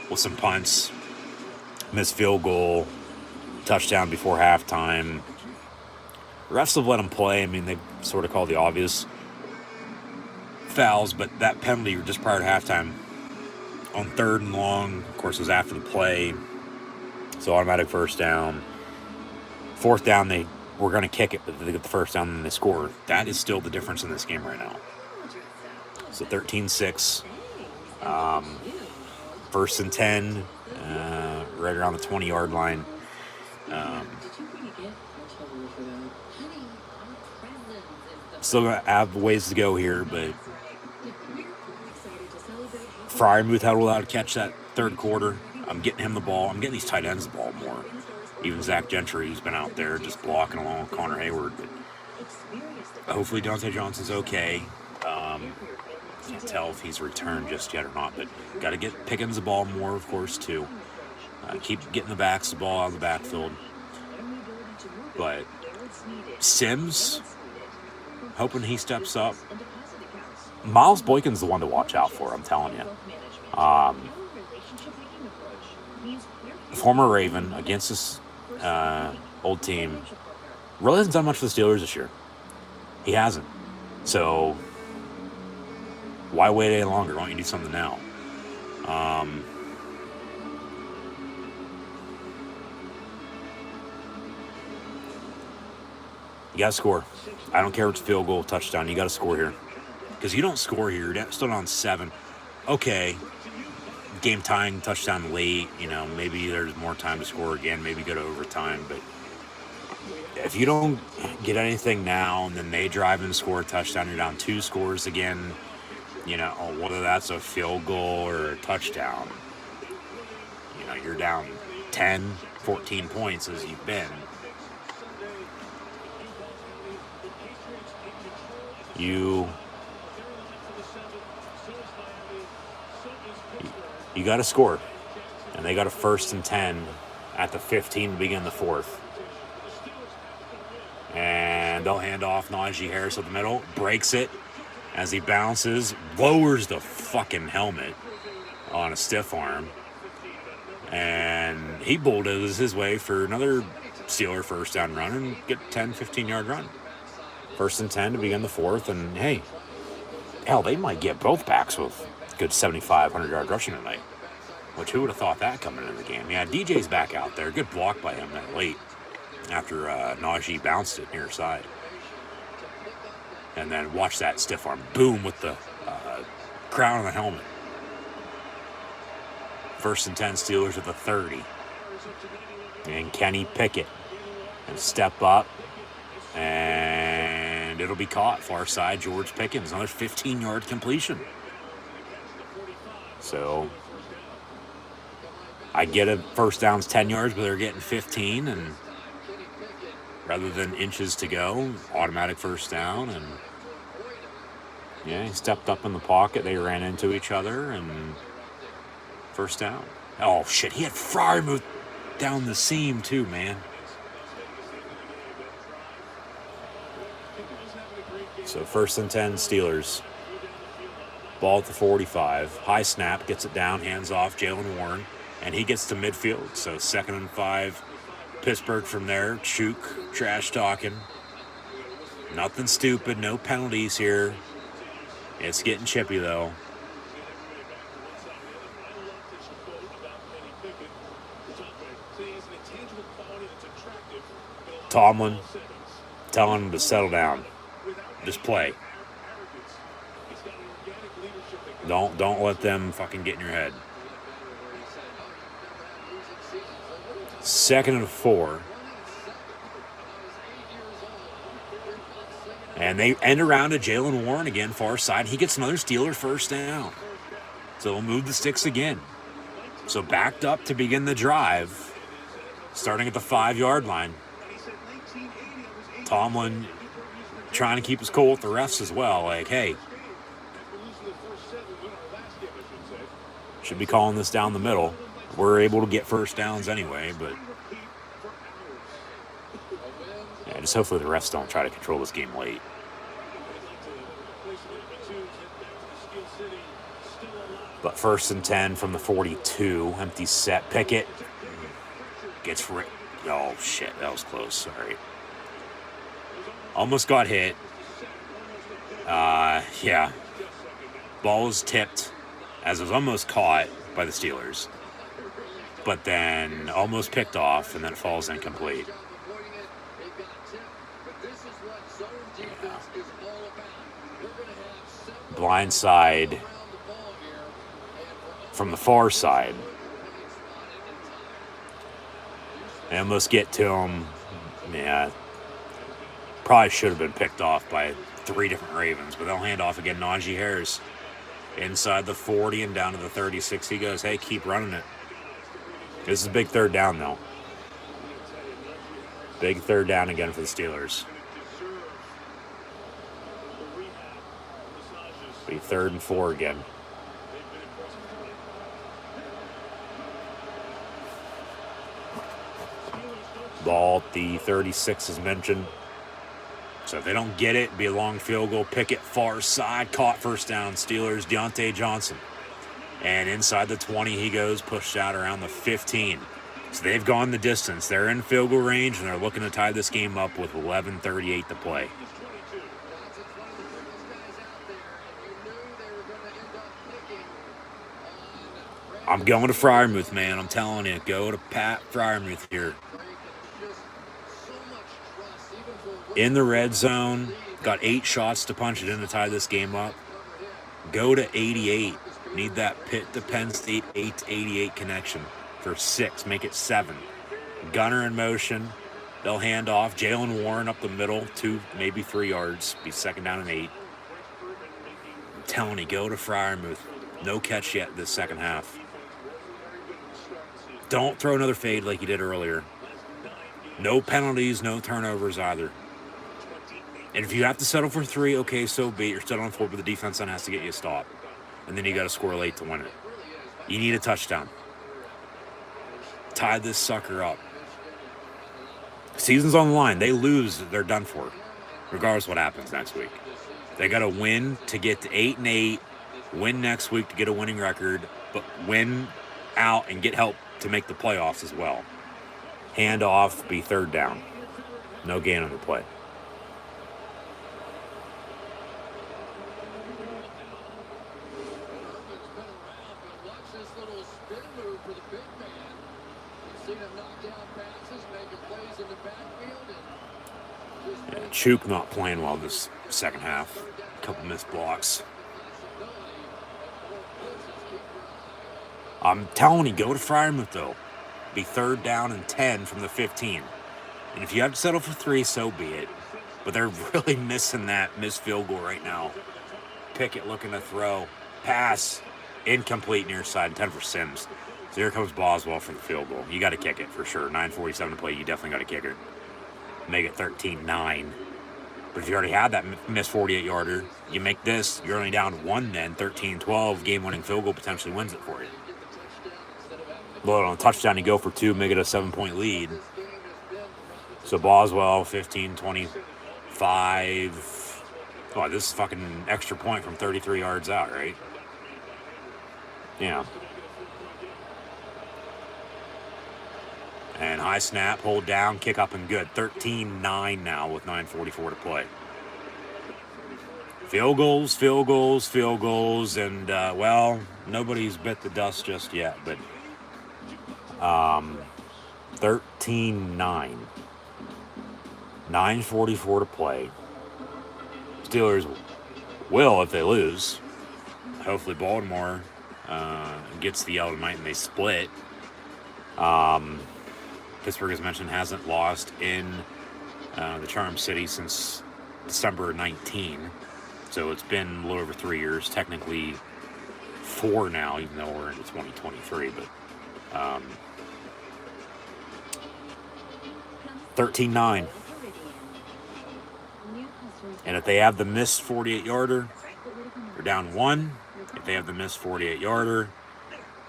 with some punts, missed field goal, touchdown before halftime. Refs have let them play. I mean, they sort of called the obvious fouls, but that penalty just prior to halftime on 3rd and long, of course, was after the play. So automatic first down. 4th down, they were going to kick it, but they get the first down and they score. That is still the difference in this game right now. So 13-6. 1st and 10, right around the 20-yard line. Still going to have ways to go here, but Freiermuth had allowed to catch that 3rd quarter. I'm getting him the ball. I'm getting these tight ends the ball more. Even Zach Gentry's been out there just blocking along with Connor Hayward. But hopefully Dante Johnson's okay. Can't tell if he's returned just yet or not, but got to get Pickens the ball more, of course, too. Keep getting the backs the ball out of the backfield. But Sims, hoping he steps up. Miles Boykin's the one to watch out for, I'm telling you. Former Raven against this old team. Really hasn't done much for the Steelers this year. He hasn't. So why wait any longer? Why don't you do something now? You got to score. I don't care if it's field goal, touchdown. You got to score here. Because you don't score here, you're still on 7. Okay, game tying, touchdown late. Maybe there's more time to score again. Maybe go to overtime. But if you don't get anything now, and then they drive and score a touchdown, you're down 2 scores again. Whether that's a field goal or a touchdown. You're down 10, 14 points as you've been. You got to score. And they got a 1st and 10 at the 15 to begin the 4th. And they'll hand off Najee Harris at the middle. Breaks it as he bounces. Lowers the fucking helmet on a stiff arm. And he bulldozes his way for another Steeler first down run and get 10, 15-yard run. 1st and 10 to begin the 4th, and hey, hell, they might get both backs with good 7,500-yard rushing tonight. Which, who would have thought that coming into the game? Yeah, DJ's back out there. Good block by him that late after Najee bounced it near side. And then watch that stiff arm. Boom with the crown of the helmet. 1st and 10 Steelers at the 30. And Kenny Pickett. And step up. And it'll be caught. Far side, George Pickens. Another 15-yard completion. So I get it, 1st down's 10 yards, but they're getting 15. And rather than inches to go, automatic 1st down. And yeah, he stepped up in the pocket. They ran into each other, and 1st down. Oh, shit. He had Freiermuth down the seam, too, man. So 1st and 10 Steelers. Ball at the 45. High snap. Gets it down. Hands off Jalen Warren. And he gets to midfield. So 2nd and 5. Pittsburgh from there. Chuk. Trash talking. Nothing stupid. No penalties here. It's getting chippy, though. Tomlin telling him to settle down. Just play. Don't let them fucking get in your head. 2nd and 4. And they end around to Jalen Warren again, far side. He gets another Steeler 1st down. So they'll move the sticks again. So backed up to begin the drive, starting at the 5-yard line. Tomlin trying to keep his cool with the refs as well. Like, hey, should be calling this down the middle. We're able to get 1st downs anyway, but yeah, just hopefully the refs don't try to control this game late. But 1st and 10 from the 42. Empty set. Pickett gets oh, shit. That was close. Sorry. Almost got hit. Yeah. Ball was tipped as it was almost caught by the Steelers. But then almost picked off, and then it falls incomplete. Yeah. Blind side from the far side. They almost get to him. Yeah. Probably should have been picked off by 3 different Ravens, but they'll hand off again. Najee Harris inside the 40 and down to the 36. He goes, hey, keep running it. This is a big 3rd down, though. Big 3rd down again for the Steelers. Be 3rd and 4 again. Ball at the 36 as mentioned. So if they don't get it, be a long field goal. Pickett far side, caught 1st down. Steelers, Deontay Johnson. And inside the 20 he goes, pushed out around the 15. So they've gone the distance. They're in field goal range, and they're looking to tie this game up with 11:38 to play. I'm going to Freiermuth, man. I'm telling you, go to Pat Freiermuth here. In the red zone, got 8 shots to punch it in to tie this game up. Go to 88. Need that Pitt to Penn State 8-88 connection for 6. Make it 7. Gunner in motion. They'll hand off. Jalen Warren up the middle, 2, maybe 3 yards. Be 2nd down and 8. I'm telling you, go to Freiermuth. No catch yet this second half. Don't throw another fade like you did earlier. No penalties, no turnovers either. And if you have to settle for 3, okay, so be it. You're still on 4, but the defense then has to get you a stop. And then you got to score late to win it. You need a touchdown. Tie this sucker up. Season's on the line. They lose, they're done for. Regardless of what happens next week. They got to win to get to 8-8. Win next week to get a winning record. But win out and get help to make the playoffs as well. Hand off, be 3rd down. No gain on the play. seen him knock down passes, making plays in the backfield, and Yeah, Chuk not playing well this second half. A couple missed blocks. I'm telling you, go to Frymouth, though. Be 3rd down and 10 from the 15. And if you have to settle for 3, so be it. But they're really missing that missed field goal right now. Pickett looking to throw. Pass. Incomplete near side. 10 for Sims. So here comes Boswell for the field goal. You got to kick it for sure. 9:47 to play. You definitely got to kick it. Make it 13-9. But if you already had that missed 48-yarder, you make this. You're only down 1 then. 13-12. Game-winning field goal potentially wins it for you. Load on a touchdown, you go for 2, make it a 7-point lead. So Boswell, 15-25. Oh, this is fucking extra point from 33 yards out, right? Yeah. And high snap, hold down, kick up and good. 13-9 now with 9:44 to play. Field goals, field goals, field goals, and, well, nobody's bit the dust just yet, but 13-9. 9:44 to play. Steelers will if they lose. Hopefully Baltimore gets the L tonight and they split. Pittsburgh, as mentioned, hasn't lost in the Charm City since December 19. So it's been a little over 3 years. Technically 4 now, even though we're into 2023. But 13-9. And if they have the missed 48-yarder, they're down 1. If they have the missed 48-yarder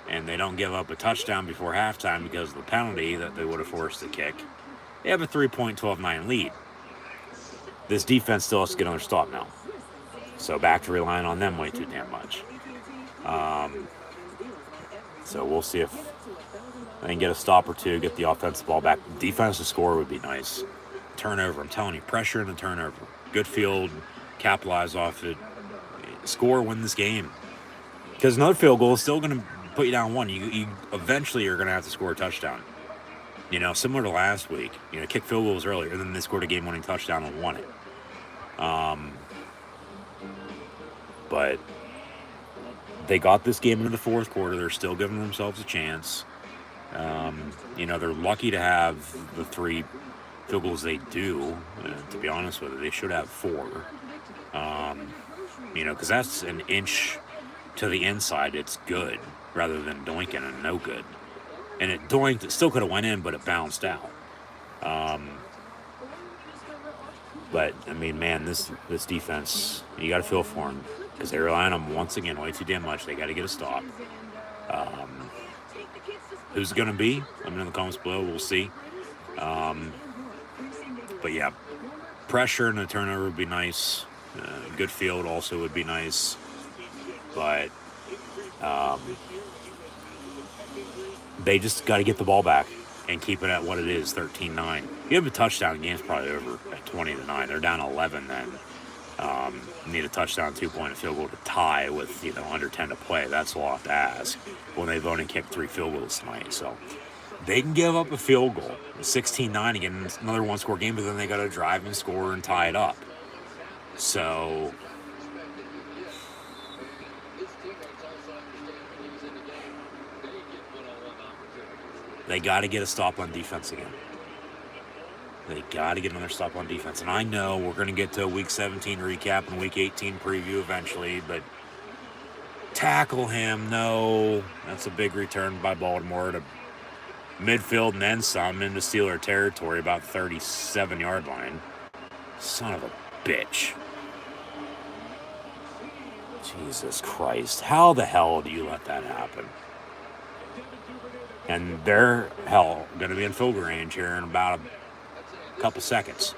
and they don't give up a touchdown before halftime because of the penalty that they would have forced the kick, they have a 3-point 12-9 lead. This defense still has to get another stop now. So back to relying on them way too damn much. So we'll see if they can get a stop or two, get the offensive ball back. Defensive score would be nice. Turnover, I'm telling you, pressure and a turnover. Good field, capitalize off it. Score, win this game. Because another field goal is still going to put you down 1. You eventually are going to have to score a touchdown. You know, similar to last week. You know, kick field goals earlier, and then they scored a game-winning touchdown and won it. But they got this game into the fourth quarter. They're still giving themselves a chance. You know, they're lucky to have the 3 field goals they do. To be honest with you, they should have 4. You know, because that's an inch to the inside. It's good rather than doinking and no good. And it doinked. It still could have went in, but it bounced out. But I mean, man, this defense, you got to feel for them because they rely on them once again way too damn much. They got to get a stop. Who's it going to be? Let me know in the comments below. We'll see. But yeah, pressure and a turnover would be nice. Good field also would be nice. But they just got to get the ball back and keep it at what it is, 13-9. You have a touchdown, the game's probably over at 20-9. They're down 11 then. Need a touchdown, 2-point field goal to tie with, you know, under 10 to play. That's a lot to ask when they've only kicked 3 field goals tonight. So they can give up a field goal, 16-9 again, another one-score game, but then they got to drive and score and tie it up. So they got to get a stop on defense again. They got to get another stop on defense. And I know we're going to get to a Week 17 recap and Week 18 preview eventually, but tackle him, no. That's a big return by Baltimore to midfield and then some into Steeler territory, about 37-yard line. Son of a bitch. Jesus Christ. How the hell do you let that happen? And they're, hell, going to be in field range here in about a couple seconds.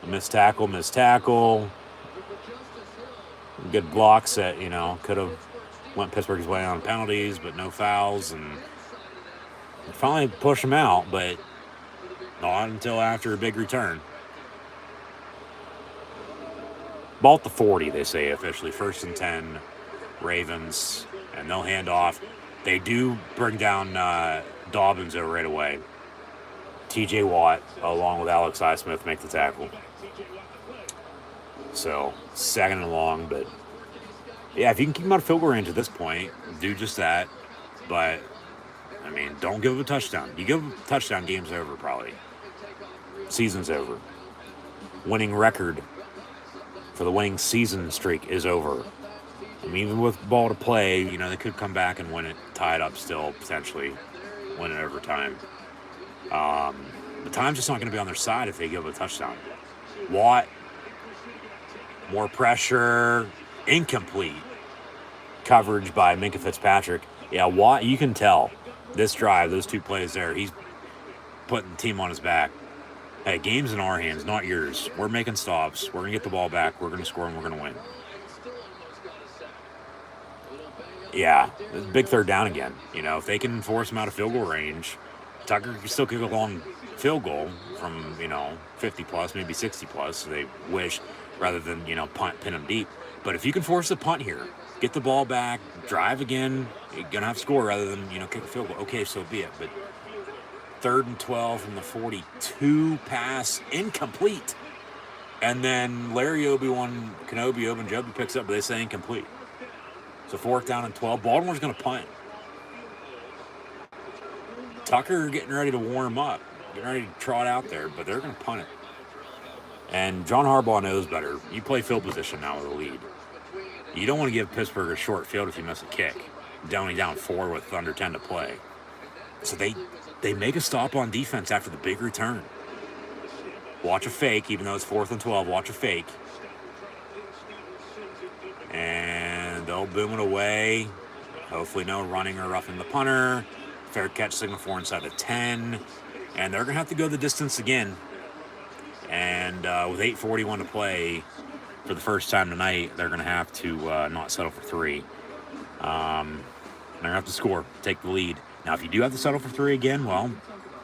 Missed tackle. Good blocks that, you know, could have went Pittsburgh's way on penalties, but no fouls. And finally push them out, but not until after a big return. Ball at the 40, they say officially. 1st and 10, Ravens. And they'll hand off. They do bring down Dobbins over right away. TJ Watt, along with Alex Highsmith, make the tackle. So, second and long, but yeah, if you can keep him out of field goal range at this point, do just that. But, I mean, don't give him a touchdown. You give him a touchdown, game's over probably. Season's over. Winning record for the winning season streak is over. I mean, even with ball to play, you know, they could come back and win it, tie it up still, potentially win it overtime. The time's just not going to be on their side if they give a touchdown. Watt, more pressure, incomplete coverage by Minkah Fitzpatrick. Yeah, Watt, you can tell this drive, those two plays there, he's putting the team on his back. Hey, game's in our hands, not yours. We're making stops. We're going to get the ball back. We're going to score, and we're going to win. Yeah, big third down again. You know, if they can force him out of field goal range, Tucker can still kick a long field goal from, 50 plus, maybe 60 plus, so they wish, rather than, punt, pin them deep. But if you can force a punt here, get the ball back, drive again, you're going to have to score rather than, kick a field goal. Okay, so be it. But 3rd and 12 from the 42, pass incomplete. And then Larry Ogunjobi picks up, but they say incomplete. So 4th down and 12. Baltimore's going to punt. Tucker getting ready to warm up, getting ready to trot out there, but they're going to punt it. And John Harbaugh knows better. You play field position now with a lead. You don't want to give Pittsburgh a short field if you miss a kick. Only down 4 with under 10 to play. So they make a stop on defense after the big return. Watch a fake, even though it's 4th and 12, watch a fake. And they'll boom it away. Hopefully no running or roughing the punter. Fair catch signal for inside the 10. And they're going to have to go the distance again. And with 8:41 to play for the first time tonight, they're going to have to not settle for 3. They're going to have to score, take the lead. Now, if you do have to settle for 3 again, well,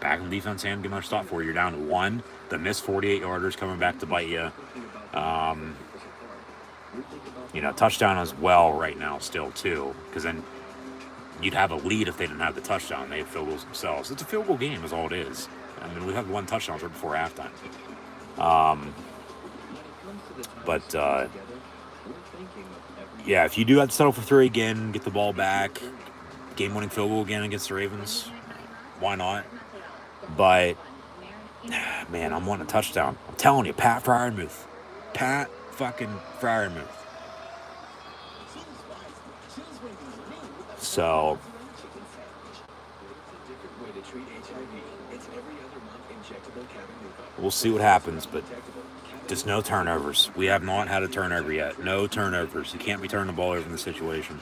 back in the defense hand, give another stop for you. You're down to 1. The missed 48-yarders coming back to bite you. Touchdown as well right now still, too, because then you'd have a lead if they didn't have the touchdown. They have field goals themselves. It's a field goal game is all it is. I mean, we have 1 touchdown right before halftime. Yeah, if you do have to settle for 3 again, get the ball back, game-winning field goal again against the Ravens, why not? But, man, I'm wanting a touchdown. I'm telling you, Pat Freiermuth. Pat fucking Freiermuth. So, we'll see what happens, but just no turnovers. We have not had a turnover yet. No turnovers. You can't be turning the ball over in this situation.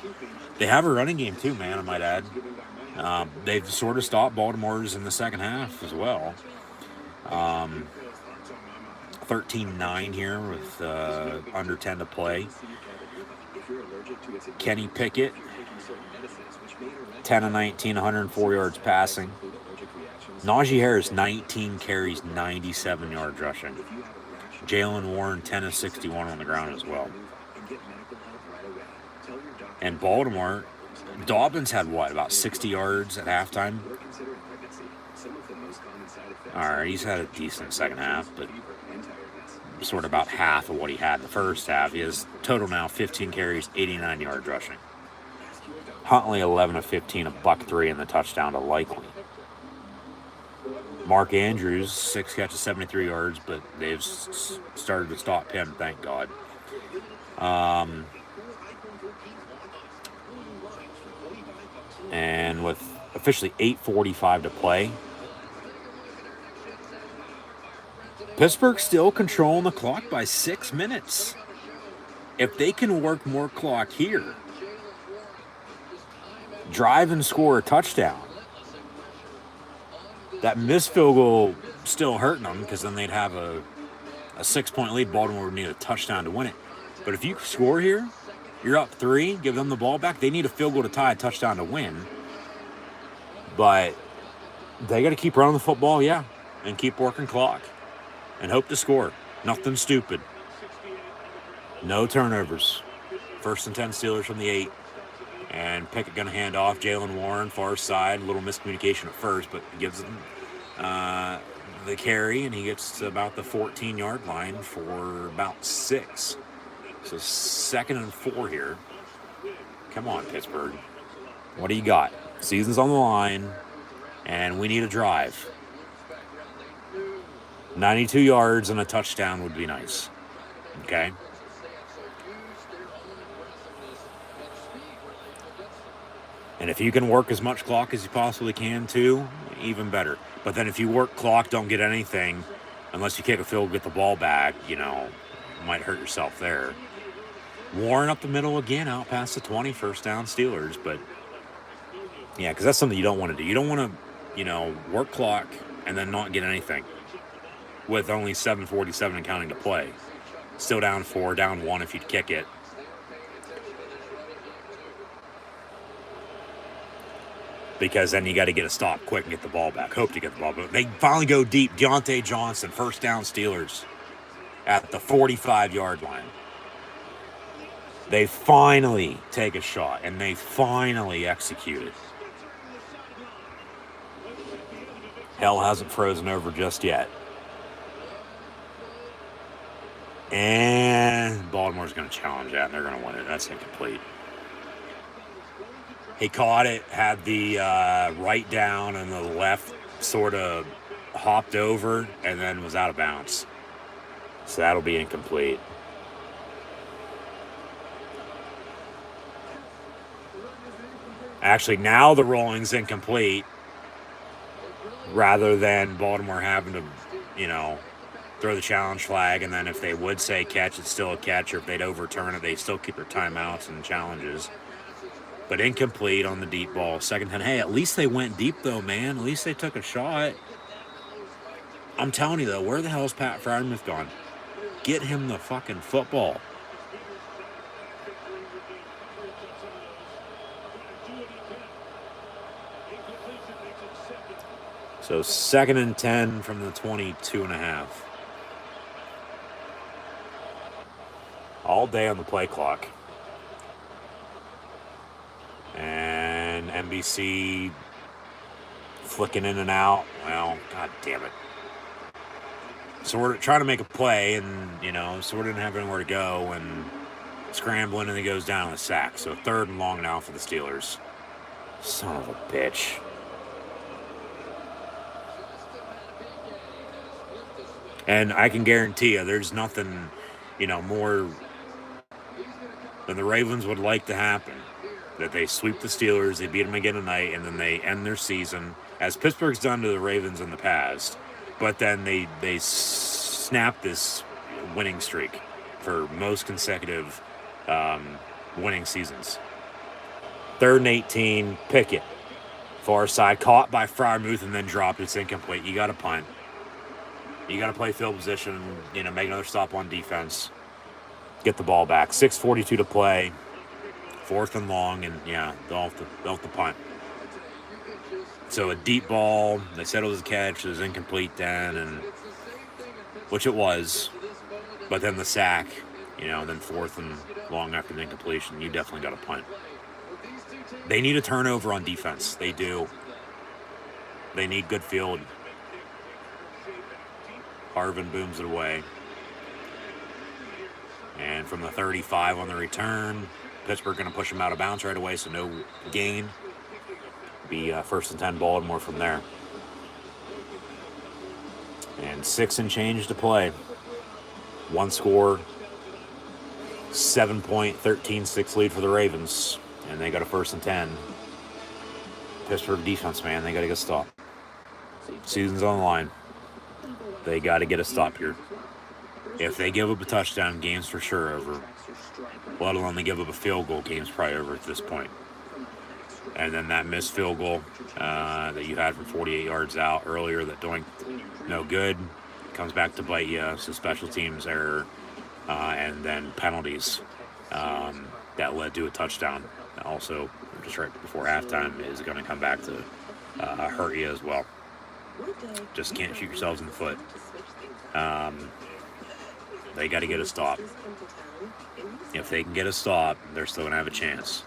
They have a running game too, man, I might add. They've sort of stopped Baltimore's in the second half as well. 13-9 here with under 10 to play. Kenny Pickett, 10 of 19, 104 yards passing. Najee Harris, 19 carries, 97 yards rushing. Jalen Warren, 10 of 61 on the ground as well. And Baltimore, Dobbins had about 60 yards at halftime? All right, he's had a decent second half, but sort of about half of what he had in the first half. He has total now 15 carries, 89 yards rushing. Huntley, 11 of 15, $103 in the touchdown to Likely. Mark Andrews, 6 catches, 73 yards, but they've started to stop him, thank God. And with officially 8:45 to play, Pittsburgh still controlling the clock by 6 minutes. If they can work more clock here, drive and score a touchdown, that missed field goal still hurting them because then they'd have a 6-point lead. Baltimore would need a touchdown to win it. But if you score here, you're up 3, give them the ball back. They need a field goal to tie, a touchdown to win. But they got to keep running the football, yeah, and keep working clock and hope to score. Nothing stupid. No turnovers. 1st and 10 Steelers from the 8. And Pickett going to hand off. Jalen Warren, far side. A little miscommunication at first, but gives him the carry, and he gets to about the 14-yard line for about 6. So 2nd and 4 here. Come on, Pittsburgh. What do you got? Season's on the line, and we need a drive. 92 yards and a touchdown would be nice. Okay? And if you can work as much clock as you possibly can, too, even better. But then if you work clock, don't get anything, unless you kick a field, get the ball back, you might hurt yourself there. Warren up the middle again, out past the 20, first down Steelers. But, yeah, because that's something you don't want to do. You don't want to, work clock and then not get anything with only 7:47 and counting to play. Still down 4, down 1 if you kick it. Because then you got to get a stop quick and get the ball back. Hope to get the ball back. They finally go deep. Deontay Johnson, first down Steelers at the 45-yard line. They finally take a shot, and they finally execute it. Hell hasn't frozen over just yet. And Baltimore's going to challenge that, and they're going to win it. That's incomplete. He caught it, had the right down, and the left sort of hopped over, and then was out of bounds. So that'll be incomplete. Actually, now the rolling's incomplete, rather than Baltimore having to, throw the challenge flag, and then if they would say catch, it's still a catch, or if they'd overturn it, they still keep their timeouts and challenges. But incomplete on the deep ball. 2nd 10. Hey, at least they went deep, though, man. At least they took a shot. I'm telling you, though, where the hell is Pat Freiermuth gone? Get him the fucking football. So 2nd and 10 from the 22.5. All day on the play clock. And NBC flicking in and out. Well, god damn it. So we're trying to make a play, and, so we didn't have anywhere to go, and scrambling, and he goes down on a sack. So 3rd and long now for the Steelers. Son of a bitch. And I can guarantee you, there's nothing, more than the Ravens would like to happen. That they sweep the Steelers, they beat them again tonight, and then they end their season, as Pittsburgh's done to the Ravens in the past. But then they snap this winning streak for most consecutive winning seasons. 3rd and 18, Pickett. Far side, caught by Freiermuth and then dropped. It's incomplete. You got to punt. You got to play field position, make another stop on defense. Get the ball back. 6:42 to play. 4th and long, and they'll have to punt. So a deep ball, they said it was a catch, it was incomplete then, and which it was. But then the sack, then 4th and long after the incompletion, you definitely got to punt. They need a turnover on defense. They do. They need good field. Harvin booms it away. And from the 35 on the return, Pittsburgh going to push him out of bounds right away, so no gain. Be 1st and 10 Baltimore from there. And 6 and change to play. One score, 7-point, 13-6 lead for the Ravens. And they got a 1st and 10. Pittsburgh defense, man, they got to get a stop. Season's on the line. They got to get a stop here. If they give up a touchdown, game's for sure over. Let alone they give up a field goal, game's probably over at this point. And then that missed field goal that you had from 48 yards out earlier that doing no good, comes back to bite you. So special teams error, and then penalties that led to a touchdown. Also, just right before halftime is going to come back to hurt you as well. Just can't shoot yourselves in the foot. They got to get a stop. If they can get a stop, they're still going to have a chance.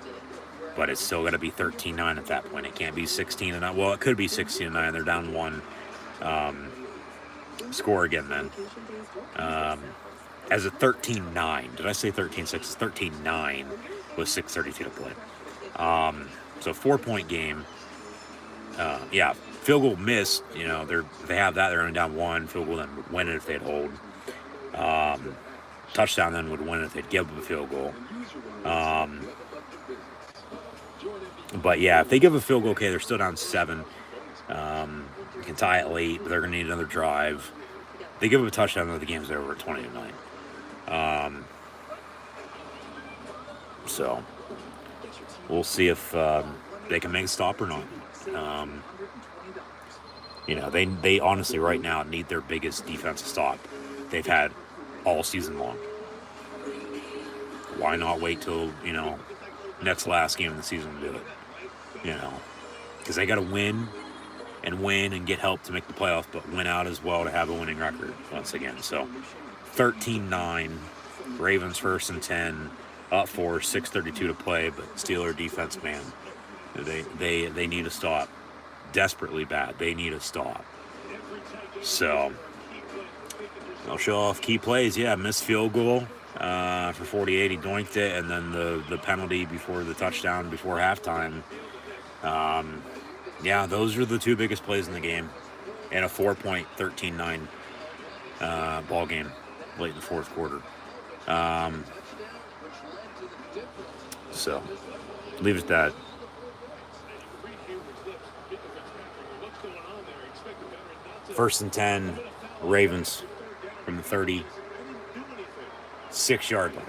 but it's still got to be 13-9 at that point. It can't be 16-9. Well, it could be 16-9. They're down one. Score again then. As a 13-9. Did I say 13-6? It's 13-9 with 6:32 to play. So 4-point game. Yeah, field goal missed. You know, they have that. They're only down one. Field goal then would win it if they'd hold. Touchdown then would win it if they'd give up a field goal. But yeah, if they give a field goal, okay, they're still down 7. You can tie it late, but they're going to need another drive. If they give up a touchdown, then the game's over at 20-9. So we'll see if they can make a stop or not. You know, they honestly right now need their biggest defensive stop they've had all season long. Why not wait till, you know, next last game of the season to do it? You know, because they got to win and get help to make the playoffs, but win out as well to have a winning record once again. So 13-9, Ravens 1st and 10, up 4, 6:32 to play, but Steeler defense, man, they need a stop. Desperately bad. They need a stop. So they'll show off key plays. Yeah, missed field goal for 48. He doinked it, and then the penalty before the touchdown before halftime. Yeah, those are the two biggest plays in the game, and a 4-point 13-9 ball game late in the fourth quarter. So leave it at that. First and 10, Ravens from the 30, 6-yard line.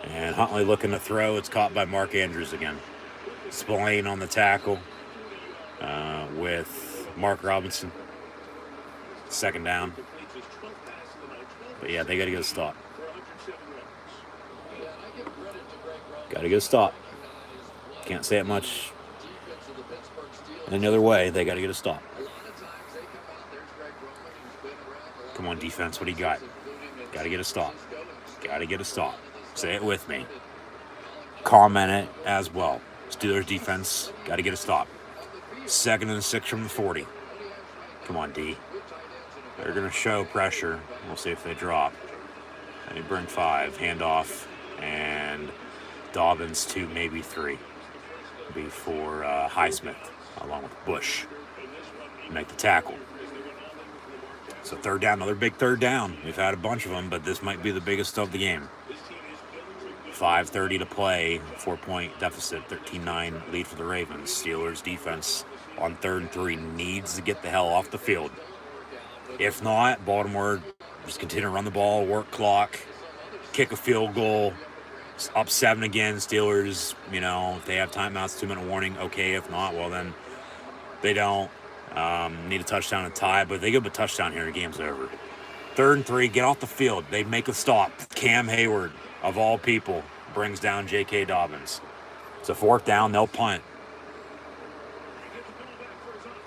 And Huntley looking to throw. It's caught by Mark Andrews again. Spillane on the tackle with Mark Robinson. Second down. But yeah, they got to get a stop. Got to get a stop. Can't say it much any other way. They got to get a stop. Come on, defense. What do you got? Got to get a stop. Got to get a stop. Say it with me. Comment it as well. Steelers defense, got to get a stop. 2nd and 6 from the 40. Come on, D. They're going to show pressure. We'll see if they drop. They bring 5. Handoff. And Dobbins 2, maybe 3. Before Highsmith, along with Bush, make the tackle. So 3rd down, another big 3rd down. We've had a bunch of them, but this might be the biggest of the game. 5:30 to play, 4-point deficit, 13-9 lead for the Ravens. Steelers defense on 3rd and 3 needs to get the hell off the field. If not, Baltimore just continue to run the ball, work clock, kick a field goal, up 7 again. Steelers, you know, if they have timeouts, 2-minute warning, okay. If not, well then they don't. Need a touchdown to tie, but if they give a touchdown here, the game's over. 3rd and 3, get off the field. They make a stop. Cam Hayward, of all people, brings down J.K. Dobbins. It's a 4th down, they'll punt.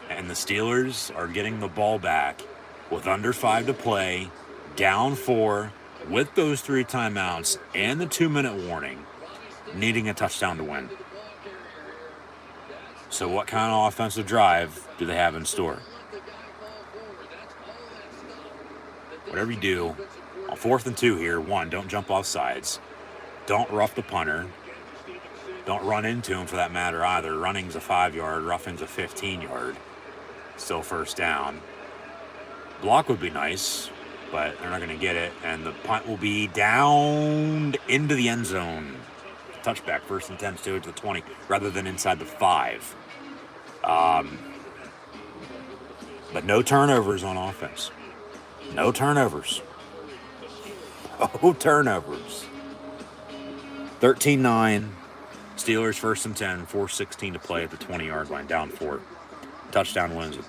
And the Steelers are getting the ball back with under 5 to play, down 4, with those 3 timeouts and the 2-minute warning, needing a touchdown to win. So what kind of offensive drive do they have in store? Whatever you do, on 4th and 2 here, 1, don't jump off sides. Don't rough the punter. Don't run into him for that matter either. Running's a 5-yard, roughing's a 15-yard. Still 1st down. Block would be nice, but they're not going to get it. And the punt will be down into the end zone. Touchback, 1st and 10 to the 20, rather than inside the 5. But no turnovers on offense. No turnovers. No turnovers. 13-9. Steelers 1st and 10, 4:16 to play at the 20-yard line, down 4. Touchdown wins it.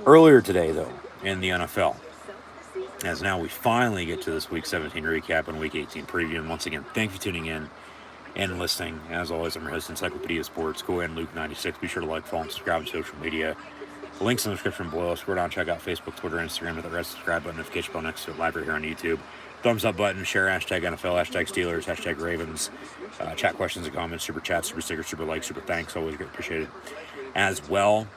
Earlier today, though, in the NFL, as now we finally get to this Week 17 recap and Week 18 preview. And once again, thank you for tuning in and listening. As always, I'm your host, Encyclopedia Sports, Go and Luke96. Be sure to like, follow, and subscribe on social media. The links in the description below. Scroll down, check out Facebook, Twitter, Instagram with the red subscribe button, notification bell next to it, live right here on YouTube. Thumbs up button, share, hashtag NFL, hashtag Steelers, hashtag Ravens. Chat questions and comments, super chats, super stickers, super likes, super thanks. Always get appreciated. As well,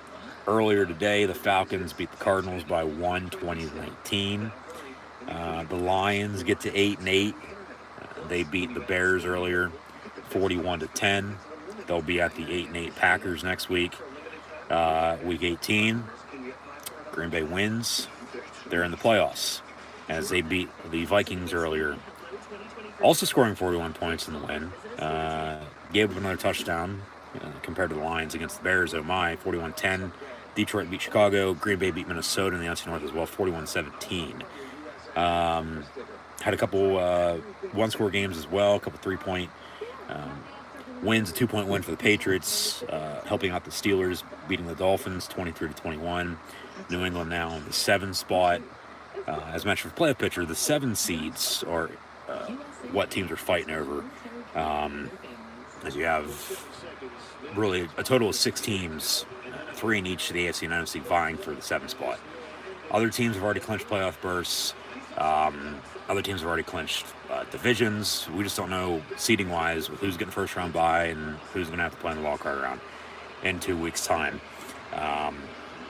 earlier today, the Falcons beat the Cardinals by 1-20-19. The Lions get to 8-8. They beat the Bears earlier, 41-10. They'll be at the 8-8 Packers next week. Week 18, Green Bay wins. They're in the playoffs as they beat the Vikings earlier, also scoring 41 points in the win. Gave up another touchdown compared to the Lions against the Bears. Oh my, 41-10. Detroit beat Chicago. Green Bay beat Minnesota in the NFC North as well, 41-17. Had a couple one-score games as well, a couple three-point wins, a 2-point win for the Patriots, helping out the Steelers, beating the Dolphins 23-21. New England now in the 7 spot. As mentioned for playoff picture, the 7 seeds are what teams are fighting over. As you have really a total of 6 teams, 3 in each of the AFC and NFC vying for the 7 spot. Other teams have already clinched playoff berths. Other teams have already clinched divisions. We just don't know seeding-wise who's getting first round bye and who's going to have to play in the wild card round in 2 weeks' time.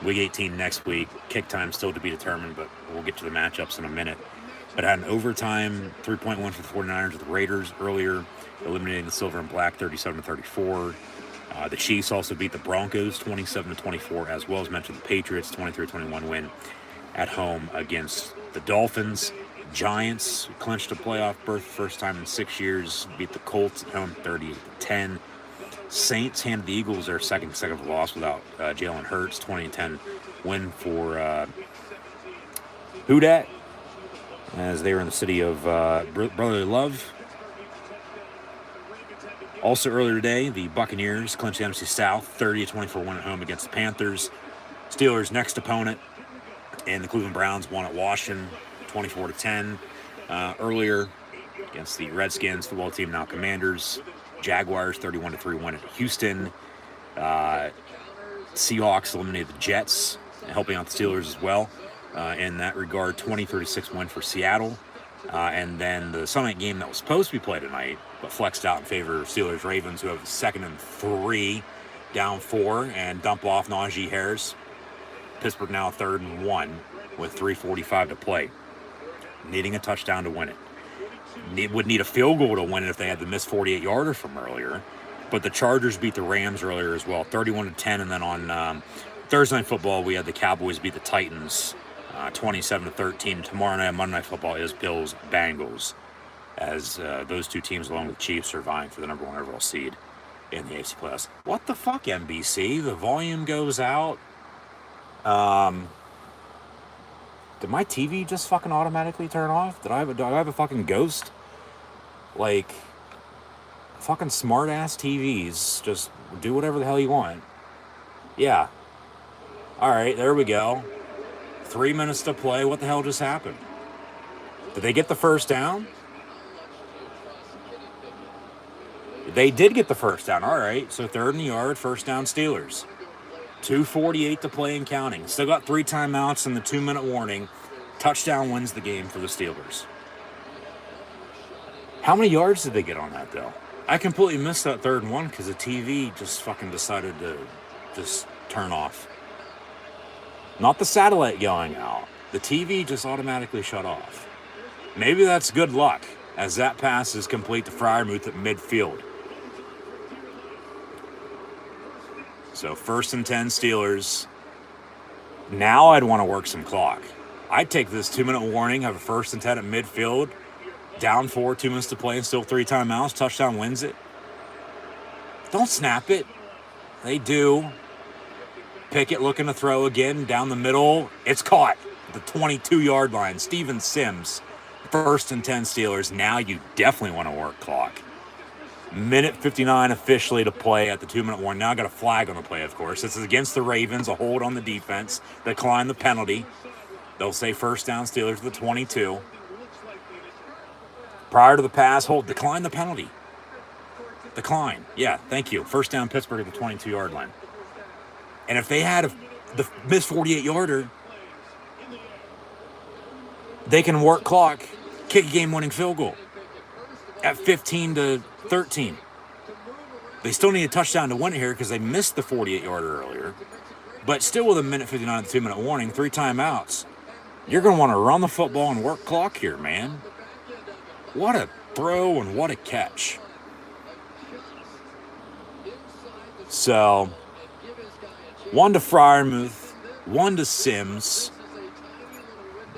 Week 18 next week. Kick time still to be determined, but we'll get to the matchups in a minute. But had an overtime 3-point win for the 49ers with the Raiders earlier, eliminating the Silver and Black 37-34. The Chiefs also beat the Broncos 27-24, as well as mentioned the Patriots 23-21 win at home against the Dolphins. Giants clinched a playoff berth first time in 6 years, beat the Colts at home 38-10. Saints handed the Eagles their second consecutive loss without Jalen Hurts, 20-10 win for who dat? As they were in the city of brotherly love. Also earlier today, the Buccaneers clinched the NFC South, 30-24 win at home against the Panthers. Steelers' next opponent, and the Cleveland Browns won at Washington, 24-10. Earlier against the Redskins football team, now Commanders. Jaguars 31-3 win at Houston. Seahawks eliminated the Jets, helping out the Steelers as well. In that regard, 20-36 win for Seattle. And then the Sunday night game that was supposed to be played tonight, but flexed out in favor of Steelers-Ravens, who have 2nd and 3, down 4, and dump off Najee Harris. Pittsburgh now 3rd and 1 with 3:45 to play, needing a touchdown to win it. Would need a field goal to win it if they had the missed 48-yarder from earlier. But the Chargers beat the Rams earlier as well, 31-10. And then on Thursday Night Football, we had the Cowboys beat the Titans, 27-13. Tomorrow night, Monday Night Football, is Bills-Bengals, as those 2 teams, along with the Chiefs, are vying for the number 1 overall seed in the AFC playoffs. What the fuck, NBC? The volume goes out. Did my TV just fucking automatically turn off? Do I have a fucking ghost? Like, fucking smart-ass TVs just do whatever the hell you want. Yeah. Alright, there we go. 3 minutes to play. What the hell just happened? Did they get the first down? They did get the first down. Alright, so 3rd and yard, first down Steelers. 2:48 to play and counting. Still got 3 timeouts and the 2-minute warning. Touchdown wins the game for the Steelers. How many yards did they get on that, though? I completely missed that 3rd and 1 because the TV just fucking decided to just turn off. Not the satellite going out. The TV just automatically shut off. Maybe that's good luck, as that pass is complete to Freiermuth at midfield. So 1st and 10 Steelers. Now I'd want to work some clock. I'd take this 2-minute warning, have a 1st and 10 at midfield, down 4, 2 minutes to play, and still 3 timeouts. Touchdown wins it. Don't snap it. They do. Pickett looking to throw again down the middle. It's caught at the 22-yard line. Steven Sims, 1st and 10 Steelers. Now you definitely want to work clock. Minute 59 officially to play at the 2-minute warning. Now I got a flag on the play, of course. This is against the Ravens, a hold on the defense. Decline the penalty. They'll say first down Steelers to the 22. Prior to the pass, hold, decline the penalty. Decline. Yeah, thank you. First down Pittsburgh at the 22-yard line. And if they had the missed 48-yarder, they can work clock kick a game-winning field goal at 15-13. They still need a touchdown to win it here because they missed the 48-yarder earlier. But still with a minute 59 and 2-minute warning, 3 timeouts. You're going to want to run the football and work clock here, man. What a throw and what a catch. So, 1 to Freiermuth, 1 to Sims.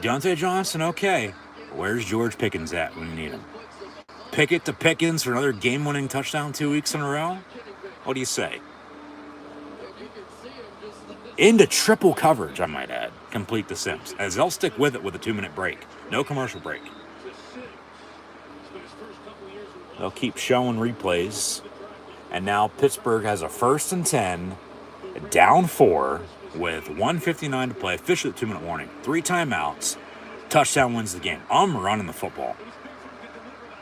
Deontay Johnson, okay. Where's George Pickens at when you need him? Pickett to Pickens for another game-winning touchdown 2 weeks in a row? What do you say? Into triple coverage, I might add. Complete the Sims. As they'll stick with it with a 2-minute break. No commercial break. They'll keep showing replays. And now Pittsburgh has a 1st and 10, down 4, with 1:59 to play. Officially 2-minute warning. 3 timeouts. Touchdown wins the game. I'm running the football.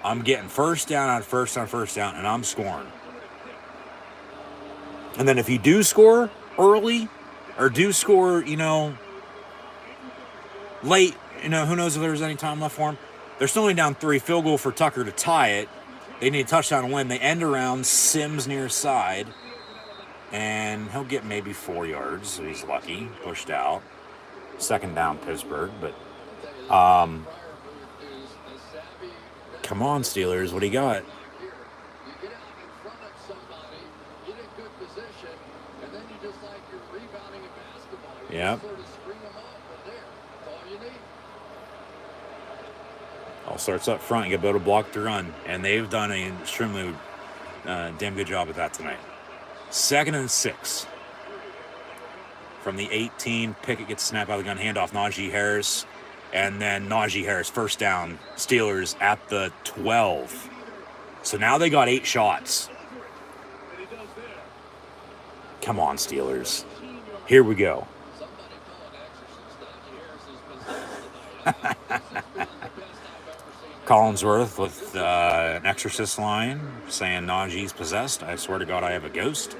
I'm getting first down on first down, and I'm scoring. And then if you do score early, or do score, late, who knows if there's any time left for them. They're still only down 3. Field goal for Tucker to tie it. They need a touchdown to win. They end around Sims near side. And he'll get maybe 4 yards, so he's lucky. Pushed out. 2nd down, Pittsburgh. But, come on, Steelers. What do you got? Yep. All starts up front. You got to be able to block the run. And they've done an extremely damn good job at that tonight. 2nd and 6. From the 18, Pickett gets snapped out of the gun, handoff Najee Harris. And then Najee Harris, 1st down, Steelers at the 12. So now they got 8 shots. Come on, Steelers. Here we go. Collinsworth with an exorcist line saying Najee's possessed. I swear to God I have a ghost.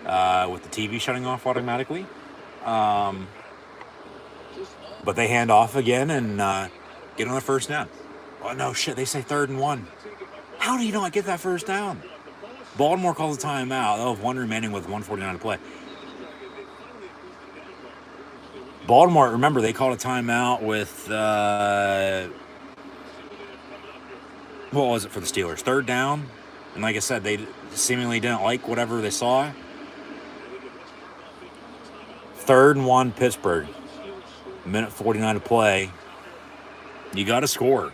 With the TV shutting off automatically. But they hand off again and get on the 1st down. Oh, no, shit. They say 3rd and 1. How do you not get that 1st down? Baltimore calls a timeout. They'll have 1 remaining with 1:49 to play. Baltimore, remember, they called a timeout with, what was it for the Steelers? 3rd down. And like I said, they seemingly didn't like whatever they saw. 3rd and 1, Pittsburgh. Minute 49 to play. You got to score.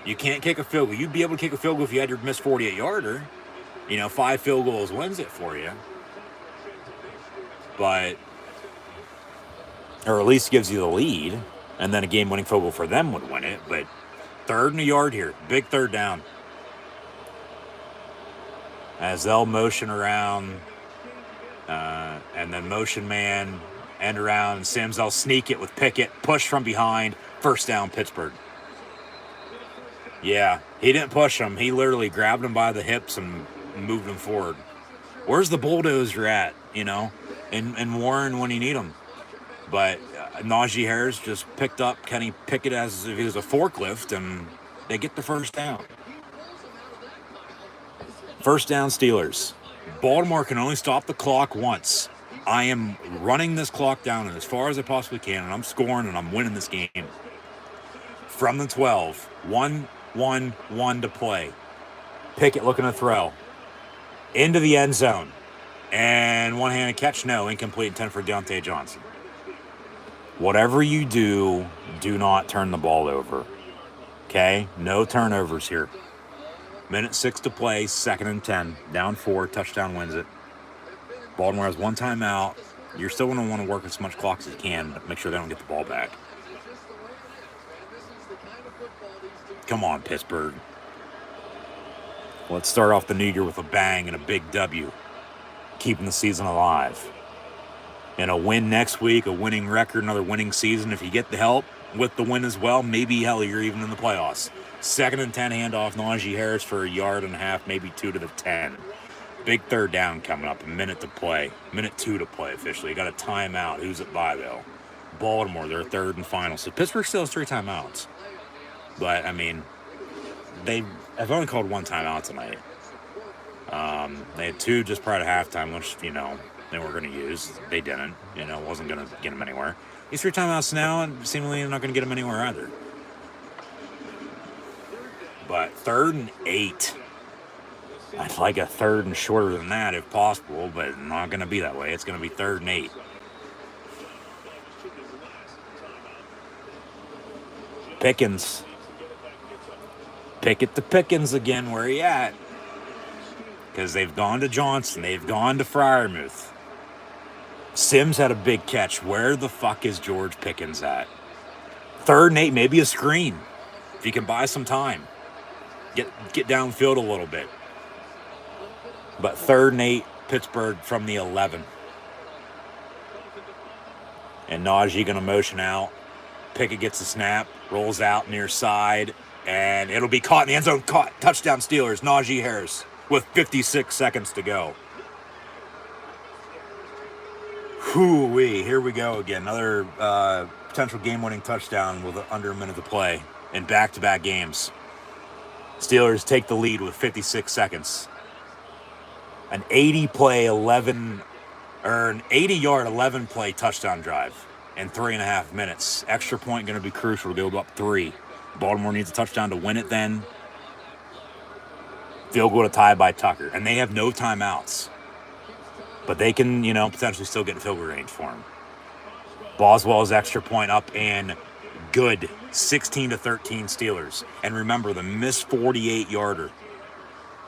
You can't kick a field goal. You'd be able to kick a field goal if you had your missed 48-yarder. 5 field goals wins it for you. But, or at least gives you the lead. And then a game-winning field goal for them would win it. But 3rd and a yard here. Big 3rd down. As they'll motion around. And then motion man, end around. Sims, they'll sneak it with Pickett. Push from behind. 1st down, Pittsburgh. Yeah, he didn't push him. He literally grabbed him by the hips and moved him forward. Where's the bulldozer at, and Warren when you need him? But Najee Harris just picked up Kenny Pickett as if he was a forklift, and they get the 1st down. 1st down, Steelers. Baltimore can only stop the clock once. I am running this clock down as far as I possibly can, and I'm scoring, and I'm winning this game. From the 12, 1 to play. Pickett looking to throw. Into the end zone. And one-handed catch, no. Incomplete, intent for Deontay Johnson. Whatever you do, do not turn the ball over. Okay? No turnovers here. Minute 6 to play, 2nd and 10. Down 4, touchdown wins it. Baltimore has 1 timeout. You're still going to want to work as much clock as you can to make sure they don't get the ball back. Come on, Pittsburgh. Let's start off the new year with a bang and a big W. Keeping the season alive. And a win next week, a winning record, another winning season. If you get the help with the win as well, maybe, hell, you're even in the playoffs. 2nd and 10 handoff, Najee Harris for 1.5 yards, maybe 2 to the 10. Big 3rd down coming up, a minute to play. Minute 2 to play officially. You got a timeout. Who's it by, though? Baltimore, they're 3rd and final. So Pittsburgh still has 3 timeouts. But, they have only called one timeout tonight. They had 2 just prior to halftime, which, you know, they weren't going to use. They didn't. You know, wasn't going to get them anywhere. These 3 timeouts now, and seemingly they're not going to get them anywhere either. But 3rd and 8. I'd like a 3rd and shorter than that if possible, but not going to be that way. It's going to be 3rd and 8. Pickens. Pickett to Pickens again. Where he at? Because they've gone to Johnson. They've gone to Freiermuth. Sims had a big catch. Where the fuck is George Pickens at? 3rd and 8, maybe a screen. If you can buy some time. Get downfield a little bit. But 3rd and 8, Pittsburgh from the 11. And Najee going to motion out. Pickett gets the snap, rolls out near side, and it'll be caught in the end zone. Caught. Touchdown Steelers. Najee Harris with 56 seconds to go. Hoo-wee. Here we go again. Another potential game-winning touchdown with under a minute to play in back-to-back games. Steelers take the lead with 56 seconds. An 80-play 11-play touchdown drive in 3.5 minutes. Extra point going to be crucial to go up 3. Baltimore needs a touchdown to win it then. Field goal to tie by Tucker. And they have no timeouts. But they can, you know, potentially still get in field goal range for him. Boswell's extra point up and good. 16-13 Steelers. And remember, the missed 48-yarder.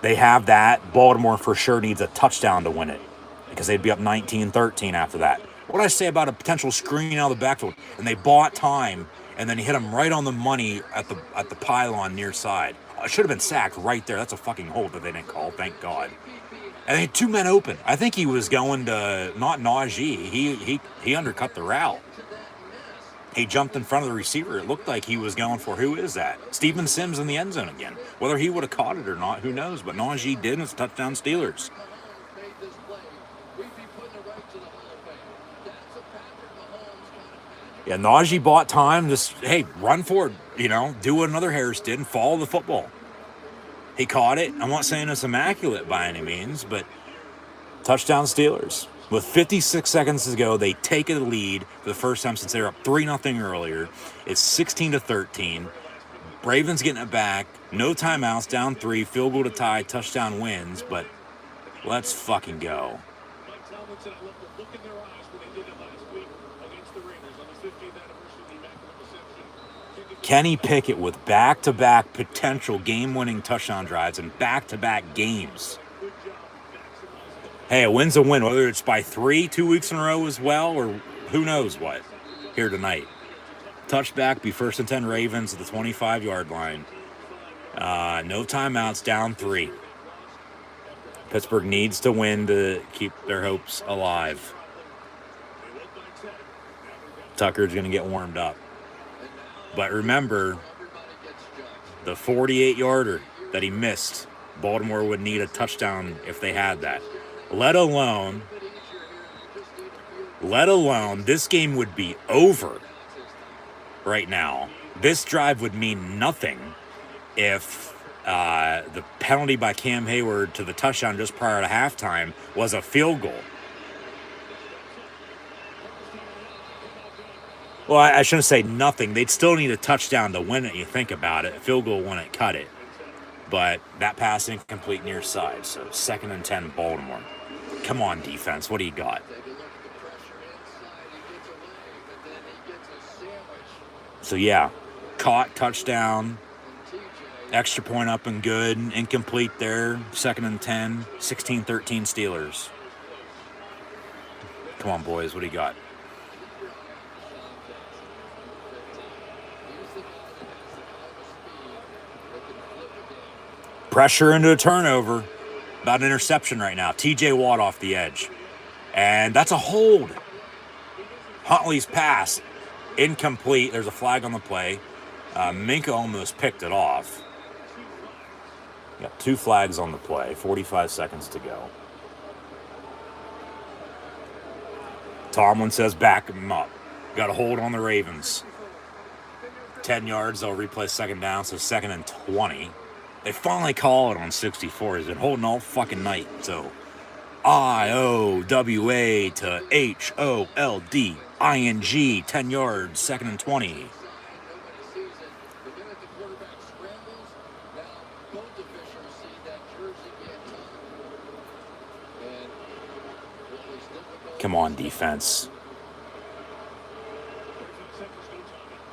They have that. Baltimore for sure needs a touchdown to win it because they'd be up 19-13 after that. What did I say about a potential screen out of the backfield? And they bought time, and then he hit him right on the money at the pylon near side. It should have been sacked right there. That's a fucking hold that they didn't call, thank God. And they had 2 men open. I think he was going to, not Najee. He undercut the route. He jumped in front of the receiver. It looked like he was going for, who is that? Steven Sims in the end zone again. Whether he would have caught it or not, who knows? But Najee did, and it's a touchdown Steelers. Yeah, Najee bought time. Just, hey, run forward. You know, do what another Harris did and follow the football. He caught it. I'm not saying it's immaculate by any means, but touchdown Steelers. With 56 seconds to go, they take a lead for the first time since they were up 3-0 earlier. It's 16-13. Ravens getting it back. No timeouts, down 3. Field goal to tie, touchdown wins, but let's fucking go. Kenny Pickett with back-to-back potential game-winning touchdown drives and back-to-back games. Hey, a win's a win, whether it's by 3 2 weeks in a row as well, or who knows what, here tonight. Touchback, be 1st and 10 Ravens at the 25-yard line. No timeouts, down 3. Pittsburgh needs to win to keep their hopes alive. Tucker's going to get warmed up. But remember, the 48-yarder that he missed, Baltimore would need a touchdown if they had that. Let alone, this game would be over right now. This drive would mean nothing if the penalty by Cam Hayward to the touchdown just prior to halftime was a field goal. Well, I shouldn't say nothing. They'd still need a touchdown to win it, you think about it. A field goal wouldn't cut it. But that pass incomplete near side. So 2nd and 10 Baltimore. Come on, defense. What do you got? So, yeah. Caught, touchdown. Extra point up and good. Incomplete there. 2nd and 10. 16-13 Steelers. Come on, boys. What do you got? Pressure into a turnover. About an interception right now. TJ Watt off the edge. And that's a hold. Huntley's pass. Incomplete. There's a flag on the play. Minka almost picked it off. Got 2 flags on the play. 45 seconds to go. Tomlin says back him up. Got a hold on the Ravens. 10 yards. They'll replay 2nd down. So 2nd and 20. They finally call it on 64. He's been holding all fucking night. So IOWA to HOLDING, 10 yards, 2nd and 20. Come on, defense.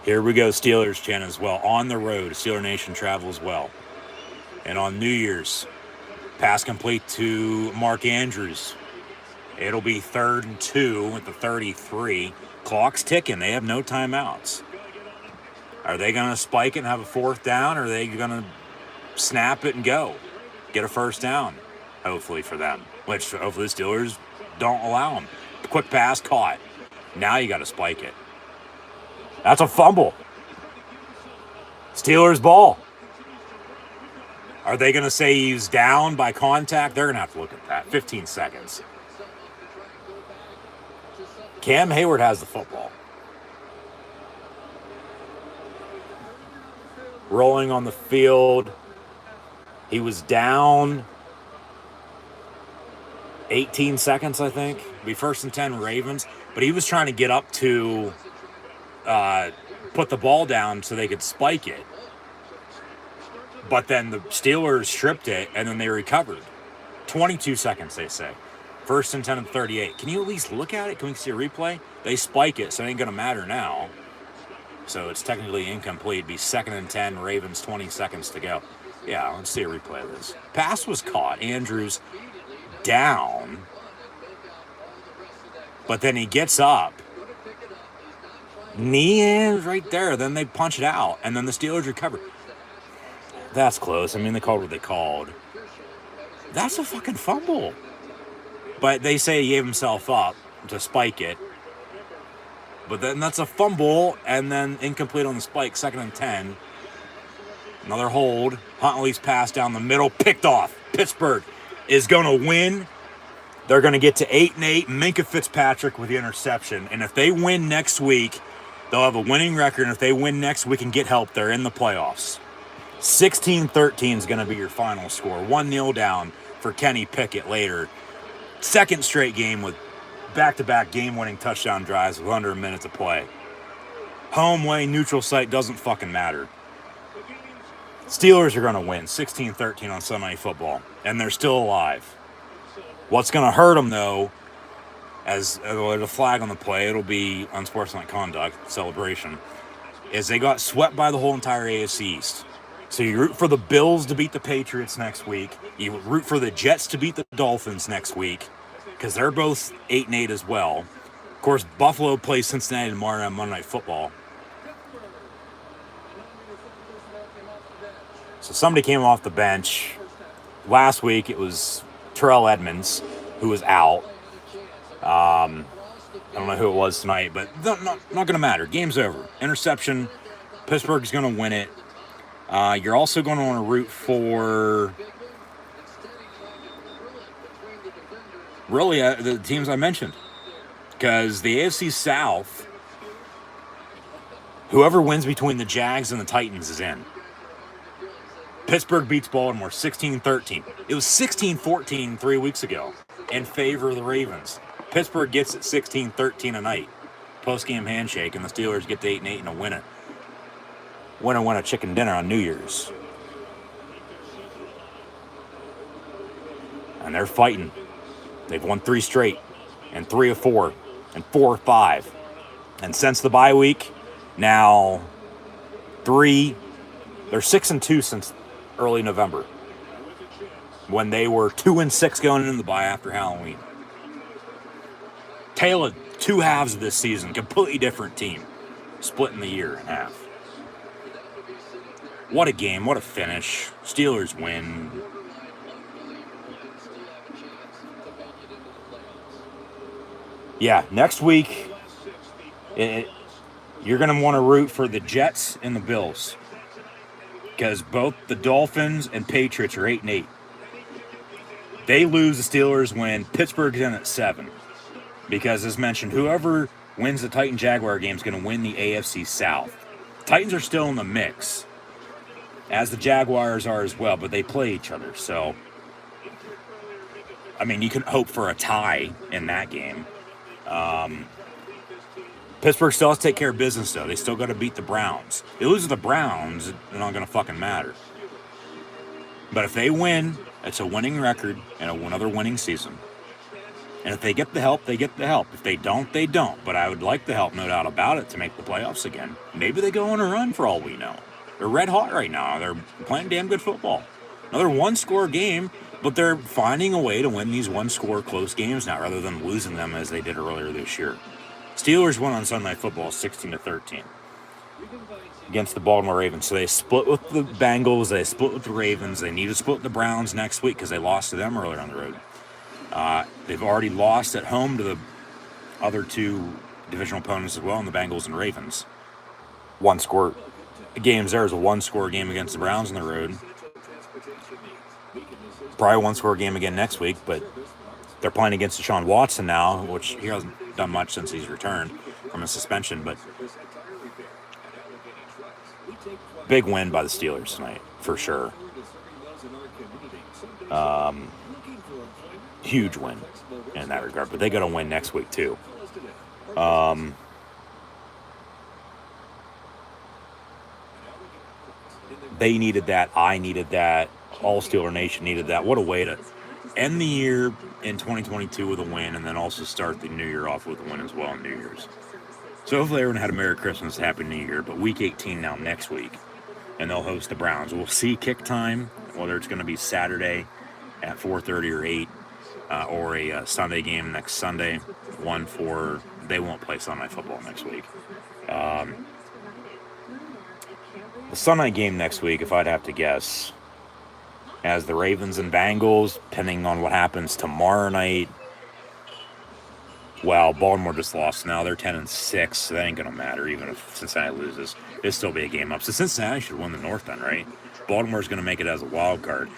Here we go, Steelers chant as well. On the road, Steeler Nation travels well. And on New Year's, pass complete to Mark Andrews. It'll be 3rd and 2 at the 33. Clock's ticking. They have no timeouts. Are they going to spike it and have a 4th down, or are they going to snap it and go? Get a 1st down, hopefully for them. Which, hopefully the Steelers don't allow them. Quick pass, caught. Now you got to spike it. That's a fumble. Steelers ball. Are they going to say he's down by contact? They're going to have to look at that. 15 seconds. Cam Hayward has the football. Rolling on the field. He was down 18 seconds, I think. Be 1st and 10 Ravens. But he was trying to get up to put the ball down so they could spike it. But then the Steelers stripped it, and then they recovered. 22 seconds, they say. 1st and 10 and 38. Can you at least look at it? Can we see a replay? They spike it, so it ain't going to matter now. So it's technically incomplete. It'd be 2nd and 10, Ravens, 20 seconds to go. Yeah, let's see a replay of this. Pass was caught. Andrews down. But then he gets up. Knee is right there. Then they punch it out, and then the Steelers recover. That's close. I mean, they called what they called. That's a fucking fumble. But they say he gave himself up to spike it. But then that's a fumble, and then incomplete on the spike, 2nd and 10. Another hold. Huntley's pass down the middle, picked off. Pittsburgh is going to win. They're going to get to 8-8. Minkah Fitzpatrick with the interception. And if they win next week, they'll have a winning record. And if they win next week and get help, they're in the playoffs. 16-13 is going to be your final score. 1-0 down for Kenny Pickett later. 2nd straight game with back-to-back game-winning touchdown drives with under a minute to play. Home, way, neutral site, doesn't fucking matter. Steelers are going to win 16-13 on Sunday Night Football, and they're still alive. What's going to hurt them, though, as there's a flag on the play, it'll be unsportsmanlike conduct, celebration, is they got swept by the whole entire AFC East. So you root for the Bills to beat the Patriots next week. You root for the Jets to beat the Dolphins next week, because they're both 8-8 as well. Of course, Buffalo plays Cincinnati tomorrow on Monday Night Football. So somebody came off the bench. Last week it was Terrell Edmonds, who was out. I don't know who it was tonight, but not going to matter. Game's over. Interception. Pittsburgh's going to win it. You're also going to want to root for really the teams I mentioned, because the AFC South, whoever wins between the Jags and the Titans is in. Pittsburgh beats Baltimore 16-13. It was 16-14 3 weeks ago in favor of the Ravens. Pittsburgh gets it 16-13 tonight. Post-game handshake, and the Steelers get to 8-8 and a win it. Winner win a chicken dinner on New Year's. And they're fighting. They've won 3 straight, and 3 of 4, and 4 of 5. And since the bye week, now they're 6-2 since early November, when they were 2-6 going into the bye after Halloween. Tale of 2 halves of this season, completely different team, splitting the year in half. What a game, what a finish. Steelers win. Yeah, next week, you're going to want to root for the Jets and the Bills, because both the Dolphins and Patriots are 8-8. They lose, the Steelers win. Pittsburgh's in at 7. Because, as mentioned, whoever wins the Titan-Jaguar game is going to win the AFC South. Titans are still in the mix. as the Jaguars are as well, but they play each other. So, I mean, you can hope for a tie in that game. Pittsburgh still has to take care of business, though. They still got to beat the Browns. They lose to the Browns, they're not going to fucking matter. But if they win, it's a winning record and another winning season. And if they get the help, they get the help. If they don't, they don't. But I would like the help, no doubt about it, to make the playoffs again. Maybe they go on a run for all we know. They're red hot right now. They're playing damn good football. Another one-score game, but they're finding a way to win these one-score close games now rather than losing them as they did earlier this year. Steelers won on Sunday Night Football 16-13 against the Baltimore Ravens. So they split with the Bengals. They split with the Ravens. They need to split with the Browns next week because they lost to them earlier on the road. They've already lost at home to the other two divisional opponents as well, and the Bengals and Ravens. One-score games there is a one-score game against the Browns on the road. Probably a one-score game again next week, but they're playing against Deshaun Watson now, which he hasn't done much since he's returned from a suspension, but big win by the Steelers tonight, for sure. Huge win in that regard, but they got to win next week too. They needed that. I needed that. All Steeler Nation needed that. What a way to end the year in 2022 with a win, and then also start the new year off with a win as well on New Year's. So hopefully everyone had a Merry Christmas, Happy New Year. But Week 18 now next week, and they'll host the Browns. We'll see kick time, whether it's going to be Saturday at 4:30 or 8, or a Sunday game next Sunday. They won't play Sunday Night Football next week. The Sunday game next week, if I'd have to guess, as the Ravens and Bengals, depending on what happens tomorrow night. Well, Baltimore just lost now. They're 10-6, so that ain't going to matter, even if Cincinnati loses. It'll still be a game up. So Cincinnati should win the North then, right? Baltimore's going to make it as a wild card.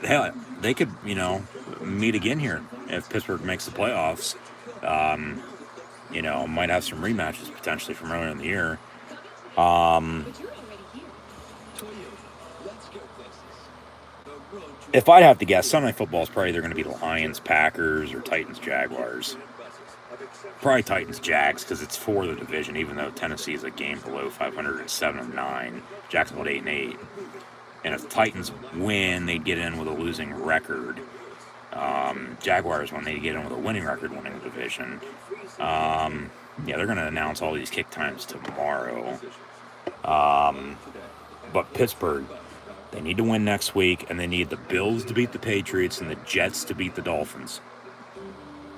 Hell, they could, meet again here if Pittsburgh makes the playoffs. Might have some rematches potentially from earlier in the year. If I'd have to guess, Sunday Night Football is probably either going to be the Lions, Packers, or Titans, Jaguars. Probably Titans, Jags, because it's for the division, even though Tennessee is a game below 500 at 7-9, Jacksonville at 8-8. And if the Titans win, they'd get in with a losing record. Jaguars win, they'd get in with a winning record, winning the division. They're going to announce all these kick times tomorrow. But Pittsburgh, they need to win next week, and they need the Bills to beat the Patriots and the Jets to beat the Dolphins.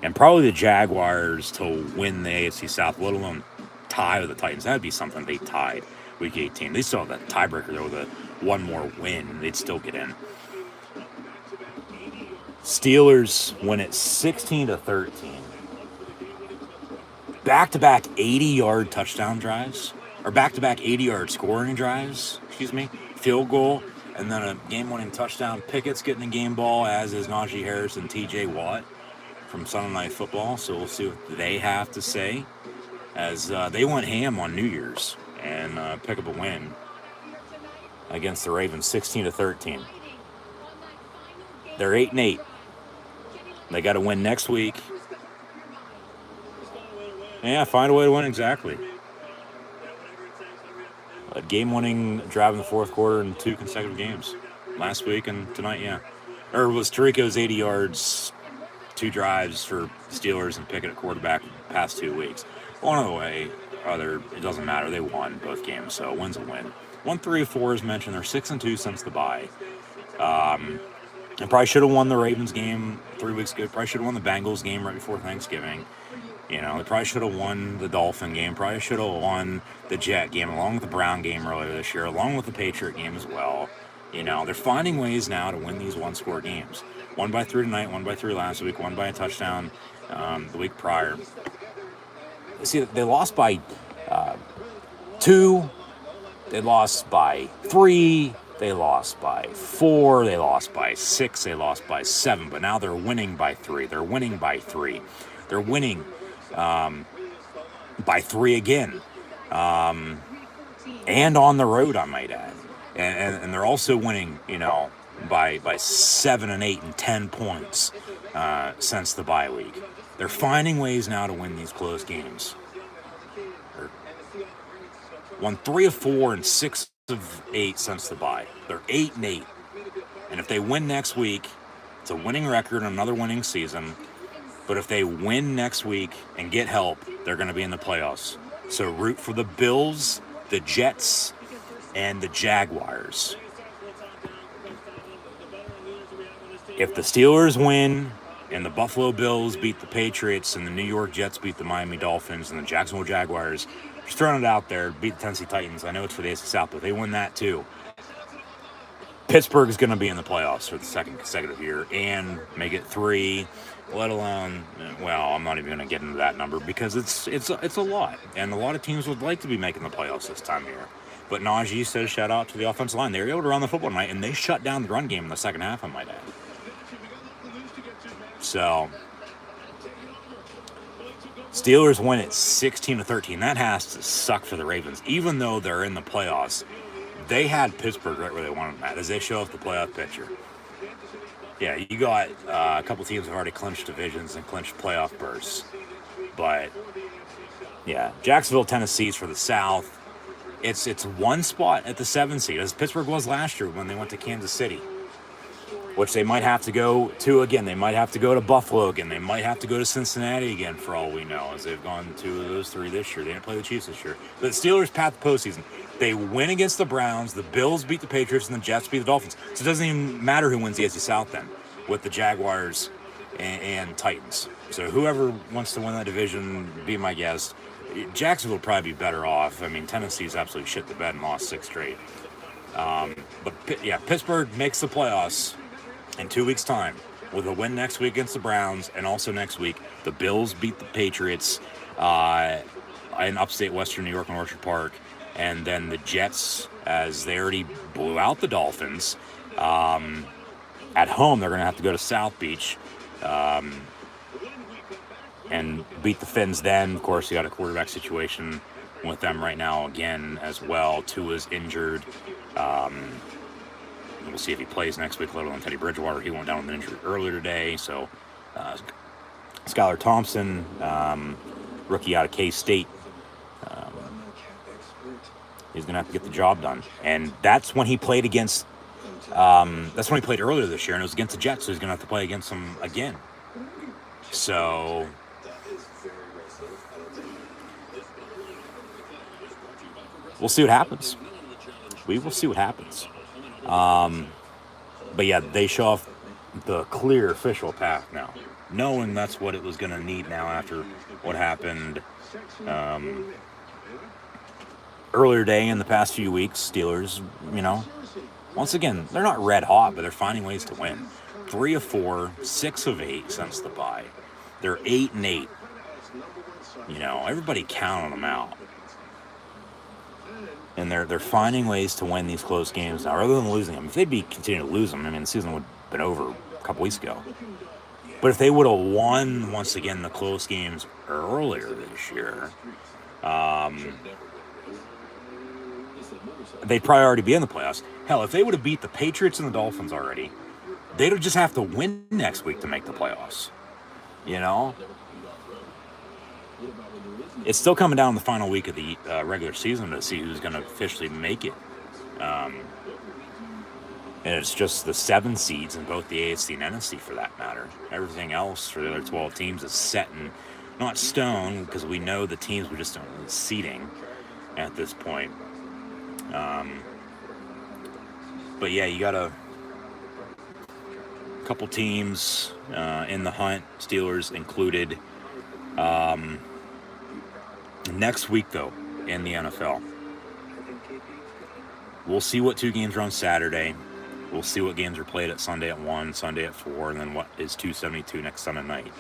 And probably the Jaguars to win the AFC South, let alone tie with the Titans. That would be something they tied Week 18. They still have that tiebreaker, though, with one more win. They'd still get in. Steelers win it 16-13. Back-to-back 80-yard touchdown drives, or back-to-back 80-yard scoring drives, field goal, and then a game-winning touchdown. Pickett's getting the game ball, as is Najee Harris and T.J. Watt from Sunday Night Football. So we'll see what they have to say as they went ham on New Year's and pick up a win against the Ravens, 16-13. They're 8-8. They got to win next week. Yeah, find a way to win, exactly. A game-winning drive in the fourth quarter in 2 consecutive games. Last week and tonight, yeah. Or was Tirico's 80 yards, 2 drives for Steelers and Pickett at quarterback the past 2 weeks. One of the way, it doesn't matter. They won both games, so a win's a win. 1-3-4 as mentioned. They're 6-2 since the bye. And probably should have won the Ravens game 3 weeks ago. Probably should have won the Bengals game right before Thanksgiving. They probably should have won the Dolphin game. Probably should have won the Jet game, along with the Brown game earlier this year, along with the Patriot game as well. They're finding ways now to win these one-score games. 1-3 tonight, 1-3 last week, 1 by a touchdown the week prior. See, they lost by 2. They lost by 3. They lost by 4. They lost by 6. They lost by 7. But now they're winning by 3. They're winning by 3. They're winning by 3 again. And on the road, I might add. and they're also winning, by 7 and 8 and 10 points since the bye week. They're finding ways now to win these close games. They're won 3 of 4 and 6 of 8 since the bye. They're 8 and 8, and if they win next week, it's a winning record, another winning season. But if they win next week and get help, they're going to be in the playoffs. So root for the Bills, the Jets, and the Jaguars. If the Steelers win and the Buffalo Bills beat the Patriots and the New York Jets beat the Miami Dolphins and the Jacksonville Jaguars, just throwing it out there, beat the Tennessee Titans. I know it's for the AFC South, but if they win that too, Pittsburgh is going to be in the playoffs for the second consecutive year and make it 3, let alone, well, I'm not even going to get into that number because it's a lot. And a lot of teams would like to be making the playoffs this time of year. But Najee says shout out to the offensive line. They were able to run the football tonight, and they shut down the run game in the second half, I might add. So, Steelers win it 16-13. That has to suck for the Ravens. Even though they're in the playoffs, they had Pittsburgh right where they wanted them at as they show off the playoff picture. Yeah, you got a couple teams have already clinched divisions and clinched playoff berths. But, yeah, Jacksonville, Tennessee's for the South. It's one spot at the 7 seed, as Pittsburgh was last year when they went to Kansas City, which they might have to go to again. They might have to go to Buffalo again. They might have to go to Cincinnati again, for all we know, as they've gone to those 3 this year. They didn't play the Chiefs this year. But the Steelers path the postseason. They win against the Browns, the Bills beat the Patriots, and the Jets beat the Dolphins. So it doesn't even matter who wins the AFC South then, with the Jaguars and Titans. So whoever wants to win that division, be my guest. Jacksonville will probably be better off. I mean, Tennessee's absolutely shit the bed and lost 6 straight. But yeah, Pittsburgh makes the playoffs in 2 weeks' time with a win next week against the Browns, and also next week the Bills beat the Patriots in upstate Western New York and Orchard Park, and then the Jets, as they already blew out the Dolphins. At home, they're going to have to go to South Beach and beat the Finns then. Of course, you got a quarterback situation with them right now again as well. Tua's injured. We'll see if he plays next week, let alone Teddy Bridgewater. He went down with an injury earlier today. So, Skylar Thompson, rookie out of K-State, he's going to have to get the job done. And that's when he played against, that's when he played earlier this year, and it was against the Jets, so he's going to have to play against them again. So, we'll see what happens. We will see what happens. But yeah, they show off the clear official path now, knowing that's what it was going to need now after what happened earlier today in the past few weeks. Steelers, once again, they're not red hot, but they're finding ways to win. 3 of 4, 6 of 8 since the bye. They're 8 and 8. Everybody counting them out. And they're finding ways to win these close games now, rather than losing them. If they'd be continuing to lose them, the season would have been over a couple weeks ago. But if they would have won, once again, the close games earlier this year, they'd probably already be in the playoffs. Hell, if they would have beat the Patriots and the Dolphins already, they'd just have to win next week to make the playoffs. It's still coming down to the final week of the regular season to see who's going to officially make it. And it's just the 7 seeds in both the AFC and NFC for that matter. Everything else for the other 12 teams is set in, not stone, because we know the teams, we just don't know the seeding at this point. But yeah, you got a couple teams in the hunt, Steelers included. Next week, though, in the NFL, we'll see what 2 games are on Saturday. We'll see what games are played at Sunday at 1, Sunday at 4, and then what is 272 next Sunday night.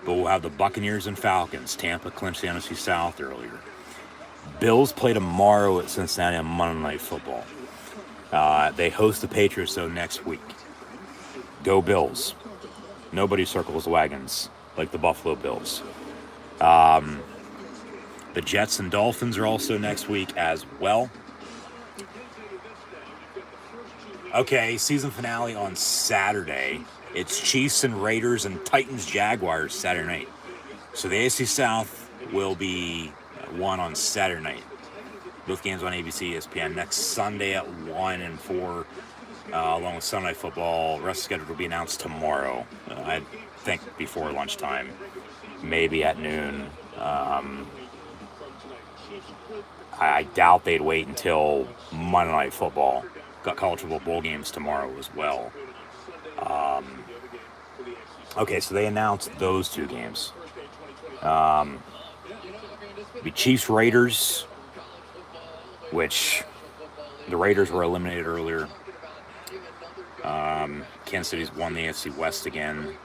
But we'll have the Buccaneers and Falcons. Tampa clinched the NFC South earlier. Bills play tomorrow at Cincinnati on Monday Night Football. They host the Patriots, though, next week. Go Bills. Nobody circles wagons like the Buffalo Bills. The Jets and Dolphins are also next week as well. Okay, season finale on Saturday. It's Chiefs and Raiders and Titans Jaguars Saturday night. So the AFC South will be one on Saturday night. Both games on ABC, ESPN. Next Sunday at 1 and 4, along with Sunday football. The rest of the schedule will be announced tomorrow. I think before lunchtime, maybe at noon. I doubt they'd wait until Monday Night Football. Got college football bowl games tomorrow as well. Okay, so they announced those two games. The Chiefs Raiders, which the Raiders were eliminated earlier. Kansas City's won the AFC West again.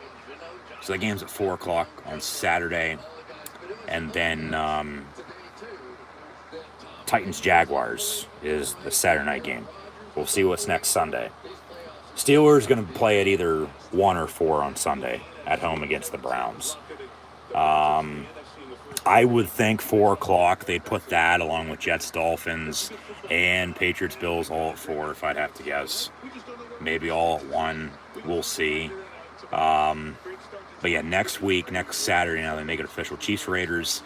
So that game's at 4 o'clock on Saturday. And then Titans Jaguars is the Saturday night game. We'll see what's next Sunday. Steelers going to play at either 1 or 4 on Sunday at home against the Browns. I would think 4 o'clock they'd put that along with Jets Dolphins and Patriots Bills all at 4 if I'd have to guess. Maybe all at 1. We'll see. But yeah, next week, next Saturday, now they make it official. Chiefs Raiders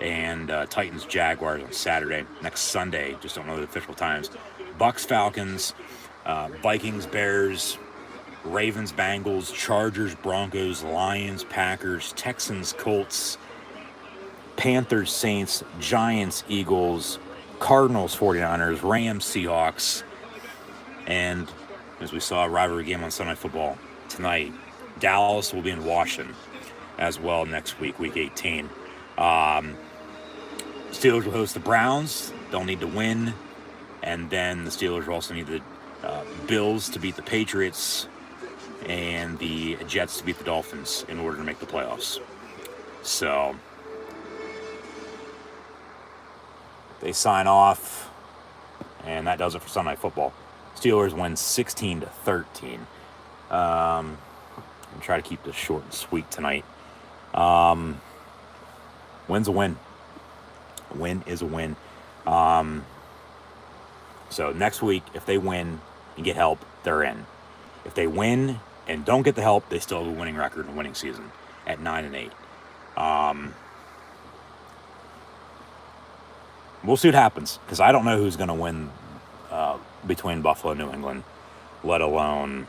and Titans Jaguars on Saturday. Next Sunday, just don't know the official times. Bucks Falcons, Vikings Bears, Ravens Bengals, Chargers Broncos, Lions Packers, Texans Colts, Panthers Saints, Giants Eagles, Cardinals 49ers, Rams Seahawks, and as we saw, a rivalry game on Sunday Football tonight. Dallas will be in Washington as well next week, week 18. Steelers will host the Browns. They'll need to win. And then the Steelers will also need the Bills to beat the Patriots and the Jets to beat the Dolphins in order to make the playoffs. So they sign off, and that does it for Sunday Football. Steelers win 16-13. I'm try to keep this short and sweet tonight. Win's a win. A win is a win. So next week, if they win and get help, they're in. If they win and don't get the help, they still have a winning record and a winning season at 9-8. We'll see what happens, because I don't know who's going to win between Buffalo and New England, let alone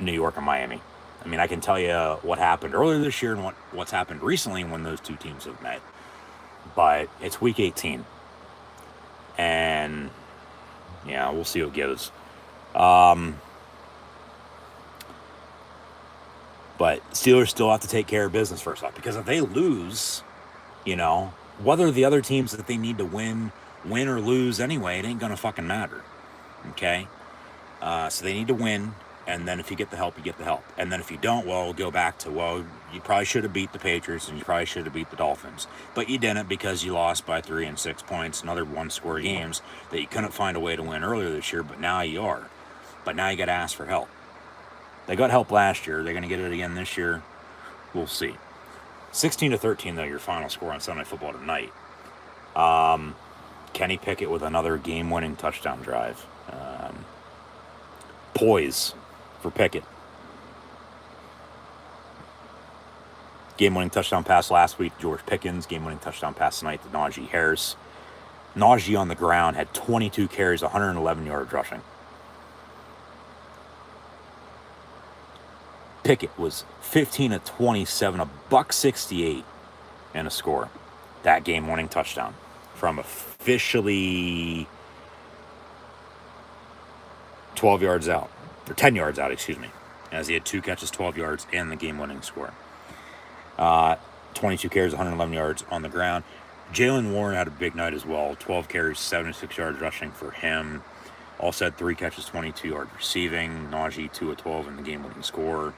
New York and Miami. I mean, I can tell you what happened earlier this year and what's happened recently when those two teams have met. But it's week 18. And, yeah, we'll see what it gives. But Steelers still have to take care of business first off. Because if they lose, you know, whether the other teams that they need to win or lose anyway, it ain't going to fucking matter. Okay? So they need to win. And then if you get the help, you get the help. And then if you don't, well, we'll go back to, well, you probably should have beat the Patriots and you probably should have beat the Dolphins. But you didn't, because you lost by 3 and 6 points, another one-score games that you couldn't find a way to win earlier this year, but now you are. But now you got to ask for help. They got help last year. They're going to get it again this year. We'll see. 16-13, though, your final score on Sunday Football tonight. Kenny Pickett with another game-winning touchdown drive. Poise for Pickett. Game-winning touchdown pass last week, George Pickens. Game-winning touchdown pass tonight to Najee Harris. Najee on the ground had 22 carries, 111 yards rushing. Pickett was 15 of 27, $168 and a score. That game-winning touchdown from officially 12 yards out. Or 10 yards out, excuse me, as he had 2 catches, 12 yards, and the game-winning score. 22 carries, 111 yards on the ground. Jaylen Warren had a big night as well. 12 carries, 76 yards rushing for him. Also had 3 catches, 22 yards receiving. Najee, 2 of 12 in the game-winning score.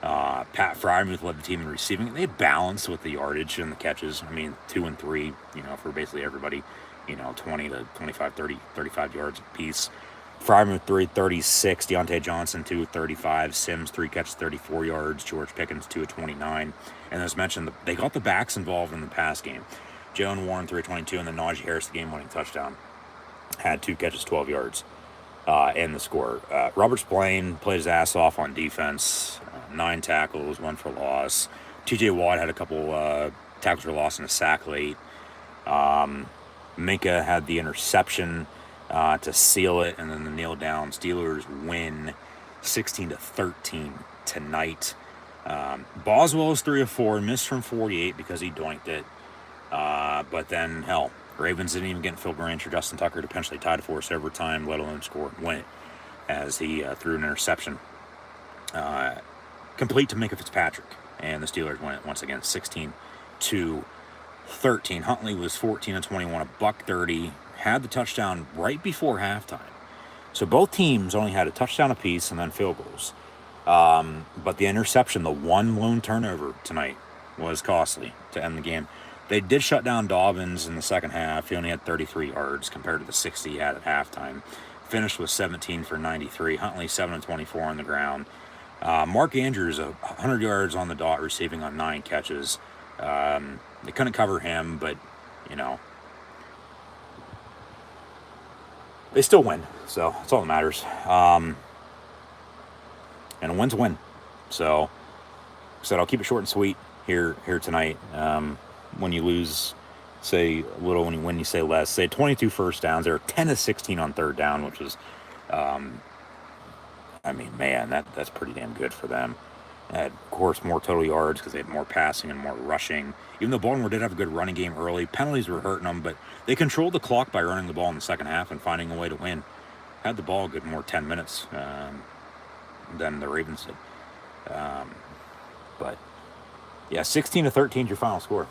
Pat Freiermuth led the team in receiving. They balanced with the yardage and the catches. I mean, 2 and 3, you know, for basically everybody. You know, 20 to 25, 30, 35 yards apiece. Freiermuth 336, Deontay Johnson 2 of 35, Sims 3 catches, 34 yards, George Pickens 2 of 29. And as mentioned, they got the backs involved in the pass game. Jaylen Warren 3 of 22, and then Najee Harris, the game-winning touchdown, had 2 catches, 12 yards. and the score. Robert Spillane played his ass off on defense. 9 tackles, 1 for loss. T.J. Watt had a couple tackles for loss and a sack late. Minka had the interception to seal it, and then the kneel down. Steelers win 16-13 tonight. Boswell is 3 of 4, missed from 48 because he doinked it. But then, hell, Ravens didn't even get Phil Branch or Justin Tucker to potentially tie to force overtime, let alone score and win it, as he threw an interception. Complete to Minka Fitzpatrick, and the Steelers win it once again, 16-13. Huntley was 14 of 21, $130, had the touchdown right before halftime. So both teams only had a touchdown apiece and then field goals. But the interception, the one lone turnover tonight, was costly to end the game. They did shut down Dobbins in the second half. He only had 33 yards compared to the 60 he had at halftime. Finished with 17 for 93. Huntley 7 of 24 on the ground. Mark Andrews, 100 yards on the dot, receiving on 9 catches. They couldn't cover him, but, you know, they still win. So that's all that matters. And a win's a win. So, like I said, I'll keep it short and sweet here tonight. When you lose, say little. When you win, you say less. Say 22 first downs. They were 10 of 16 on third down, which was, I mean, man, that's pretty damn good for them. Had, of course, more total yards because they had more passing and more rushing. Even though Baltimore did have a good running game early, penalties were hurting them, but they controlled the clock by running the ball in the second half and finding a way to win. Had the ball a good more 10 minutes than the Ravens did. But yeah, 16-13 is your final score.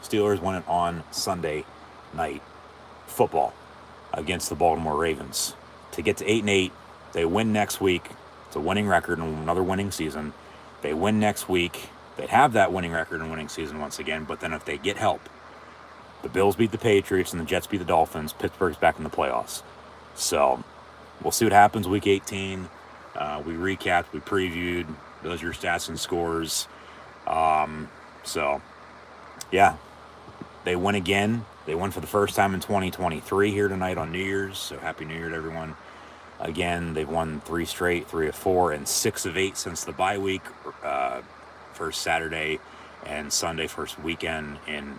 Steelers win it on Sunday night football against the Baltimore Ravens. To get to 8-8, they win next week. It's a winning record and another winning season. They win next week. They have that winning record and winning season once again, but then if they get help, the Bills beat the Patriots and the Jets beat the Dolphins, Pittsburgh's back in the playoffs. So we'll see what happens week 18. We recapped, we previewed. Those are your stats and scores. So, yeah, they win again. They won for the first time in 2023 here tonight on New Year's. So happy New Year to everyone. Again, they've won 3 straight, 3 of 4, and 6 of 8 since the bye week. First Saturday and Sunday, first weekend in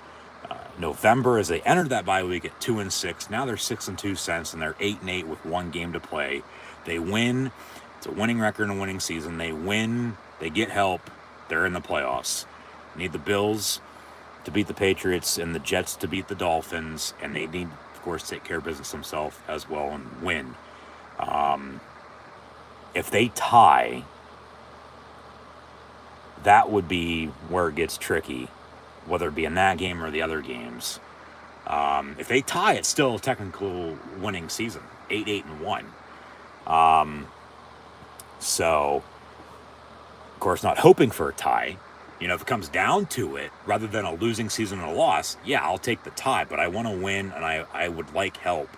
November, as they entered that bye week at 2-6. Now they're 6-2 since, and they're 8-8 with 1 game to play. They win. It's a winning record and a winning season. They win. They get help. They're in the playoffs. Need the Bills to beat the Patriots and the Jets to beat the Dolphins, and they need, of course, to take care of business themselves as well and win. If they tie, that would be where it gets tricky, whether it be in that game or the other games. If they tie, it's still a technical winning season, 8-1. So, of course, not hoping for a tie. You know, if it comes down to it, rather than a losing season and a loss, yeah, I'll take the tie, but I want to win, and I would like help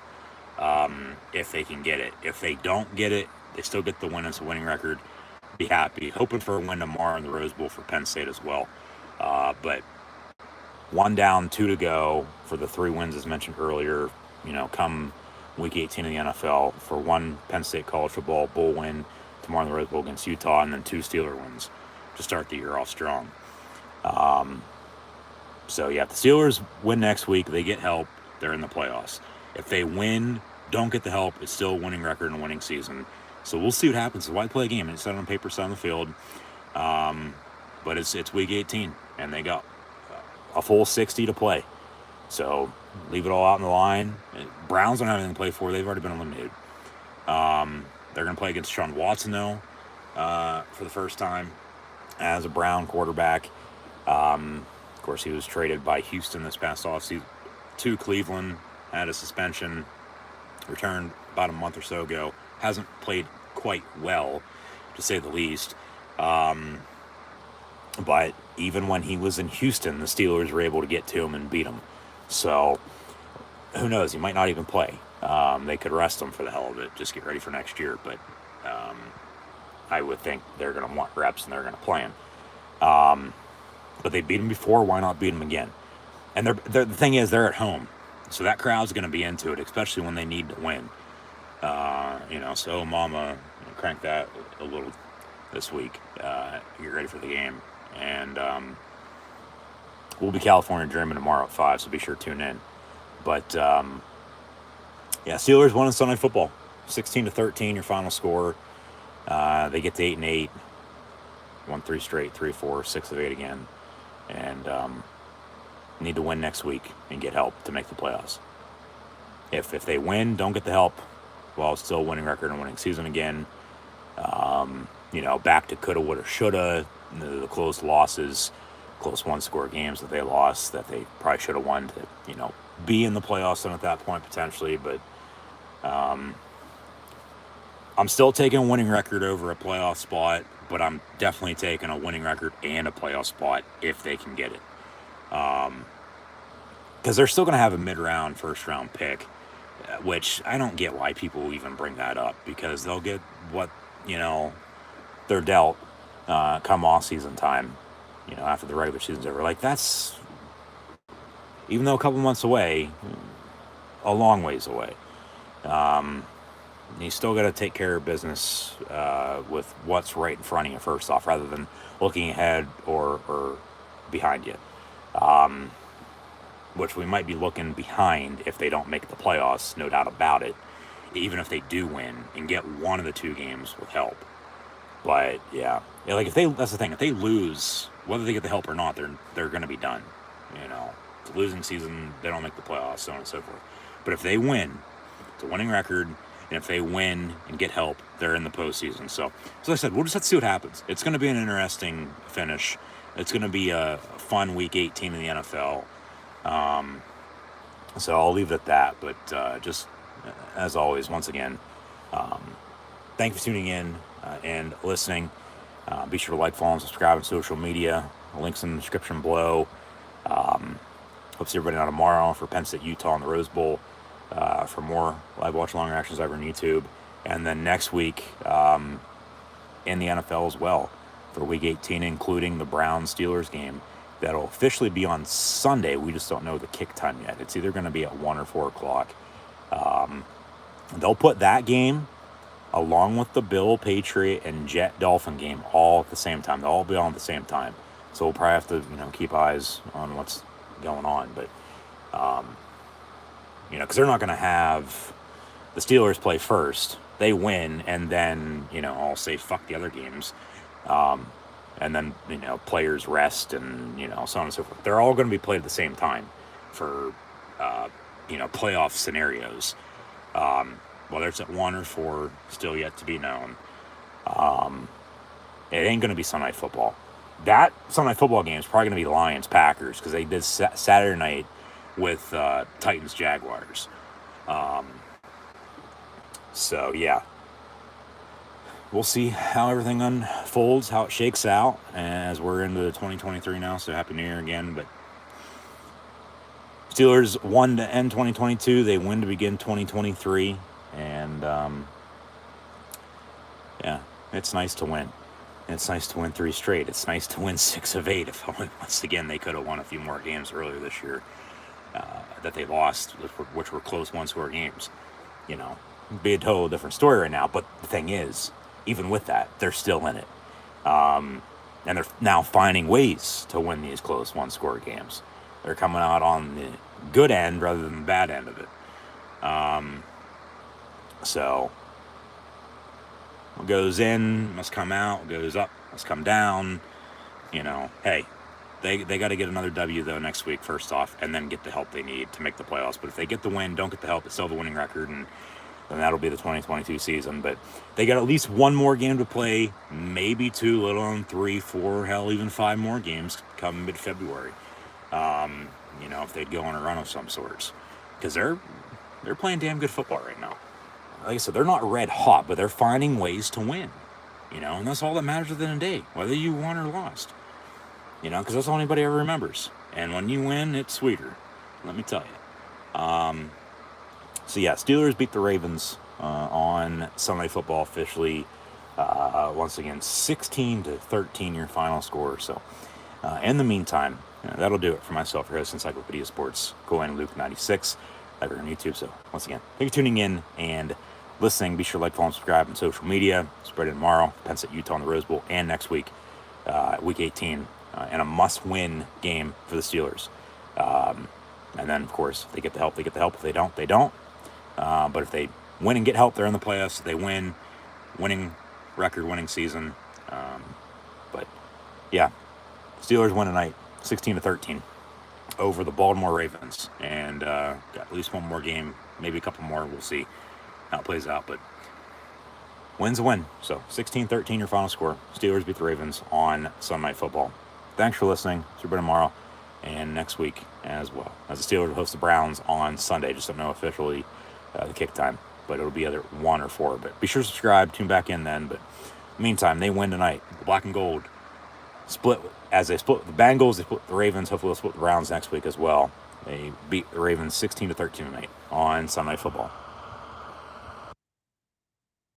if they can get it. If they don't get it, they still get the win. It's a winning record. Be happy. Hoping for a win tomorrow in the Rose Bowl for Penn State as well. But 1 down, 2 to go for the 3 wins as mentioned earlier, you know, come week 18 in the NFL for 1 Penn State college football bowl win tomorrow in the Rose Bowl against Utah, and then 2 Steeler wins to start the year off strong. So yeah, if the Steelers win next week, they get help, they're in the playoffs. If they win, don't get the help, it's still a winning record and a winning season. So we'll see what happens. It's why they play a game. It's not on paper, it's on the field. But it's week 18, and they got a full 60 to play. So leave it all out on the line. Browns don't have anything to play for. They've already been eliminated. They're going to play against Sean Watson, though, for the first time as a Brown quarterback. Of course, he was traded by Houston this past offseason to Cleveland, had a suspension, returned about a month or so ago. Hasn't played quite well, to say the least. But even when he was in Houston, the Steelers were able to get to him and beat him. So, who knows? He might not even play. They could rest him for the hell of it, just get ready for next year. But I would think they're going to want reps and they're going to play him. But they beat him before, why not beat him again? And the thing is, they're at home. So that crowd's going to be into it, especially when they need to win. So Mama, crank that a little this week. Get ready for the game. And we'll be California Dreaming tomorrow at 5, so be sure to tune in. But, Steelers won on Sunday football. 16-13, your final score. They get to 8-8. Won 3 straight, 3-4, 6 of 8 again. And need to win next week and get help to make the playoffs. If they win, don't get the help, while still winning record and winning season again. Back to coulda, woulda, shoulda. The close losses, close one-score games that they lost that they probably should have won to, be in the playoffs and at that point potentially. But I'm still taking a winning record over a playoff spot, but I'm definitely taking a winning record and a playoff spot if they can get it. Because they're still going to have a mid-round, first-round pick, which I don't get why people even bring that up, because they'll get what, they're dealt come off-season time, after the regular season's over. Like, that's, even though a couple months away, a long ways away. You still got to take care of business with what's right in front of you first off, rather than looking ahead or behind you. Which we might be looking behind if they don't make the playoffs, no doubt about it, even if they do win and get one of the 2 games with help. But that's the thing, if they lose, whether they get the help or not, they're going to be done. It's a losing season, they don't make the playoffs, so on and so forth. But if they win, it's a winning record, and if they win and get help, they're in the postseason. So as I said, we'll just have to see what happens. It's going to be an interesting finish. It's going to be a fun Week 18 in the NFL. So I'll leave it at that. But just as always, once again, thank you for tuning in and listening. Be sure to like, follow, and subscribe on social media. Links in the description below. Hope to see everybody out tomorrow for Penn State, Utah in the Rose Bowl. For more live watch along reactions over on YouTube. And then next week in the NFL as well for Week 18, including the Browns-Steelers game. That'll officially be on Sunday. We just don't know the kick time yet. It's either going to be at 1 or 4 o'clock. They'll put that game along with the Bill, Patriot, and Jet Dolphin game all at the same time. They'll all be on at the same time. So we'll probably have to, keep eyes on what's going on. But, because they're not going to have the Steelers play first. They win, and then, I'll say fuck the other games. And then, players rest and, so on and so forth. They're all going to be played at the same time for, playoff scenarios. Whether it's at 1 or 4, still yet to be known. It ain't going to be Sunday Night Football. That Sunday Night Football game is probably going to be Lions-Packers, because they did Saturday night with Titans-Jaguars. So, yeah. We'll see how everything unfolds, how it shakes out, as we're into 2023 now, so Happy New Year again. But Steelers won to end 2022. They win to begin 2023. And, it's nice to win. It's nice to win 3 straight. It's nice to win 6 of 8. If only, once again, they could have won a few more games earlier this year that they lost, which were close one-score games. Be a total different story right now. But the thing is, even with that, they're still in it. And they're now finding ways to win these close one-score games. They're coming out on the good end rather than the bad end of it. So, what goes in must come out. What goes up must come down. Hey, they got to get another W, though, next week, first off, and then get the help they need to make the playoffs. But if they get the win, don't get the help, it's still the winning record, and then that'll be the 2022 season. But they got at least 1 more game to play, maybe 2, let alone 3, 4, hell, even 5 more games come mid-February. If they'd go on a run of some sorts. Because they're playing damn good football right now. Like I said, they're not red hot, but they're finding ways to win. And that's all that matters at the end of the day, whether you won or lost. Because that's all anybody ever remembers. And when you win, it's sweeter. Let me tell you. So, Steelers beat the Ravens on Sunday Football officially. Once again, 16-13 your final score. So, in the meantime, that'll do it for myself, your host, Encyclopedia Sports, Cohen Luke 96, over on YouTube. So, once again, thank you for tuning in, and listening. Be sure to like, follow, and subscribe on social media. Spread it tomorrow. Penn State, Utah in the Rose Bowl, and next week, week 18, and a must-win game for the Steelers. And then, of course, if they get the help, they get the help. If they don't, they don't. But if they win and get help, they're in the playoffs. They win, winning record, winning season. But yeah, Steelers win tonight, 16-13, over the Baltimore Ravens, and got at least one more game, maybe a couple more. We'll see how it plays out. But win's a win. So 16-13, your final score. Steelers beat the Ravens on Sunday Night Football. Thanks for listening. Super tomorrow and next week as well. As the Steelers will host the Browns on Sunday. Just don't know officially the kick time, but it'll be either 1 or 4. But be sure to subscribe, tune back in then. But meantime, they win tonight. The black and gold split as they split the Bengals. They split the Ravens. Hopefully, they'll split the Browns next week as well. They beat the Ravens 16-13 tonight on Sunday Night Football.